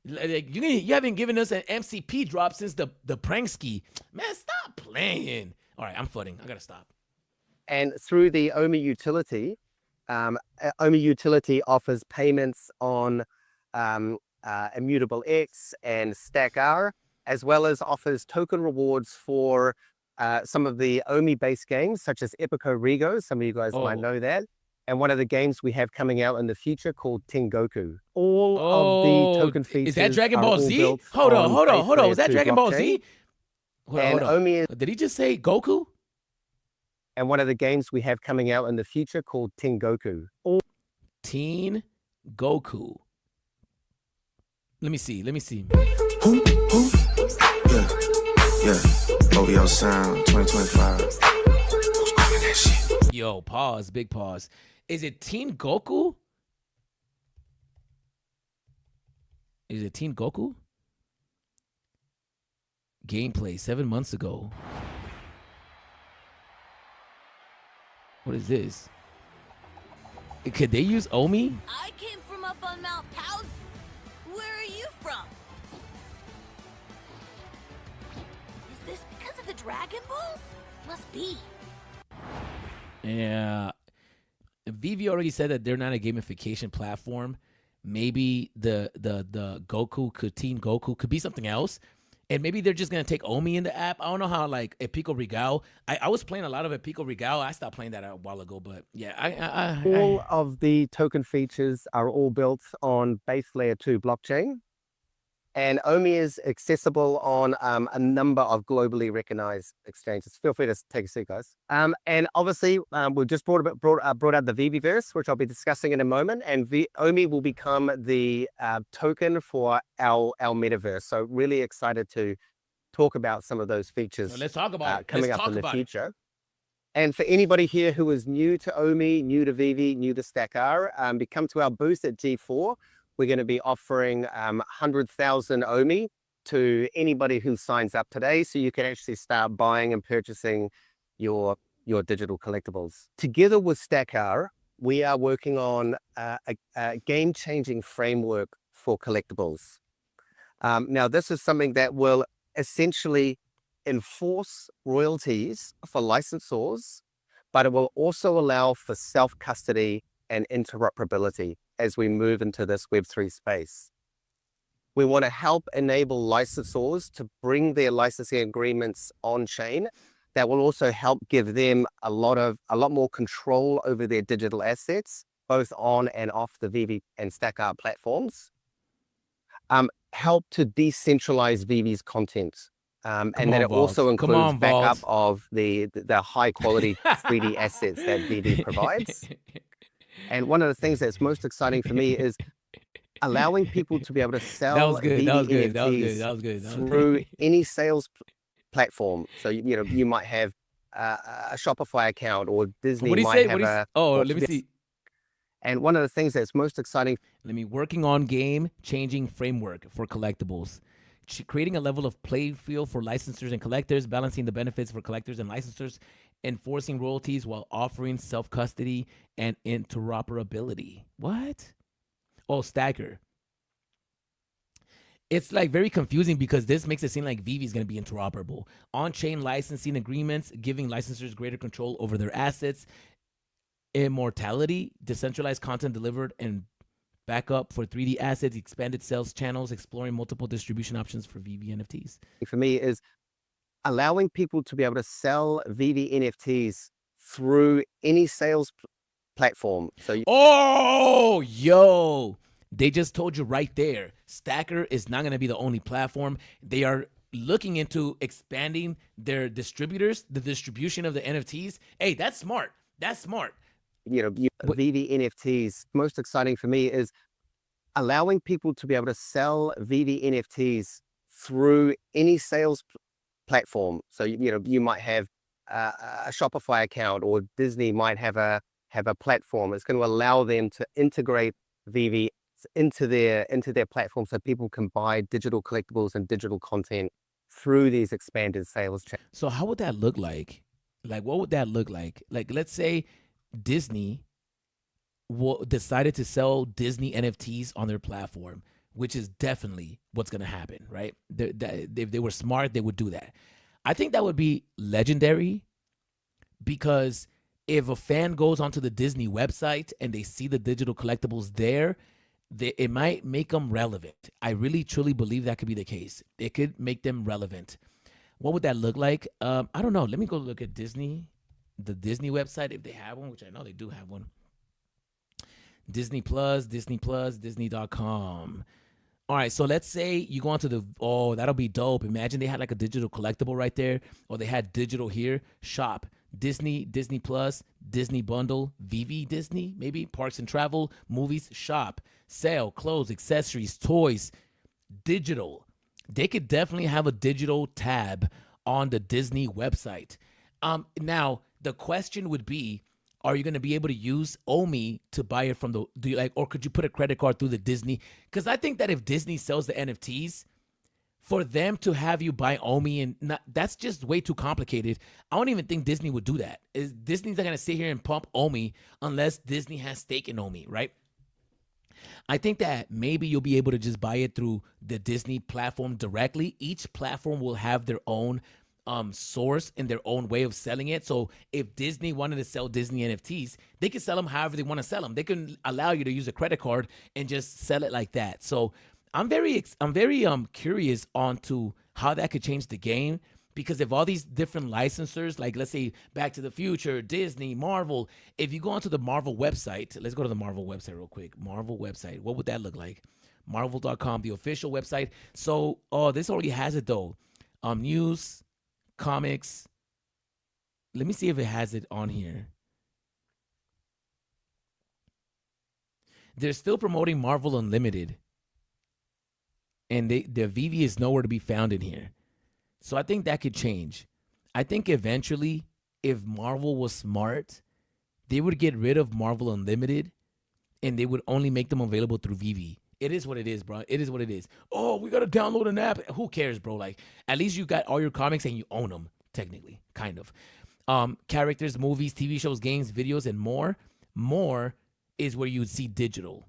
you haven't given us an MCP drop since the Prankski. Man, stop playing. All right, I'm footing. I gotta stop. And through the OMI utility, OMI utility offers payments on Immutable X and StackR, as well as offers token rewards for some of the OMI-based games, such as Epico Rego. Some of you guys might know that. And one of the games we have coming out in the future called Tengoku. All of the token features. Is that Dragon Ball Z? Hold on. Was that Dragon Ball Z? Hold on. Did he just say Goku? And one of the games we have coming out in the future called Tengoku. Teen Goku. Let me see. Who? Yeah. OVO Sound 2025. Who's bumping that shit? Yo, pause. Big pause. Is it Teen Goku? Is it Teen Goku? Gameplay 7 months ago. What is this? Could they use Omi? I came from up on Mount House. Where are you from? Is this because of the Dragon Balls? Must be. Yeah. VeVe already said that they're not a gamification platform. Maybe the Teen Goku could be something else. And maybe they're just gonna take Omi in the app. I don't know how like Epico Regal. I was playing a lot of Epico Regal. I stopped playing that a while ago, but yeah, All of the token features are all built on base layer 2 blockchain. And Omi is accessible on a number of globally recognized exchanges. Feel free to take a seat, guys. And obviously, we've just brought out the VeVeverse, which I'll be discussing in a moment. And Omi will become the token for our metaverse. So really excited to talk about some of those features. Let's talk about it. Coming up in the future. And for anybody here who is new to Omi, new to VeVe, new to StackR, come to our booth at G4. We're going to be offering 100,000 Omi to anybody who signs up today, so you can actually start buying and purchasing your digital collectibles. Together with StackR, we are working on a game-changing framework for collectibles. Now, this is something that will essentially enforce royalties for licensors, but it will also allow for self-custody and interoperability as we move into this Web3 space. We want to help enable licensors to bring their licensing agreements on chain. That will also help give them a lot more control over their digital assets, both on and off the VeVe and StackR platforms. Help to decentralize VeVe's content. And then it also includes backup of the high quality 3D assets that VeVe provides. And one of the things that's most exciting for me is allowing people to be able to sell VeVe NFTs through any sales platform. So, you might have a Shopify account, or Disney might have a... Oh, let me see. And one of the things that's most exciting... Working on game-changing framework for collectibles. Creating a level of play field for licensors and collectors, balancing the benefits for collectors and licensors, enforcing royalties while offering self-custody and interoperability. What? Oh, StackR. It's like very confusing because this makes it seem like VeVe is going to be interoperable. On-chain licensing agreements, giving licensors greater control over their assets, immortality, decentralized content delivered and backup for 3D assets, expanded sales channels, exploring multiple distribution options for VeVe NFTs. For me is allowing people to be able to sell VeVe NFTs through any sales platform. So they just told you right there, StackR is not going to be the only platform. They are looking into expanding their distributors, the distribution of the NFTs. Hey, that's smart. That's smart. VeVe NFTs, most exciting for me is allowing people to be able to sell VeVe NFTs through any sales platform. So, you might have a Shopify account, or Disney might have a platform. It's going to allow them to integrate VeVe into their platform, so people can buy digital collectibles and digital content through these expanded sales channels. So how would that look like? Like, what would that look like? Like, let's say Disney decided to sell Disney NFTs on their platform, which is definitely what's going to happen, right? If they were smart, they would do that. I think that would be legendary, because if a fan goes onto the Disney website and they see the digital collectibles there, it might make them relevant. I really, truly believe that could be the case. It could make them relevant. What would that look like? I don't know. Let me go look at the Disney website, if they have one, which I know they do have one. Disney Plus, Disney.com. All right, so let's say you go onto that'll be dope. Imagine they had like a digital collectible right there, or they had digital here. Shop, Disney, Disney Plus, Disney Bundle, VeVe Disney, maybe Parks and Travel, movies, shop, sale, clothes, accessories, toys, digital. They could definitely have a digital tab on the Disney website. Now, the question would be, are you going to be able to use Omi to buy it from or could you put a credit card through the Disney? Because I think that if Disney sells the NFTs for them to have you buy Omi, and that's just way too complicated. I don't even think Disney would do that. Disney's not gonna sit here and pump Omi unless Disney has stake in Omi, right? I think that maybe you'll be able to just buy it through the Disney platform directly. Each platform will have their own source and their own way of selling it. So if Disney wanted to sell Disney NFTs, they can sell them however they want to sell them. They can allow you to use a credit card and just sell it like that. So I'm very curious onto how that could change the game, because if all these different licensors, like let's say Back to the Future, Disney, Marvel, if you go onto the Marvel website, let's go to the Marvel website real quick. Marvel website, what would that look like? Marvel.com, the official website. So, this already has it though. News, comics. Let me see if it has it on here. They're still promoting Marvel Unlimited, and the VeVe is nowhere to be found in here. So I think that could change. I think eventually, if Marvel was smart, they would get rid of Marvel Unlimited and they would only make them available through VeVe. It is what it is, bro. It is what it is. Oh, we got to download an app. Who cares, bro? Like, at least you got all your comics and you own them, technically, kind of. Characters, movies, TV shows, games, videos, and more. More is where you would see digital.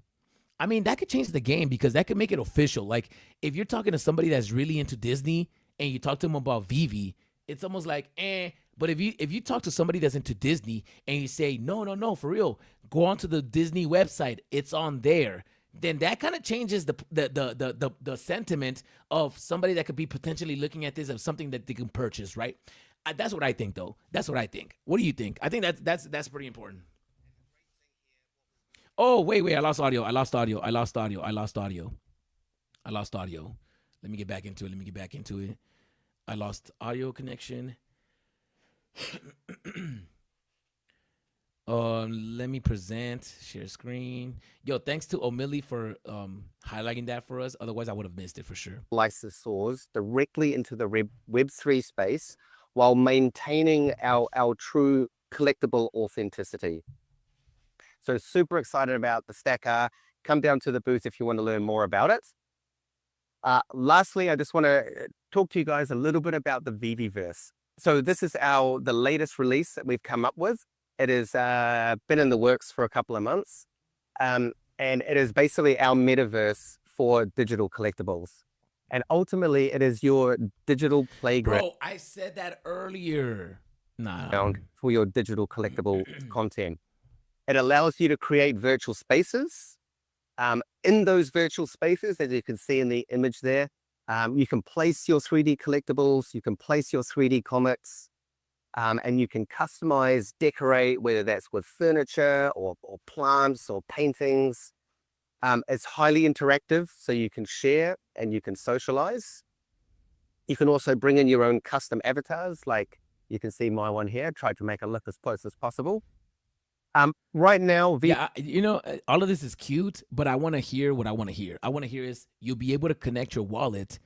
I mean, that could change the game because that could make it official. Like, if you're talking to somebody that's really into Disney and you talk to them about VeVe, it's almost like, eh. But if you talk to somebody that's into Disney and you say, no, for real, go onto the Disney website, it's on there, then that kind of changes the sentiment of somebody that could be potentially looking at this as something that they can purchase, right? That's what I think, though. That's what I think. What do you think? I think that's pretty important. Oh, wait, I lost audio. Let me get back into it. I lost audio connection. Let me present, share screen. Yo, thanks to O'Malley for highlighting that for us. Otherwise, I would have missed it for sure. Licensors directly into the Web3 space while maintaining our true collectible authenticity. So super excited about the Stacker. Come down to the booth if you want to learn more about it. Lastly, I just want to talk to you guys a little bit about the VeVeverse. So this is the latest release that we've come up with. It has been in the works for a couple of months. And it is basically our metaverse for digital collectibles. And ultimately, it is your digital playground. Bro, I said that earlier. For your digital collectible content. It allows you to create virtual spaces. In those virtual spaces, as you can see in the image there, you can place your 3D collectibles, you can place your 3D comics, and you can customize, decorate, whether that's with furniture or plants or paintings. It's highly interactive, so you can share and you can socialize. You can also bring in your own custom avatars, like you can see my one here. Try to make it look as close as possible. Right now, all of this is cute, but I want to hear what I want to hear. I want to hear is you'll be able to connect your wallet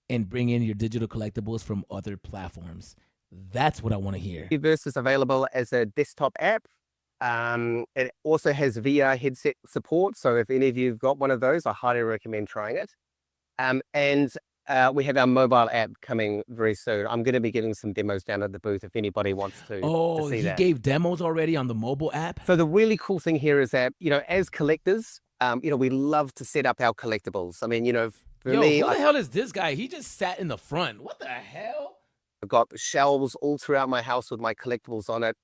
and bring in your digital collectibles from other platforms. That's what I want to hear. VeVeverse is available as a desktop app. It also has VR headset support. So if any of you've got one of those, I highly recommend trying it. And we have our mobile app coming very soon. I'm going to be giving some demos down at the booth if anybody wants to see that. He gave demos already on the mobile app? So the really cool thing here is that, as collectors, we love to set up our collectibles. I mean, for me... who the hell is this guy? He just sat in the front. What the hell? I've got shelves all throughout my house with my collectibles on it.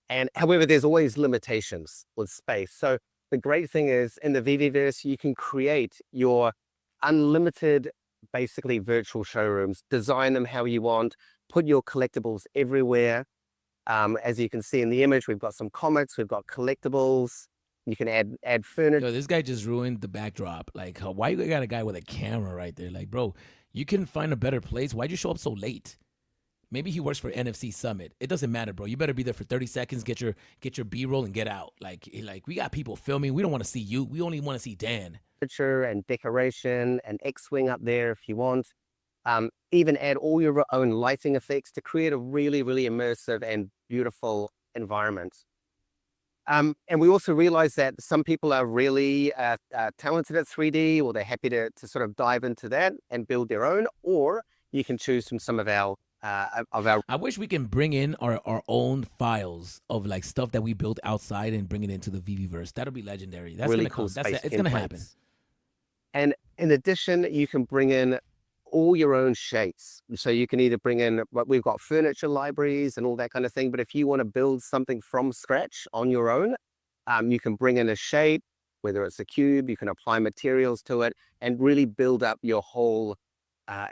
And however, there's always limitations with space. So the great thing is in the VeVeverse, you can create your unlimited, basically virtual showrooms, design them how you want, put your collectibles everywhere. As you can see in the image, we've got some comics, we've got collectibles. You can add furniture. Yo, this guy just ruined the backdrop. Like, why you got a guy with a camera right there? Like, bro, you can find a better place. Why'd you show up so late? Maybe he works for NFC Summit. It doesn't matter, bro. You better be there for 30 seconds, get your B-roll and get out. Like we got people filming. We don't want to see you. We only want to see Dan. And decoration and X-Wing up there if you want. Even add all your own lighting effects to create a really, really immersive and beautiful environment. And we also realize that some people are really talented at 3D, or they're happy to sort of dive into that and build their own, or you can choose from some of our I wish we can bring in our own files of like stuff that we built outside and bring it into the VeVeverse. That'll be legendary. That's really gonna cool come. space It's gonna happen. templates. And in addition, you can bring in all your own shapes. So you can either bring in, we've got furniture libraries and all that kind of thing, but if you want to build something from scratch on your own, you can bring in a shape, whether it's a cube, you can apply materials to it and really build up your whole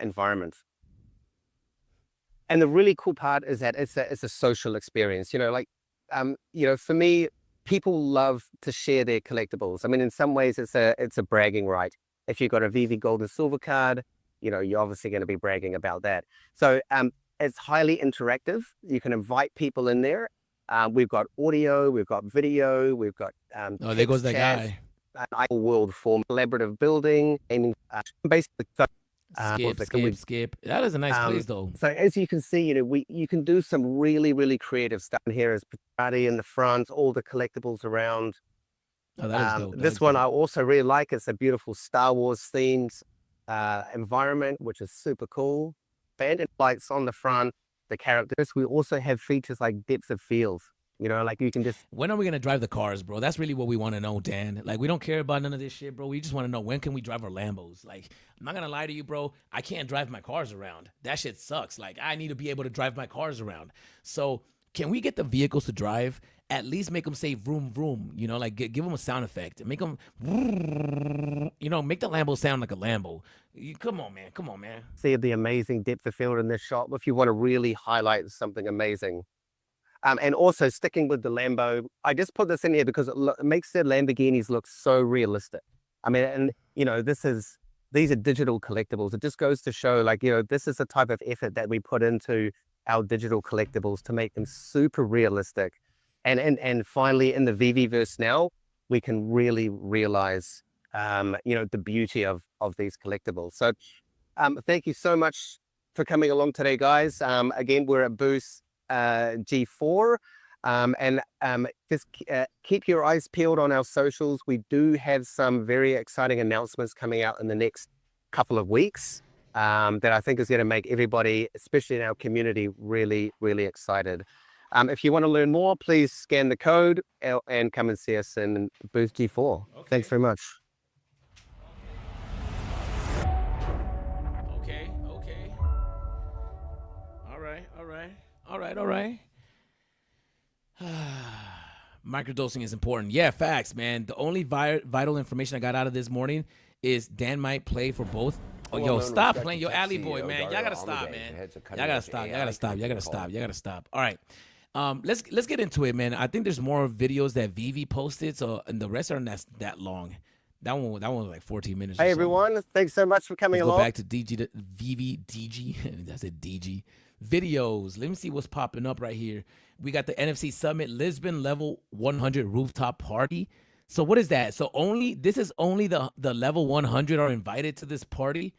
environment. And the really cool part is that it's a social experience, you know, like, you know, for me, people love to share their collectibles. I mean, in some ways it's a bragging right. If you've got a VeVe Gold and Silver card, you know, you're obviously going to be bragging about that. So it's highly interactive. You can invite people in there. We've got audio, we've got video, we've got oh, there goes that guy. An world form collaborative building, aiming basically. Skip. That is a nice place, though. So as you can see, you know, you can do some really, really creative stuff. Here is Patrati in the front, all the collectibles around. Oh, that is dope. This one I also really like. It's a beautiful Star Wars themed environment, which is super cool. Bandit lights on the front, the characters. We also have features like depth of field. You know, like you can just. When are we gonna drive the cars, bro? That's really what we want to know, Dan. Like, we don't care about none of this shit, bro. We just want to know, when can we drive our Lambos? Like, I'm not gonna lie to you, bro. I can't drive my cars around. That shit sucks. Like, I need to be able to drive my cars around. So, can we get the vehicles to drive? At least make them say vroom vroom. You know, like give them a sound effect. Make them, you know, make the Lambo sound like a Lambo. Come on, man. Come on, man. See the amazing depth of field in this shot. If you want to really highlight something amazing. And also sticking with the Lambo, I just put this in here because it makes the Lamborghinis look so realistic. I mean, and you know, these are digital collectibles. It just goes to show, like, you know, this is the type of effort that we put into our digital collectibles to make them super realistic. And finally, in the VeVeverse now, we can really realize, you know, the beauty of these collectibles. So, thank you so much for coming along today, guys. Again, we're at booth G4, and just keep your eyes peeled on our socials. We do have some very exciting announcements coming out in the next couple of weeks that I think is going to make everybody, especially in our community, really, really excited. If you want to learn more, please scan the code and come and see us in booth G4. Okay. Thanks very much. Okay. All right. Microdosing is important. Yeah, facts, man. The only vital information I got out of this morning is Dan might play for both. Oh, yo, stop playing. Yo, Alley Boy, man. Y'all gotta stop, man. Y'all gotta stop. All right. Let's get into it, man. I think there's more videos that VeVe posted, so, and the rest aren't that long. That one was like 14 minutes. Hey, everyone. Thanks so much for coming along. Go back to VeVe. That's a DG. Videos. Let me see what's popping up right here. We got the NFC Summit Lisbon Level 100 Rooftop Party. So what is that? So this is only the level 100 are invited to this party?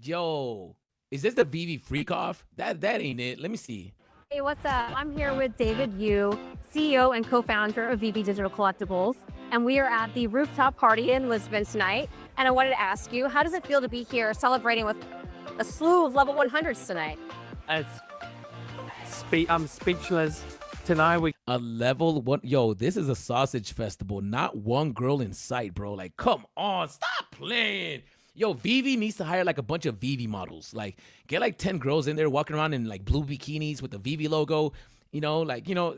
Yo, is this the VeVe Freak Off? That ain't it. Let me see. Hey, what's up? I'm here with David Yu, CEO and co-founder of VeVe Digital Collectibles, and we are at the rooftop party in Lisbon tonight. And I wanted to ask you, how does it feel to be here celebrating with a slew of level 100s tonight? I'm speechless. Tonight a level one. Yo, this is a sausage festival, not one girl in sight, bro. Like, come on, stop playing. Yo, VeVe needs to hire like a bunch of VeVe models. Like, get like 10 girls in there walking around in like blue bikinis with the VeVe logo. You know, like, you know,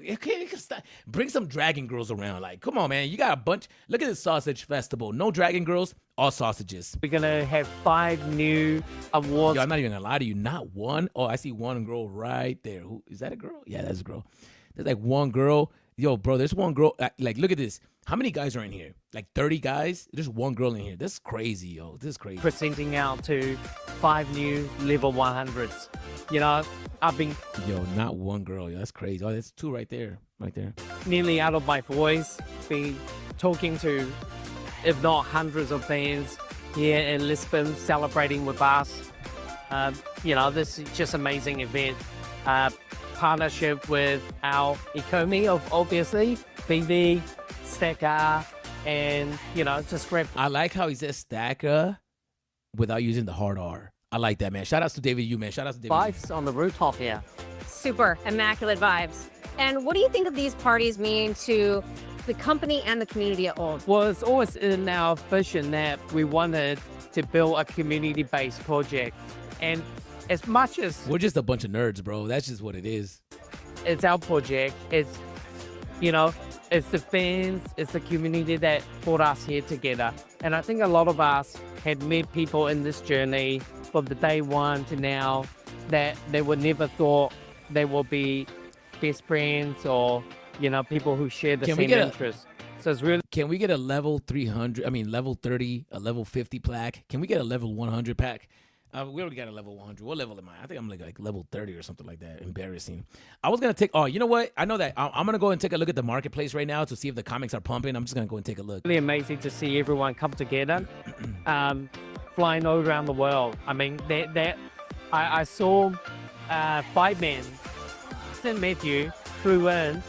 bring some dragon girls around. Like, come on, man. You got a bunch. Look at this sausage festival. No dragon girls, all sausages. We're going to have 5 new awards. Yo, I'm not even going to lie to you. Not one. Oh, I see one girl right there. Who is that, a girl? Yeah, that's a girl. There's like one girl. Yo, bro, there's one girl. Like, look at this. How many guys are in here? Like 30 guys? There's one girl in here. This is crazy, yo. This is crazy. Presenting out to 5 new level 100s. You know, I've been... Yo, not one girl. Yo, that's crazy. Oh, that's 2 right there. Nearly out of my voice. Been talking to, if not hundreds of fans here in Lisbon, celebrating with us. You know, this is just amazing event. partnership with our economy of obviously VeVe, Stacker, and just great. I like how he says stacker without using the hard R. I like that, man. Shout outs to David Yu, man. Shout outs to David Yu. Vibes on the rooftop here. Super immaculate vibes. And what do you think of these parties mean to the company and the community at large? Well, it's always in our vision that we wanted to build a community-based project. And as much as We're just a bunch of nerds, bro. That's just what it is. it's our project, it's it's the fans, it's the community that brought us here together. And I think a lot of us had met people in this journey from the day one to now that they would never thought they will be best friends or people who share the Can we same get a- interests. So it's really Can we get a level 300? I mean, level 30, a level 50 plaque? Can we get a level 100 pack? We already got a level 100. What level am I? I think I'm like level 30 or something like that. Embarrassing. I was going to take, you know what? I know that. I'm going to go and take a look at the marketplace right now to see if the comics are pumping. I'm just going to go and take a look. really amazing to see everyone come together, flying all around the world. I mean, I saw 5 men, St. Matthew, flew in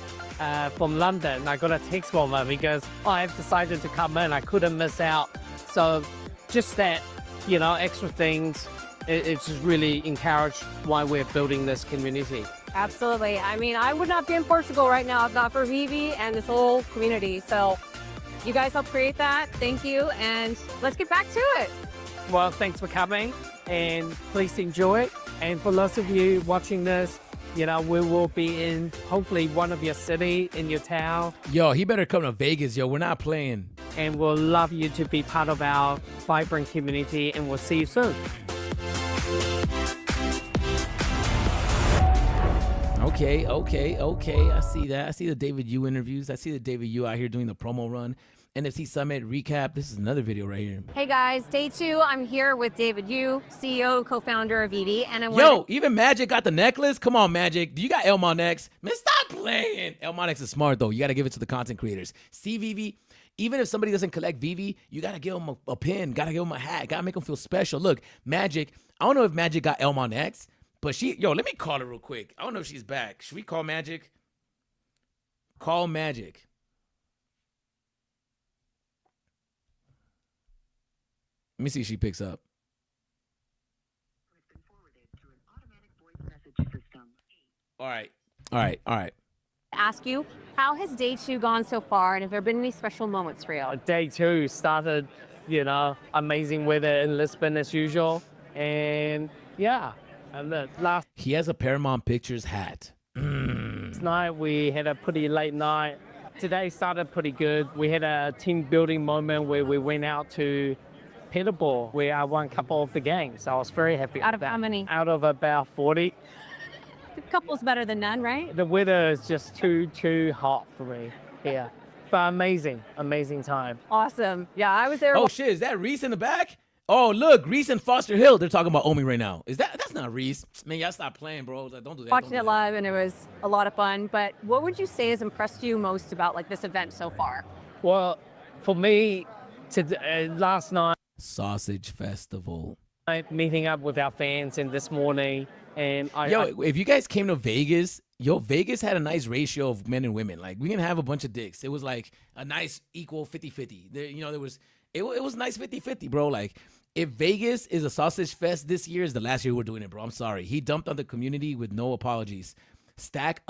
from London. I got a text from him because I've decided to come in. I couldn't miss out. So just that, extra things, it's just really encouraged why we're building this community. Absolutely. I mean, I would not be in Portugal right now if not for VeVe and this whole community. So you guys helped create that. Thank you. And let's get back to it. Well, thanks for coming and please enjoy it. And for lots of you watching this, we will be in hopefully one of your city, in your town. Yo, he better come to Vegas, yo. We're not playing. And we'll love you to be part of our vibrant community, and we'll see you soon. Okay. I see that. I see the David Yu interviews. I see the David Yu out here doing the promo run. NFC Summit recap. This is another video right here. Hey guys, day 2. I'm here with David Yu, CEO and co-founder of VeVe. And Even Magic got the necklace? Come on, Magic. Do you got Elmon X? Man, stop playing. Elmon X is smart, though. You got to give it to the content creators. See, VeVe, even if somebody doesn't collect VeVe, you got to give them a pin. Got to give them a hat. Got to make them feel special. Look, Magic, I don't know if Magic got Elmon X, but let me call her real quick. I don't know if she's back. Should we call Magic? Call Magic. Let me see if she picks up. All right. ask you, how has day 2 gone so far? And have there been any special moments for you? Day 2 started, amazing weather in Lisbon as usual. And and the last He has a Paramount Pictures hat. night we had a pretty late night. Today started pretty good. We had a team building moment where we went out to Peterborough, where I won a couple of the games. I was very happy. Out of how many? Out of about 40. A couple's better than none, right? The weather is just too hot for me here. But amazing time. Awesome. Yeah, I was there. Oh shit, is that Reese in the back? Oh look, Reese and Foster Hill. They're talking about Omi right now. That's not Reese? Man, y'all stop playing, bro. Like, don't do that. Watching it live, and it was a lot of fun. But what would you say has impressed you most about this event so far? Well, for me, last night, Sausage Festival. Meeting up with our fans, and this morning, and if you guys came to Vegas, Vegas had a nice ratio of men and women. Like, we can have a bunch of dicks. It was like a nice equal 50-50. It was nice 50-50, bro. Like, if Vegas is a sausage fest this year, is the last year we're doing it, bro. I'm sorry. He dumped on the community with no apologies. Stack,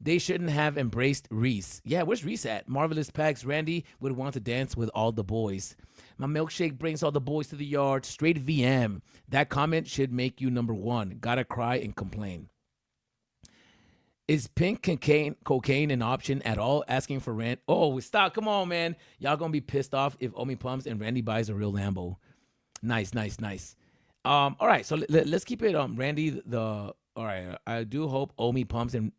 they shouldn't have embraced Reese. Yeah, where's Reese at? Marvelous Packs. Randy would want to dance with all the boys. My milkshake brings all the boys to the yard. Straight VM. That comment should make you number 1. Gotta cry and complain. Is pink cocaine an option at all? Asking for rent. Oh, stop. Come on, man. Y'all gonna be pissed off if Omi pumps and Randy buys a real Lambo. Nice. All right, so let's keep it Randy. All right, I do hope Omi pumps and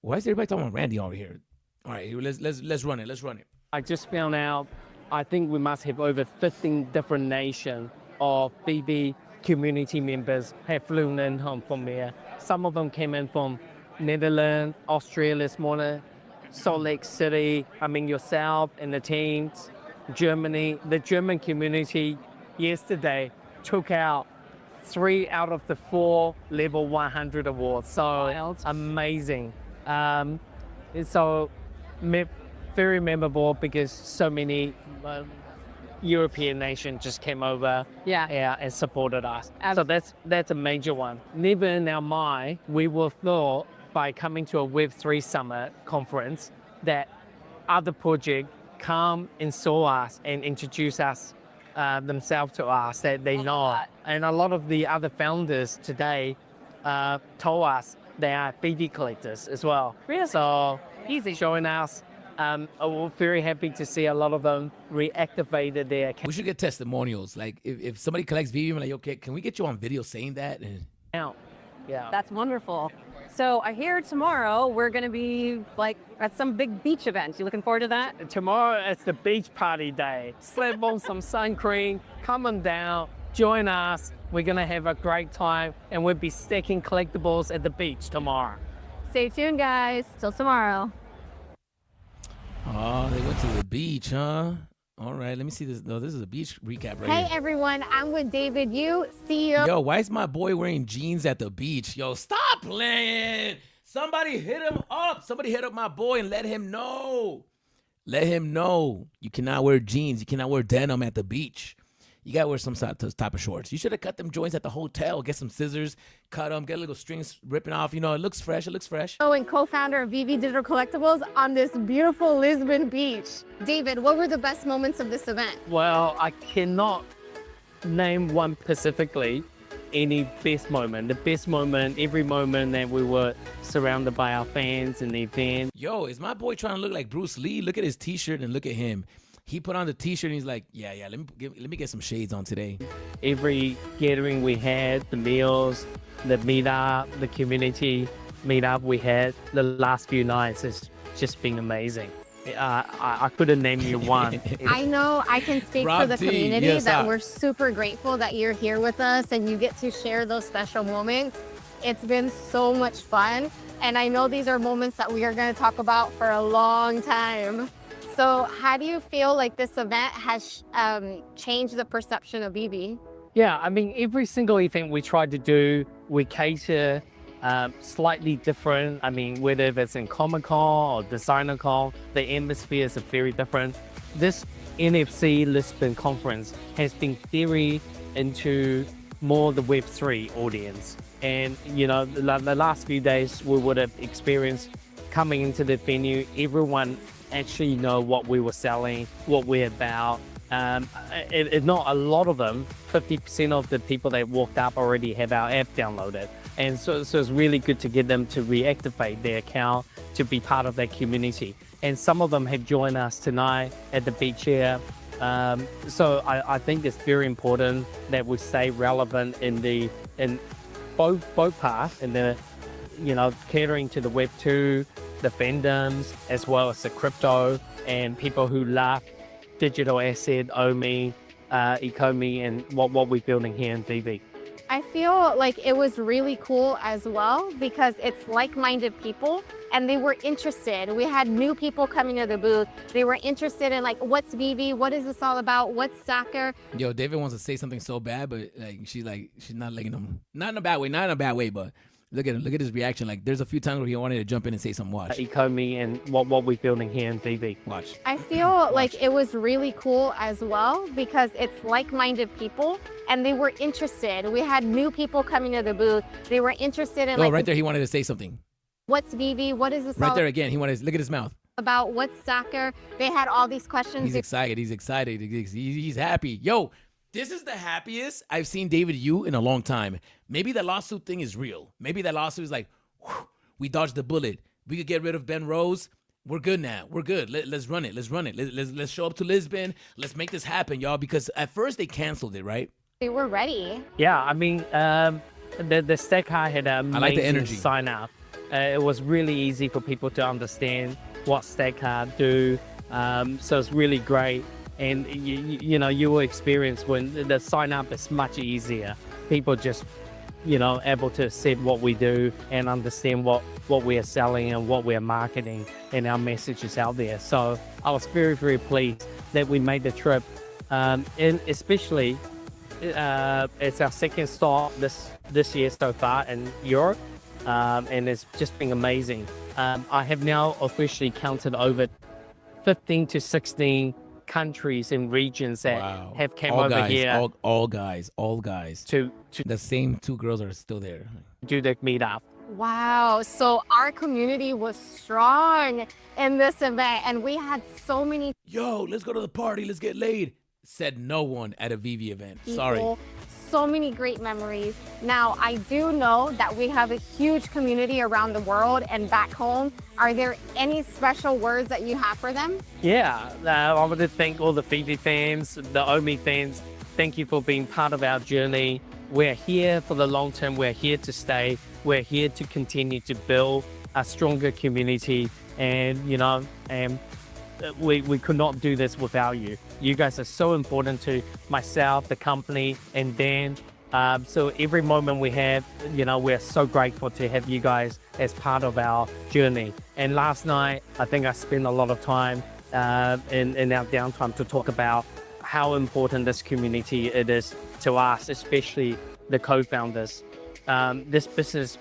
why is everybody talking about Randy over here? All right, let's run it. I just found out, I think we must have over 15 different nations of VeVe community members have flown in home from here. Some of them came in from Netherlands, Australia this morning, Salt Lake City, yourself and the teams, Germany. The German community yesterday took out 3 out of the 4 level 100 awards. So amazing. So very memorable because so many European nations just came over and supported us. So that's a major one. Never in our mind we were thought by coming to a Web3 Summit conference that other projects come and saw us and introduce us themselves to us that they know. And a lot of the other founders today told us they are VeVe collectors as well. Really? So easy showing us. We're very happy to see a lot of them reactivated their account. We should get testimonials. Like if somebody collects VeVe, I'm like, okay, can we get you on video saying that? And Yeah. That's wonderful. So I hear tomorrow we're going to be like at some big beach event. You looking forward to that? Tomorrow it's the beach party day. Slap on some sun cream, come on down, join us. We're gonna have a great time and we'll be stacking collectibles at the beach tomorrow. Stay tuned, guys. Till tomorrow. Oh, they went to the beach, huh? All right, let me see this. No, this is a beach recap right Hey here. everyone, I'm with David Yu, CEO. Yo, why is my boy wearing jeans at the beach? Yo, stop playing. Somebody hit him up. Somebody hit up my boy and let him know. Let him know. You cannot wear jeans. You cannot wear denim at the beach. You gotta wear some type of shorts. You should have cut them joints at the hotel. Get some scissors, cut them, get a little strings ripping off. You know, it looks fresh. It looks fresh. And co-founder of VeVe Digital Collectibles on this beautiful Lisbon beach. David, what were the best moments of this event? Well, I cannot name one specifically, any best moment. The best moment, every moment that we were surrounded by our fans and the event. Yo, is my boy trying to look like Bruce Lee? Look at his t-shirt and look at him. He put on the t-shirt and he's like, yeah, let me get some shades on today. Every gathering we had, the meals, the meetup, the community meetup we had, the last few nights has just been amazing. I couldn't name you one. I know I can speak for the community that we're super grateful that you're here with us and you get to share those special moments. It's been so much fun. And I know these are moments that we are going to talk about for a long time. So how do you feel like this event has changed the perception of VeVe? Yeah, I mean, every single event we try to do, we cater slightly different. I mean, whether it's in Comic-Con or Designer-Con, the atmospheres are very different. This NFC Lisbon conference has been very into more the Web3 audience. And, you know, the last few days we would have experienced coming into the venue, everyone actually know what we were selling, what we're about. Not a lot of them, 50% of the people that walked up already have our app downloaded. And so it's really good to get them to reactivate their account, to be part of that community. And some of them have joined us tonight at the beach here. So I think it's very important that we stay relevant in both parts, in the, you know, catering to the Web2, the fandoms, as well as the crypto and people who love digital asset, OMI, Ecomi, and what we're building here in VeVe. I feel like it was really cool as well because it's like-minded people and they were interested. We had new people coming to the booth. They were interested in like, what's VeVe? What is this all about? What's soccer? Yo, David wants to say something so bad, but she's not letting him. Not in a bad way, but look at him. Look at his reaction. Like, there's a few times where he wanted to jump in and say something. Watch. Ecomi and what we're building here in VeVe. Watch. I feel like it was really cool as well because it's like-minded people and they were interested. We had new people coming to the booth. They were interested in right there, he wanted to say something. What's VeVe? What is this Right all there again, he wanted to look at his mouth. About? What's soccer? They had all these questions. He's excited. He's happy. Yo, this is the happiest I've seen David Yu in a long time. Maybe the lawsuit thing is real. Maybe that lawsuit is like, whew, we dodged the bullet. We could get rid of Ben Rose. We're good now. We're good. Let's run it. Let's show up to Lisbon. Let's make this happen, y'all. Because at first they canceled it, right? They were ready. Yeah, I mean, the stack high had an amazing I like the energy. sign up. It was really easy for people to understand what stack card do. So it's really great. And you know, you will experience when the sign up is much easier. People just, you know, able to accept what we do and understand what we are selling and what we are marketing and our message is out there. So I was very, very pleased that we made the trip. And especially it's our second stop this year so far in Europe, and it's just been amazing. I have now officially counted over 15 to 16 countries and regions that have came all over guys, here all guys. to The same 2 girls are still there. do the meetup. Wow. So our community was strong in this event, and we had so many Yo, let's go to the party. Let's get laid. Said no one at a VeVe event. Sorry. people, so many great memories. Now, I do know that we have a huge community around the world and back home. Are there any special words that you have for them? Yeah, I want to thank all the VeVe fans, the Omi fans. Thank you for being part of our journey. We're here for the long term. We're here to stay. We're here to continue to build a stronger community. And, we could not do this without you. You guys are so important to myself, the company, and Dan. So every moment we have, we're so grateful to have you guys as part of our journey. And last night, I think I spent a lot of time in our downtime to talk about how important this community it is to us, especially the co-founders. This business,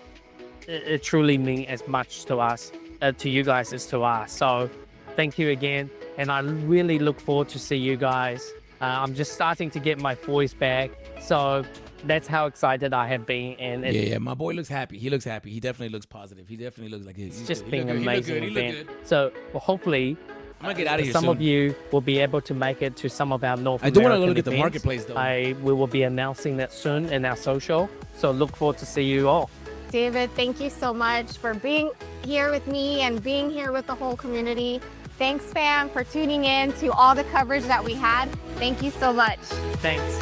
it truly means as much to us, to you guys as to us. So thank you again. And I really look forward to see you guys. I'm just starting to get my voice back. So that's how excited I have been. And Yeah, my boy looks happy. He looks happy. He definitely looks positive. He definitely looks like it's he's just good. been He an look good. amazing He look event. good. So hopefully, I'm gonna get out of here some soon. of you will be able to make it to some of our North I do want to American look at the events. marketplace though. We will be announcing that soon in our social. So look forward to see you all. David, thank you so much for being here with me and being here with the whole community. Thanks, fam, for tuning in to all the coverage that we had. Thank you so much. Thanks.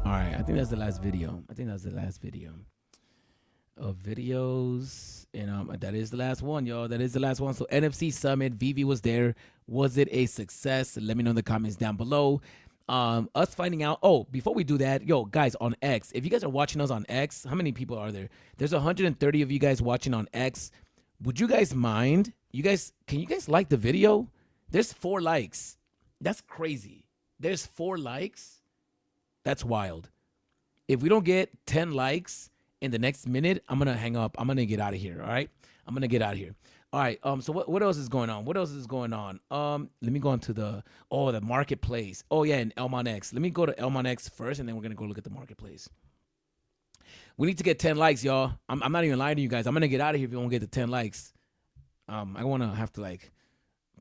All right, I think that's the last video. Of videos, and that is the last one, y'all. That is the last one. So NFC Summit, VeVe was there. Was it a success? Let me know in the comments down below. Us finding out. Oh, before we do that, yo, guys, on X, if you guys are watching us on X, how many people are there? There's 130 of you guys watching on X. Would you guys mind? Can you guys like the video? There's 4 likes. That's crazy. There's 4 likes. That's wild. If we don't get 10 likes in the next minute, I'm gonna hang up. I'm gonna get out of here. All right. I'm gonna get out of here. All right. So what else is going on? Let me go on to the marketplace. Oh yeah, and Elmon X. Let me go to Elmon X first, and then we're gonna go look at the marketplace. We need to get 10 likes, y'all. I'm not even lying to you guys. I'm gonna get out of here if you don't get the 10 likes. I wanna have to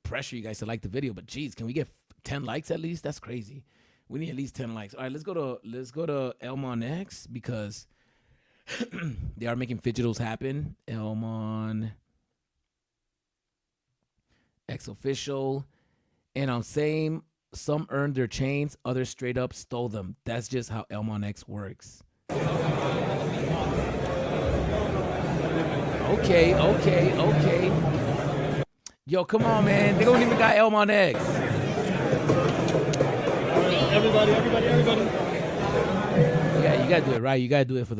pressure you guys to like the video, but geez, can we get 10 likes at least? That's crazy. We need at least 10 likes. All right, let's go to Elmon X because they are making fidgetals happen. Elmon X official. And I'm saying some earned their chains, others straight up stole them. That's just how Elmon X works. Okay. Yo, come on, man. They don't even got Elmon X. Everybody. Yeah, you gotta do it right. You gotta do it for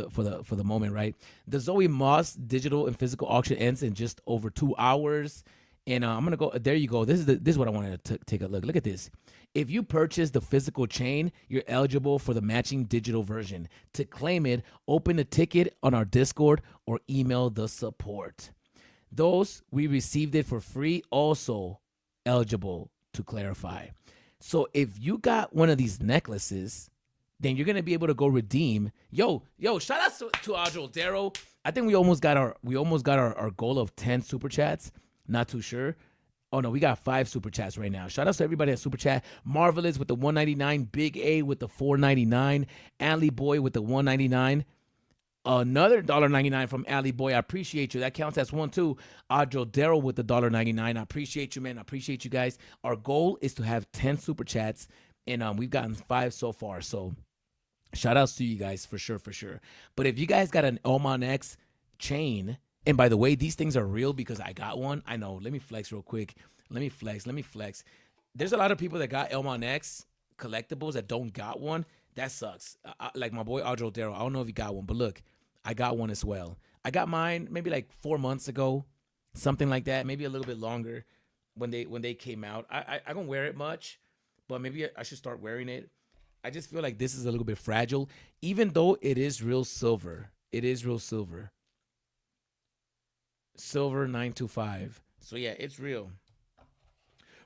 the moment, right? The Zoe Moss digital and physical auction ends in just over 2 hours. And I'm gonna go. There you go. This is what I wanted to take a look. Look at this. If you purchase the physical chain, you're eligible for the matching digital version. To claim it, open a ticket on our Discord or email the support. Those we received it for free, also eligible, to clarify. So if you got one of these necklaces, then you're gonna be able to go redeem. Yo, shout out to Adro Darrow. I think we almost got our goal of 10 super chats. Not too sure. Oh no, we got 5 super chats right now. Shout out to everybody at super chat. Marvelous with the 199, Big A with the 499, Alley Boy with the 199. Another $1.99 from Alley Boy. I appreciate you. That counts as 1 too. Adro Darrow with the $1.99. I appreciate you, man. I appreciate you guys. Our goal is to have 10 super chats, and we've gotten 5 so far. So shout outs to you guys for sure. But if you guys got an Elmon X chain, and by the way, these things are real because I got one. I know. Let me flex real quick. Let me flex. There's a lot of people that got Elmon X collectibles that don't got one. That sucks. Like my boy Adro Darrow. I don't know if he got one, but look, I got one as well. I got mine maybe 4 months ago, something like that, maybe a little bit longer. when they came out. I don't wear it much, but maybe I should start wearing it. I just feel like this is a little bit fragile, even though it is real silver. It is real silver. Silver 925. So yeah, it's real.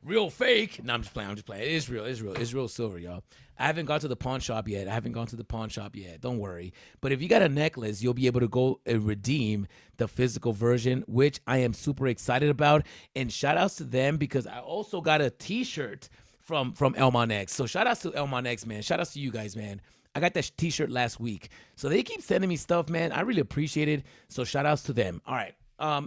Real fake. No, I'm just playing. I'm just playing. It is real. It's real. It's real silver, y'all. I haven't gone to the pawn shop yet. Don't worry. But if you got a necklace, you'll be able to go and redeem the physical version, which I am super excited about. And shout outs to them because I also got a t-shirt from Elmon X. So shout outs to Elmon X, man. Shout outs to you guys, man. I got that t-shirt last week. So they keep sending me stuff, man. I really appreciate it. So shout outs to them. All right.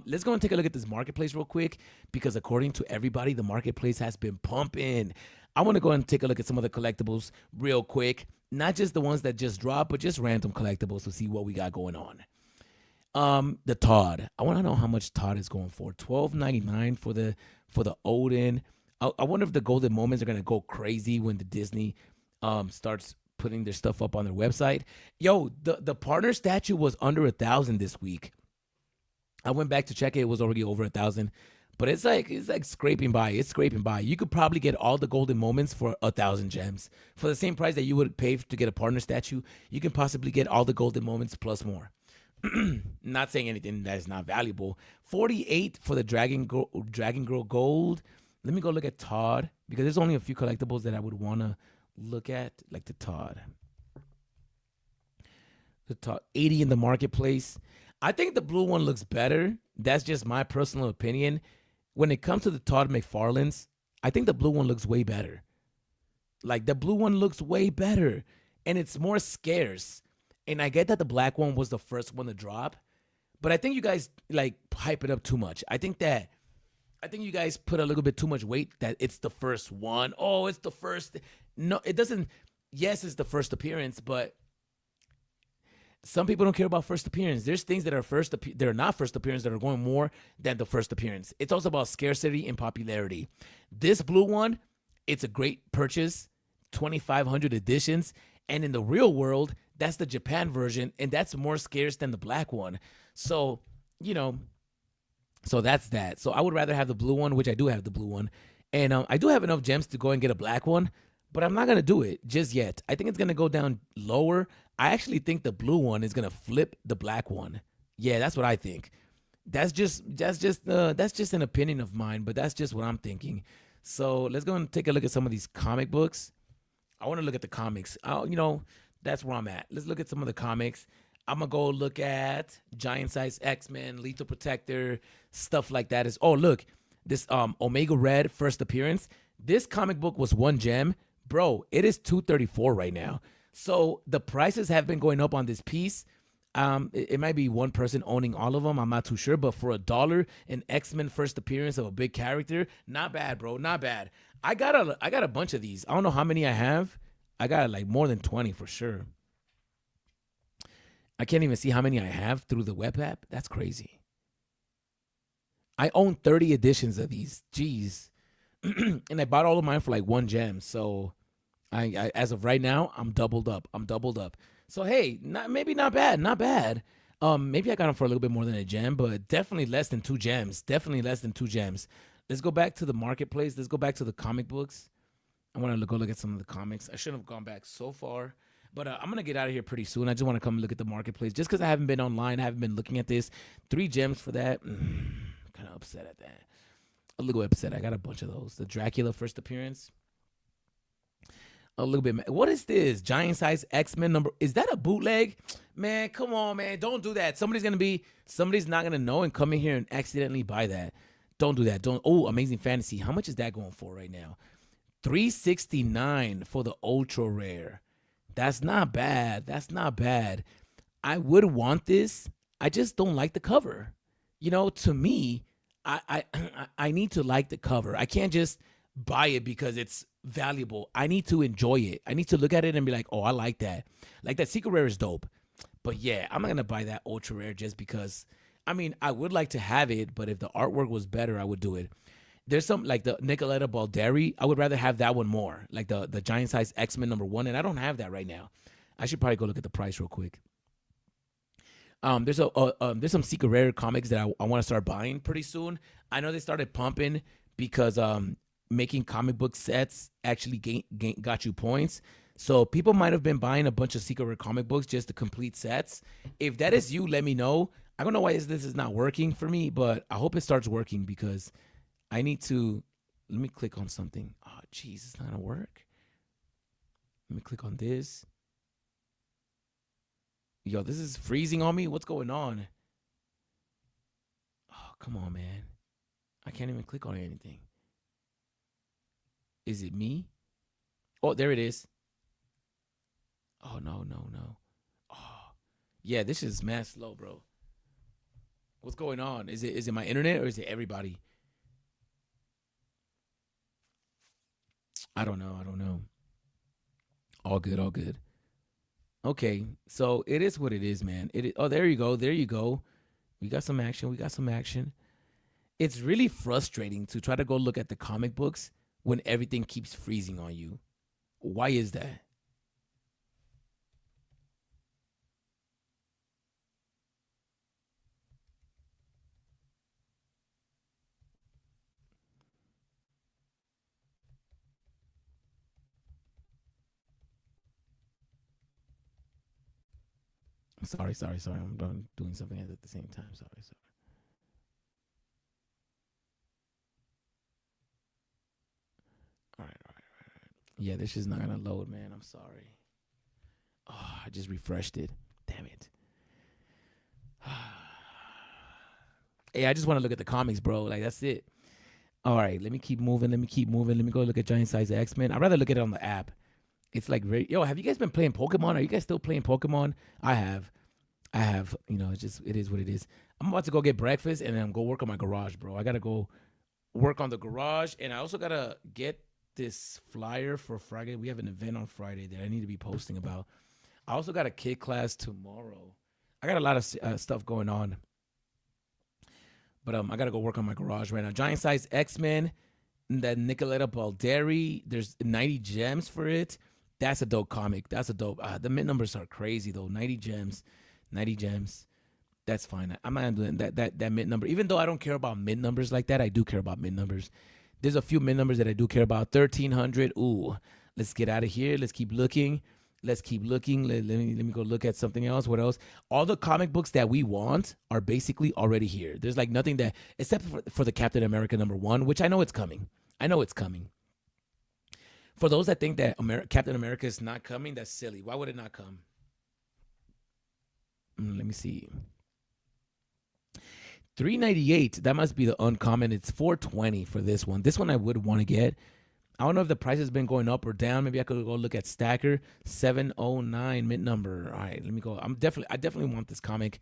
Let's go and take a look at this marketplace real quick because according to everybody, the marketplace has been pumping. I want to go and take a look at some of the collectibles real quick. Not just the ones that just dropped, but just random collectibles to see what we got going on. The Todd. I want to know how much Todd is going for. $12.99 for the Odin. I wonder if the golden moments are gonna go crazy when the Disney starts putting their stuff up on their website. Yo, the partner statue was under 1,000 this week. I went back to check it. It was already over 1,000, but it's like scraping by. It's scraping by. You could probably get all the golden moments for 1,000 gems for the same price that you would pay to get a partner statue. You can possibly get all the golden moments plus more. Not saying anything that is not valuable. 48 for the Dragon Girl Gold. Let me go look at Todd because there's only a few collectibles that I would want to look at, like the Todd. The Todd 80 in the marketplace. I think the blue one looks better. That's just my personal opinion. When it comes to the Todd McFarlane's, I think the blue one looks way better. Like the blue one looks way better and it's more scarce. And I get that the black one was the first one to drop, but I think you guys like hype it up too much. I think you guys put a little bit too much weight that it's the first one. Oh, it's the first. No, it doesn't. Yes, it's the first appearance, but some people don't care about first appearance. There's things that are they're not first appearance that are going more than the first appearance. It's also about scarcity and popularity. This blue one, it's a great purchase, 2,500 editions, and in the real world, that's the Japan version, and that's more scarce than the black one. So, so that's that. So I would rather have the blue one, which I do have the blue one, and I do have enough gems to go and get a black one, but I'm not gonna do it just yet. I think it's gonna go down lower. I actually think the blue one is gonna flip the black one. Yeah, that's what I think. That's just an opinion of mine, but that's just what I'm thinking. So let's go and take a look at some of these comic books. I want to look at the comics. That's where I'm at. Let's look at some of the comics. I'm gonna go look at Giant Size X-Men, Lethal Protector, stuff like that. Look, this Omega Red first appearance. This comic book was 1 gem. Bro, it is $234 right now. So the prices have been going up on this piece. It might be one person owning all of them. I'm not too sure. But for $1, an X-Men first appearance of a big character, not bad, bro. Not bad. I got a bunch of these. I don't know how many I have. I got like more than 20 for sure. I can't even see how many I have through the web app. That's crazy. I own 30 editions of these. Jeez. And I bought all of mine for like 1 gem. So I as of right now, I'm doubled up. So hey, maybe not bad. Maybe I got them for a little bit more than a gem, but definitely less than 2 gems. Let's go back to the marketplace. Let's go back to the comic books. I want to go look at some of the comics. I shouldn't have gone back so far, but I'm going to get out of here pretty soon. I just want to come look at the marketplace just because I haven't been online. I haven't been looking at this. 3 gems for that. Kind of upset at that. A little upset. I got a bunch of those. The Dracula first appearance. A little bit. What is this? Giant Size X-Men number. Is that a bootleg? Man, come on, man. Don't do that. Somebody's not going to know and come in here and accidentally buy that. Don't do that. Oh, Amazing Fantasy. How much is that going for right now? $369 for the ultra rare. That's not bad. I would want this. I just don't like the cover. To me, I need to like the cover. I can't just buy it because it's valuable. I need to enjoy it. I need to look at it and be like, oh, I like that. Like that secret rare is dope. But yeah, I'm not going to buy that ultra rare just because, I would like to have it, but if the artwork was better, I would do it. There's some like the Nicoletta Balderi. I would rather have that one more, like the Giant Size X-Men number 1, and I don't have that right now. I should probably go look at the price real quick. There's some secret rare comics that I want to start buying pretty soon. I know they started pumping, because making comic book sets actually got you points. So people might have been buying a bunch of secret rare comic books just to complete sets. If that is you, let me know. I don't know why this is not working for me, but I hope it starts working because I need to. Let me click on something. Oh, jeez, it's not gonna work. Let me click on this. Yo, this is freezing on me. What's going on? Oh, come on, man. I can't even click on anything. Is it me? Oh, there it is. Oh, no. Oh, yeah, this is mad slow, bro. What's going on? Is it my internet or is it everybody? I don't know. All good. Okay, so it is what it is, man. Oh, there you go. We got some action. It's really frustrating to try to go look at the comic books when everything keeps freezing on you. Why is that? Sorry. I'm doing something at the same time. Sorry. All right. Yeah, this is not gonna load, man. I'm sorry. Oh, I just refreshed it. Damn it. Hey, I just want to look at the comics, bro. Like, that's it. All right, let me keep moving. Let me go look at Giant Size X-Men. I'd rather look at it on the app. It's like, yo, have you guys been playing Pokemon? Are you guys still playing Pokemon? I have. It is what it is. I'm about to go get breakfast and then go work on my garage, bro. I got to go work on the garage. And I also got to get this flyer for Friday. We have an event on Friday that I need to be posting about. I also got a kid class tomorrow. I got a lot of stuff going on. But I got to go work on my garage right now. Giant Size X-Men, that Nicoletta Balderi. There's 90 gems for it. That's a dope comic. That's a dope. The mint numbers are crazy, though. 90 gems. That's fine. I'm not doing that mint number. Even though I don't care about mint numbers like that, I do care about mint numbers. There's a few mint numbers that I do care about. 1,300. Ooh, let's get out of here. Let's keep looking. Let me go look at something else. What else? All the comic books that we want are basically already here. There's like nothing that, except for the Captain America #1, which I know it's coming. For those that think that Captain America is not coming, that's silly. Why would it not come? Let me see. $398. That must be the uncommon. It's $420 for this one. This one I would want to get. I don't know if the price has been going up or down. Maybe I could go look at Stacker. 709 mint number. All right, let me go. I definitely want this comic.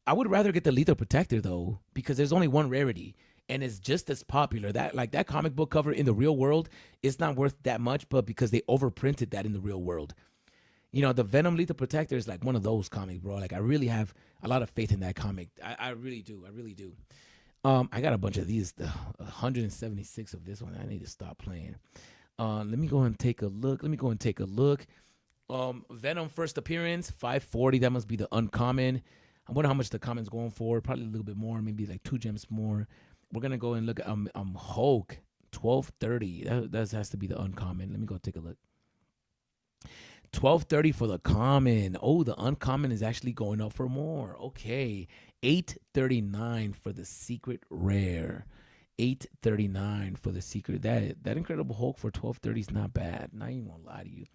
I would rather get the Lethal Protector though, because there's only one rarity and it's just as popular. That comic book cover in the real world is not worth that much, but because they overprinted that in the real world. You know, the Venom Lethal Protector is like one of those comics, bro. Like, I really have a lot of faith in that comic. I really do. I got a bunch of these, 176 of this one. I need to stop playing. Let me go and take a look. Venom first appearance, 540. That must be the uncommon. I wonder how much the common's going for. Probably a little bit more, maybe like 2 gems more. We're gonna go and look at Hulk, 1230. That has to be the uncommon. Let me go take a look. 1230 for the common. Oh, the uncommon is actually going up for more. Okay. 839 for the secret rare. 839 for the secret. That Incredible Hulk for 1230 is not bad. Not even gonna lie to you.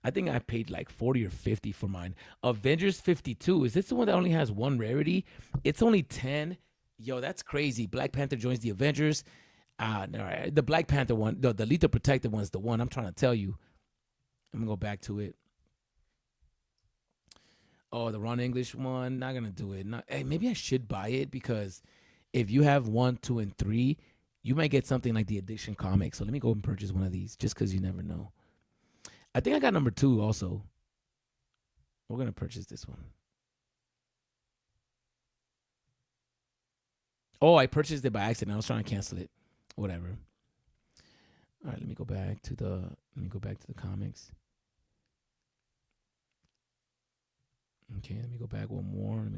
I think I paid like 40 or 50 for mine. Avengers 52. Is this the one that only has 1 rarity? It's only 10. Yo, that's crazy. Black Panther joins the Avengers. No, the Black Panther one, the Lethal Protector one's the one I'm trying to tell you. I'm gonna go back to it. Oh, the Ron English one, not gonna do it. Hey, maybe I should buy it because if you have 1, 2, and 3, you might get something like the Edition comic. So let me go and purchase one of these just because you never know. I think I got #2 also. We're gonna purchase this one. Oh, I purchased it by accident. I was trying to cancel it. Whatever. All right, let me go back to the comics. Okay, let me go back one more.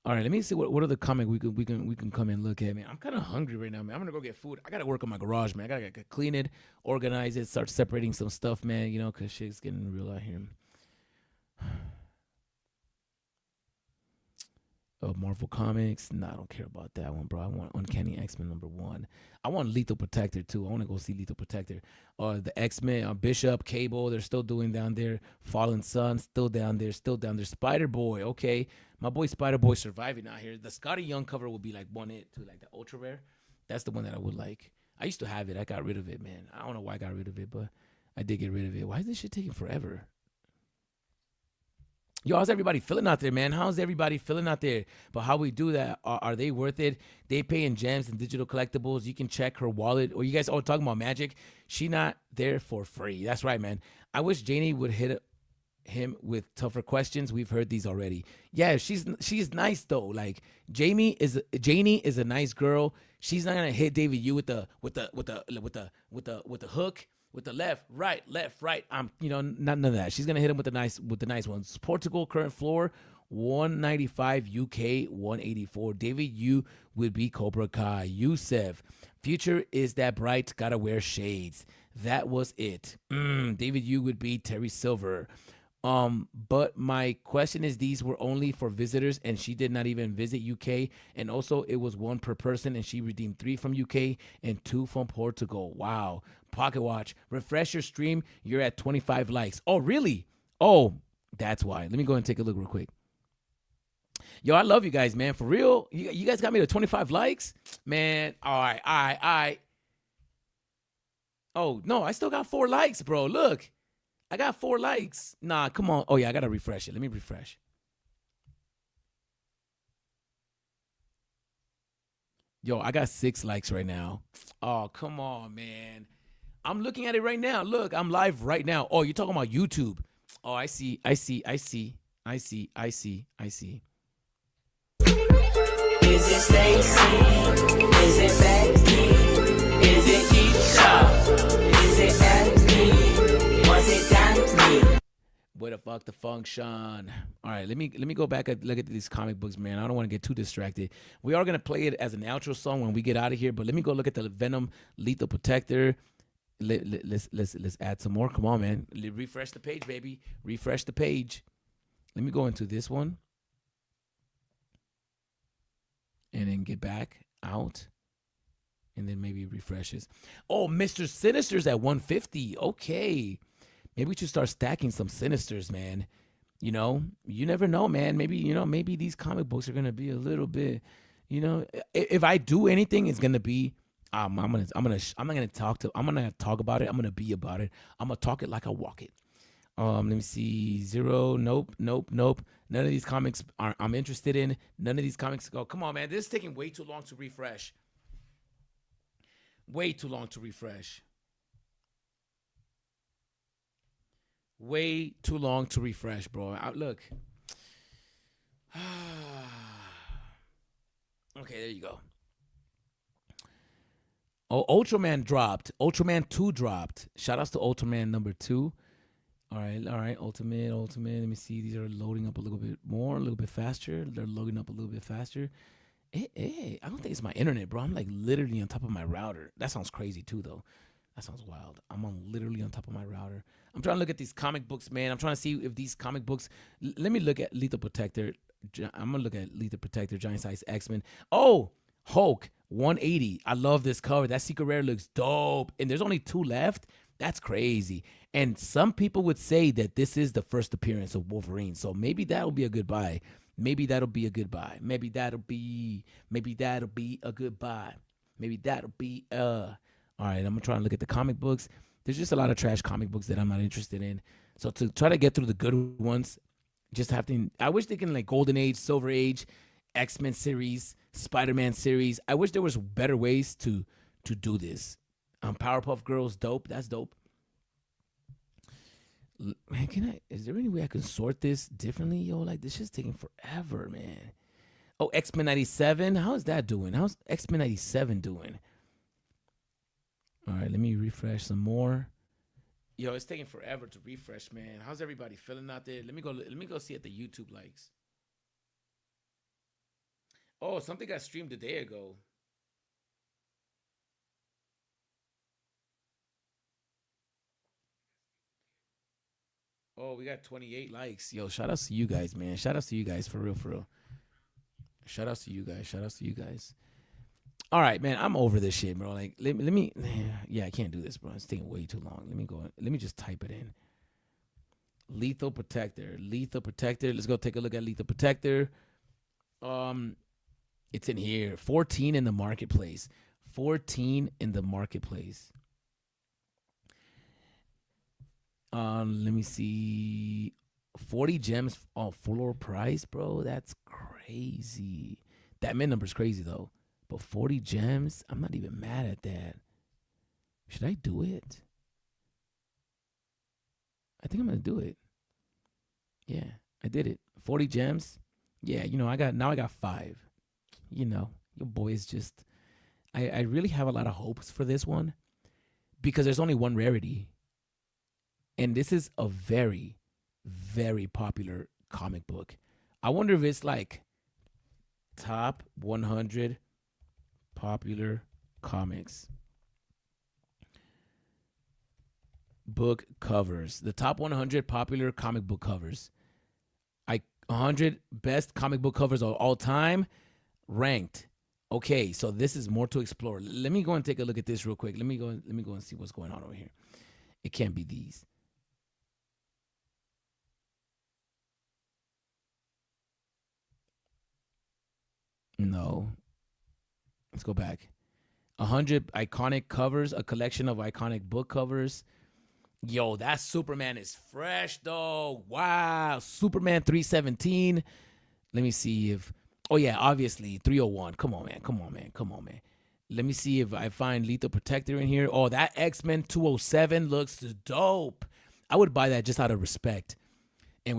All right, let me see what other comic we can come and look at, man. I'm kind of hungry right now, man. I'm gonna go get food. I gotta work on my garage, man. I gotta clean it, organize it, start separating some stuff, man. You know, cause shit's getting real out here. Marvel Comics. No, I don't care about that one, bro. I want Uncanny X-Men #1. I want Lethal Protector too. I want to go see Lethal Protector. The X-Men, Bishop, Cable, they're still doing down there. Fallen Sun, still down there. Spider-Boy, okay. My boy Spider-Boy surviving out here. The Scotty Young cover will be like one it too, like the ultra rare. That's the one that I would like. I used to have it. I got rid of it, man. I don't know why I got rid of it, but I did get rid of it. Why is this shit taking forever? Yo, how's everybody feeling out there, man? How's everybody feeling out there? But how we do that, are they worth it? They pay in gems and digital collectibles. You can check her wallet. Or you guys all talking about Magic. She not there for free. That's right, man. I wish Janie would hit him with tougher questions. We've heard these already. Yeah, she's nice though. Like Janie is a nice girl. She's not gonna hit David Yu with the hook. With the left, right. None of that. She's gonna hit him with the nice ones. Portugal current floor 195, UK 184. David Yu would be Cobra Kai. Youssef, future is that bright, gotta wear shades. That was it. David Yu would be Terry Silver. But my question is, these were only for visitors and she did not even visit UK, and also it was 1 per person and she redeemed 3 from UK and 2 from Portugal. Wow. Pocket Watch, refresh your stream, you're at 25 likes. Oh really? Oh, that's why. Let me go and take a look real quick. Yo, I love you guys, man. For real, you guys got me to 25 likes, man. All right. Oh no, I still got 4 likes, bro. Look, I got 4 likes. Nah, come on. Oh, yeah, I got to refresh it. Let me refresh. Yo, I got 6 likes right now. Oh, come on, man. I'm looking at it right now. Look, I'm live right now. Oh, you're talking about YouTube. Oh, I see. Is it Stacy? Is it Becky? Is it Keisha? Is it Anthony? Was it Danny? Where the fuck the function? All right, let me go back and look at these comic books, man. I don't want to get too distracted. We are gonna play it as an outro song when we get out of here, but let me go look at the Venom Lethal Protector. Let's add some more. Come on, man. Refresh the page, baby. Refresh the page. Let me go into this one. And then get back out. And then maybe refreshes. Oh, Mr. Sinister's at 150. Okay. Maybe we should start stacking some Sinisters, man. You know, you never know, man. Maybe these comic books are gonna be a little bit, if I do anything, it's gonna be I'm gonna talk about it. I'm gonna be about it. I'm gonna talk it like I walk it. Let me see. 0. Nope. None of these comics I'm interested in. None of these comics go. Come on, man. This is taking way too long to refresh. Way too long to refresh. Way too long to refresh, bro. Look. Okay, there you go. Oh, Ultraman dropped. Ultraman 2 dropped. Shout outs to Ultraman #2. All right. Ultimate. Let me see. These are loading up a little bit more, a little bit faster. They're loading up a little bit faster. Hey, I don't think it's my internet, bro. I'm like literally on top of my router. That sounds crazy too, though. That sounds wild. Literally on top of my router. I'm trying to look at these comic books, man. I'm trying to see if these comic books. Let me look at Lethal Protector. I'm gonna look at Lethal Protector, Giant Size X-Men. Oh, Hulk 180. I love this cover. That secret rare looks dope. And there's only 2 left. That's crazy. And some people would say that this is the first appearance of Wolverine. So maybe that'll be a good buy. Maybe that'll be a good buy. Maybe that'll be a good buy. All right, I'm gonna try and look at the comic books. There's just a lot of trash comic books that I'm not interested in. So to try to get through the good ones, I wish they can like Golden Age, Silver Age, X-Men series, Spider-Man series. I wish there was better ways to do this. Powerpuff Girls, dope. That's dope. Man, is there any way I can sort this differently? Yo, like this shit's taking forever, man. Oh, X-Men 97. How is that doing? How's X-Men 97 doing? All right, let me refresh some more. Yo, it's taking forever to refresh, man. How's everybody feeling out there? Let me go see at the YouTube likes. Oh, something got streamed a day ago. Oh, we got 28 likes. Yo, shout outs to you guys, man. Shout outs to you guys, for real, for real. Shout outs to you guys. Shout outs to you guys. All right, man. I'm over this shit, bro. Like, let me. Yeah, I can't do this, bro. It's taking way too long. Let me go. Let me just type it in. Lethal Protector. Lethal Protector. Let's go take a look at Lethal Protector. It's in here. 14 in the marketplace. 14 in the marketplace. Let me see. 40 gems on floor price, bro. That's crazy. That mid number's crazy though. But 40 gems, I'm not even mad at that. Should I do it? I think I'm gonna do it. Yeah, I did it. 40 gems. Yeah, you know, I got 5. You know, your boy is just I really have a lot of hopes for this one because there's only one rarity. And this is a very, very popular comic book. I wonder if it's like top 100 popular comics book covers. The top 100 popular comic book covers. 100 best comic book covers of all time ranked. Okay, so this is more to explore. Let me go and take a look at this real quick. Let me go and see what's going on over here. It can't be these. No. Let's go back. 100 iconic covers, a collection of iconic book covers. Yo, that Superman is fresh, though. Wow. Superman 317. Let me see if... Oh, yeah, obviously, 301. Come on, man. Come on, man. Come on, man. Let me see if I find Lethal Protector in here. Oh, that X-Men 207 looks dope. I would buy that just out of respect. And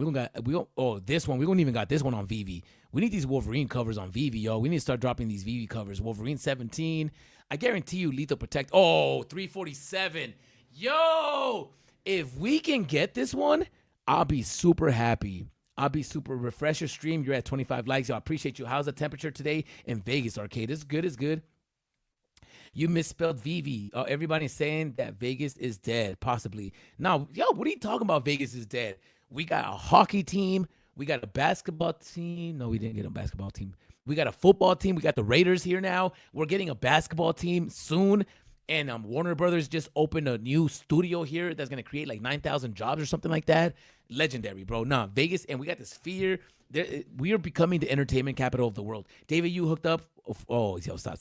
this one, we don't even got this one on VeVe. We need these Wolverine covers on VeVe, yo. We need to start dropping these VeVe covers. Wolverine 17. I guarantee you Lethal Protect. Oh, 347. Yo, if we can get this one, I'll be super happy. I'll be super. Refresh your stream. You're at 25 likes. Yo, I appreciate you. How's the temperature today in Vegas Arcade? It's good. It's good. You misspelled VeVe. Everybody's saying that Vegas is dead, possibly. Now, yo, what are you talking about? Vegas is dead. We got a hockey team. We got a basketball team. No, we didn't get a basketball team. We got a football team. We got the Raiders here now. We're getting a basketball team soon. And Warner Brothers just opened a new studio here that's going to create like 9,000 jobs or something like that. Legendary, bro. Nah, Vegas. And we got this fear. We are becoming the entertainment capital of the world. David, you hooked up. Oh, yo, stop.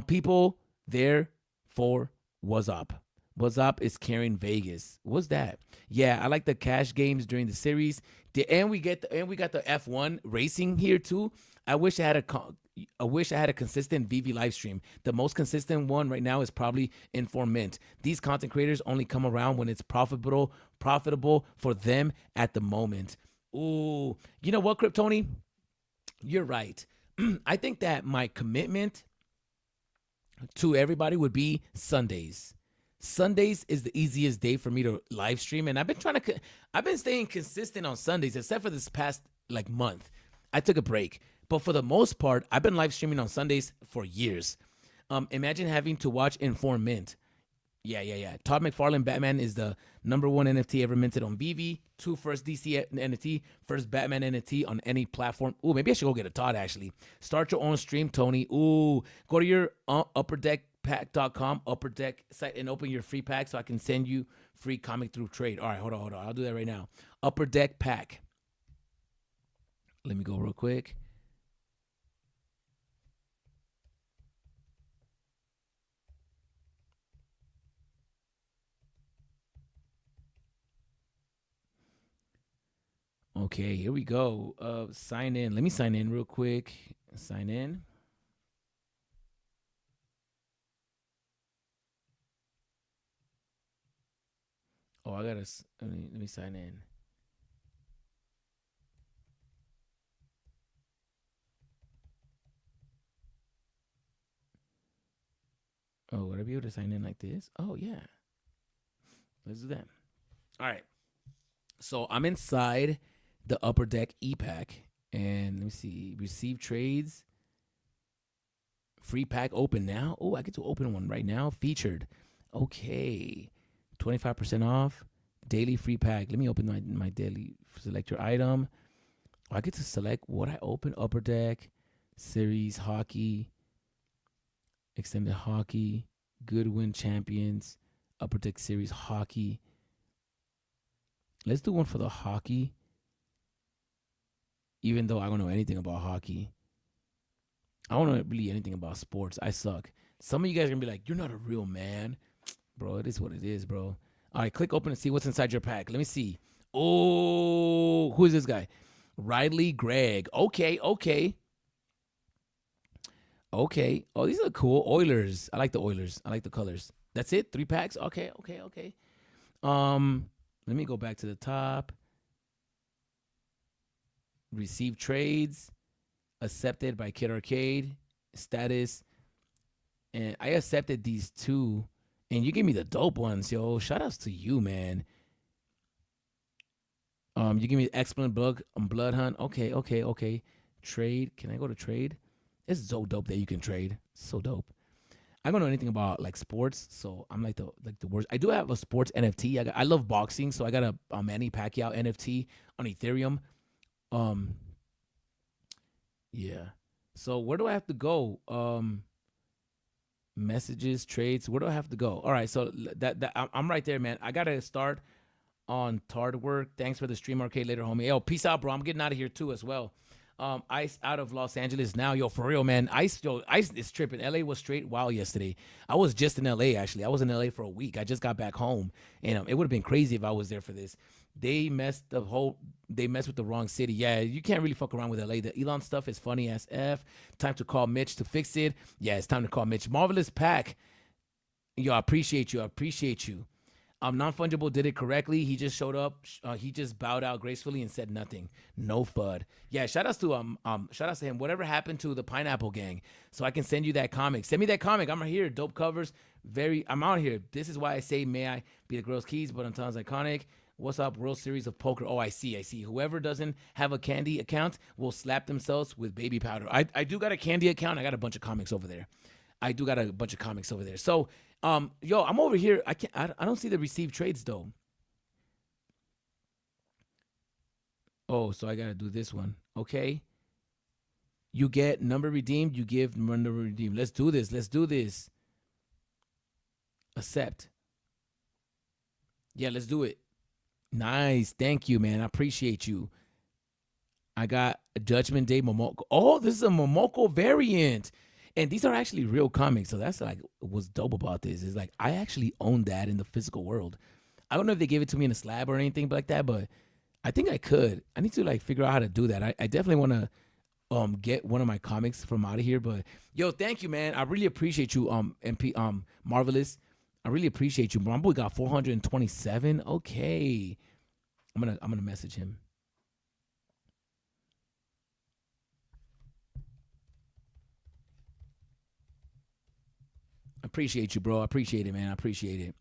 People there for what's up. What's up is carrying Vegas. What's that? Yeah, I like the cash games during the series. And we got the F1 racing here too. I wish I had a consistent VeVe live stream. The most consistent one right now is probably Inform Mint. These content creators only come around when it's profitable for them at the moment. Ooh, you know what, Kryptoni? You're right. I think that my commitment to everybody would be Sundays. Sundays is the easiest day for me to live stream, and I've been staying consistent on Sundays, except for this past like month. I took a break, but for the most part, I've been live streaming on Sundays for years. Imagine having to watch Inform Mint. Yeah. Todd McFarlane Batman is the #1 NFT ever minted on VeVe. 2 first DC NFT, first Batman NFT on any platform. Ooh, maybe I should go get a Todd, actually. Start your own stream, Tony. Ooh, go to your upperdeckpack.com, Upper Deck site, and open your free pack so I can send you free comic through trade. All right, hold on. I'll do that right now. Upper Deck Pack. Let me go real quick. Okay, here we go. Sign in. Let me sign in real quick. Sign in. Oh, let me sign in. Oh, would I be able to sign in like this? Oh, yeah. Let's do that. All right. So I'm inside the Upper Deck e-pack, And let me see. Receive trades. Free pack open now. Oh, I get to open one right now. Featured. Okay. 25% off. Daily free pack. Let me open my daily. Select your item. Oh, I get to select what I open. Upper Deck. Series Hockey. Extended Hockey. Goodwin Champions. Upper Deck Series Hockey. Let's do one for the hockey. Even though I don't know anything about hockey. I don't know really anything about sports. I suck. Some of you guys are going to be like, you're not a real man. Bro, it is what it is, bro. All right, click open and see what's inside your pack. Let me see. Oh, who is this guy? Riley Gregg. Okay. Oh, these are cool. Oilers. I like the Oilers. I like the colors. That's it? 3 packs? Okay. Let me go back to the top. Receive trades. Accepted by Kid Arcade. Status. And I accepted these 2. And you gave me the dope ones, yo. Shout outs to you, man. You give me Excellent Blood Hunt. Okay. Trade. Can I go to trade? It's so dope that you can trade. So dope. I don't know anything about like sports, so I'm like the worst. I do have a sports NFT. I love boxing, so I got a Manny Pacquiao NFT on Ethereum. Yeah. So where do I have to go? Messages, trades. Where do I have to go? All right. So I'm right there, man. I gotta start on Tard work. Thanks for the stream, Arcade later, homie. Yo, peace out, bro. I'm getting out of here too as well. Ice out of Los Angeles now. Yo, for real, man. Ice is tripping. LA was straight wild yesterday. I was just in LA, actually. I was in LA for a week. I just got back home. And it would have been crazy if I was there for this. They messed with the wrong city. Yeah, you can't really fuck around with LA. The Elon stuff is funny as F. Time to call Mitch to fix it. Yeah, it's time to call Mitch. Marvelous Pack. Yo, I appreciate you. Non-fungible did it correctly. He just showed up. He just bowed out gracefully and said nothing. No FUD. Yeah, shout outs to him. Whatever happened to the Pineapple Gang? So I can send you that comic. Send me that comic. I'm right here. Dope covers. I'm out here. This is why I say, may I be the girl's keys, but sometimes iconic. What's up? World Series of Poker. Oh, I see. Whoever doesn't have a candy account will slap themselves with baby powder. I do got a candy account. I got a bunch of comics over there. So, yo, I'm over here. I don't see the received trades though. Oh, so I gotta do this one. Okay. You get number redeemed. You give number redeemed. Let's do this. Accept. Yeah, let's do it. Nice. Thank you, man. I appreciate you. I got a Judgment Day Momoko. Oh, this is a Momoko variant. And these are actually real comics. So that's like what's dope about this. Is like I actually own that in the physical world. I don't know if they gave it to me in a slab or anything like that, but I think I could. I need to like figure out how to do that. I definitely want to get one of my comics from out of here. But yo, thank you, man. I really appreciate you, MP Marvelous. I really appreciate you. My boy got 427. Okay. I'm gonna message him. Appreciate you, bro. I appreciate it, man. I appreciate it.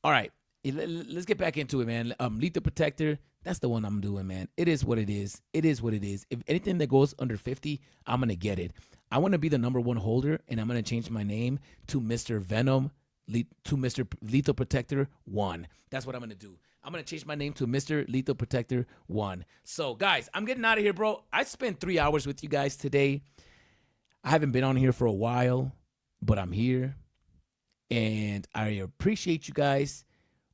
All right. Let's get back into it, man. Lethal Protector. That's the one I'm doing, man. It is what it is. If anything that goes under 50, I'm going to get it. I want to be the #1 holder, and I'm going to change my name to Mr. Venom, to Mr. Lethal Protector 1. That's what I'm going to do. I'm going to change my name to Mr. Lethal Protector 1. So, guys, I'm getting out of here, bro. I spent 3 hours with you guys today. I haven't been on here for a while, but I'm here. And I appreciate you guys.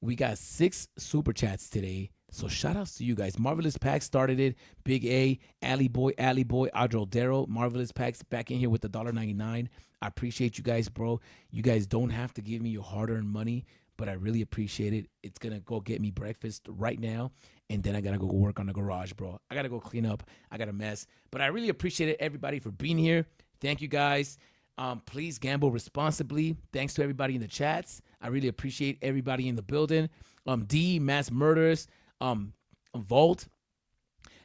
We got 6 super chats today. So shout outs to you guys. Marvelous Pack started it. Big A, Alley Boy, Adro Darrow. Marvelous Packs back in here with the $1.99. I appreciate you guys, bro. You guys don't have to give me your hard-earned money, but I really appreciate it. It's going to go get me breakfast right now, and then I got to go work on the garage, bro. I got to go clean up. I got a mess. But I really appreciate it, everybody, for being here. Thank you, guys. Please gamble responsibly. Thanks to everybody in the chats. I really appreciate everybody in the building. D, Mass Murders, Vault,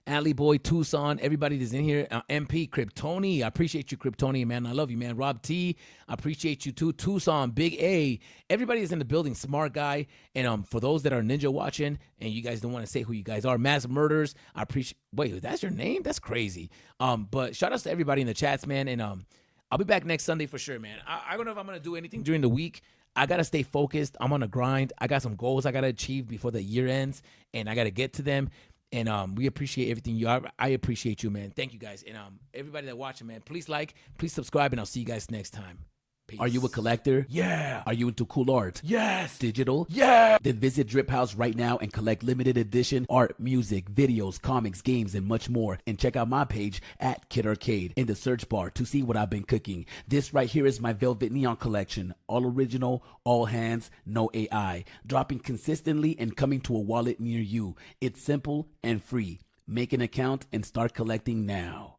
Alley Boy, Tucson, everybody that's in here. MP, Kryptoni, I appreciate you, Kryptoni, man. I love you, man. Rob T, I appreciate you too. Tucson, Big A, everybody is in the building. Smart guy. And for those that are ninja watching, and you guys don't want to say who you guys are, Mass Murders, I appreciate. Wait, that's your name? That's crazy. But shout outs to everybody in the chats, man. And I'll be back next Sunday for sure, man. I don't know if I'm gonna do anything during the week. I gotta stay focused. I'm on a grind. I got some goals I gotta achieve before the year ends, and I gotta get to them. And we appreciate everything you are. I appreciate you, man. Thank you guys. And everybody that watching, man, please like, please subscribe, and I'll see you guys next time. Peace. Are you a collector? Yeah. Are you into cool art? Yes. Digital? Yeah. Then visit Drip House right now and collect limited edition art, music, videos, comics, games, and much more. And check out my page at Kid Arcade in the search bar to see what I've been cooking. This right here is my Velvet Neon collection. All original, all hands, no AI. Dropping consistently and coming to a wallet near you. It's simple and free. Make an account and start collecting now.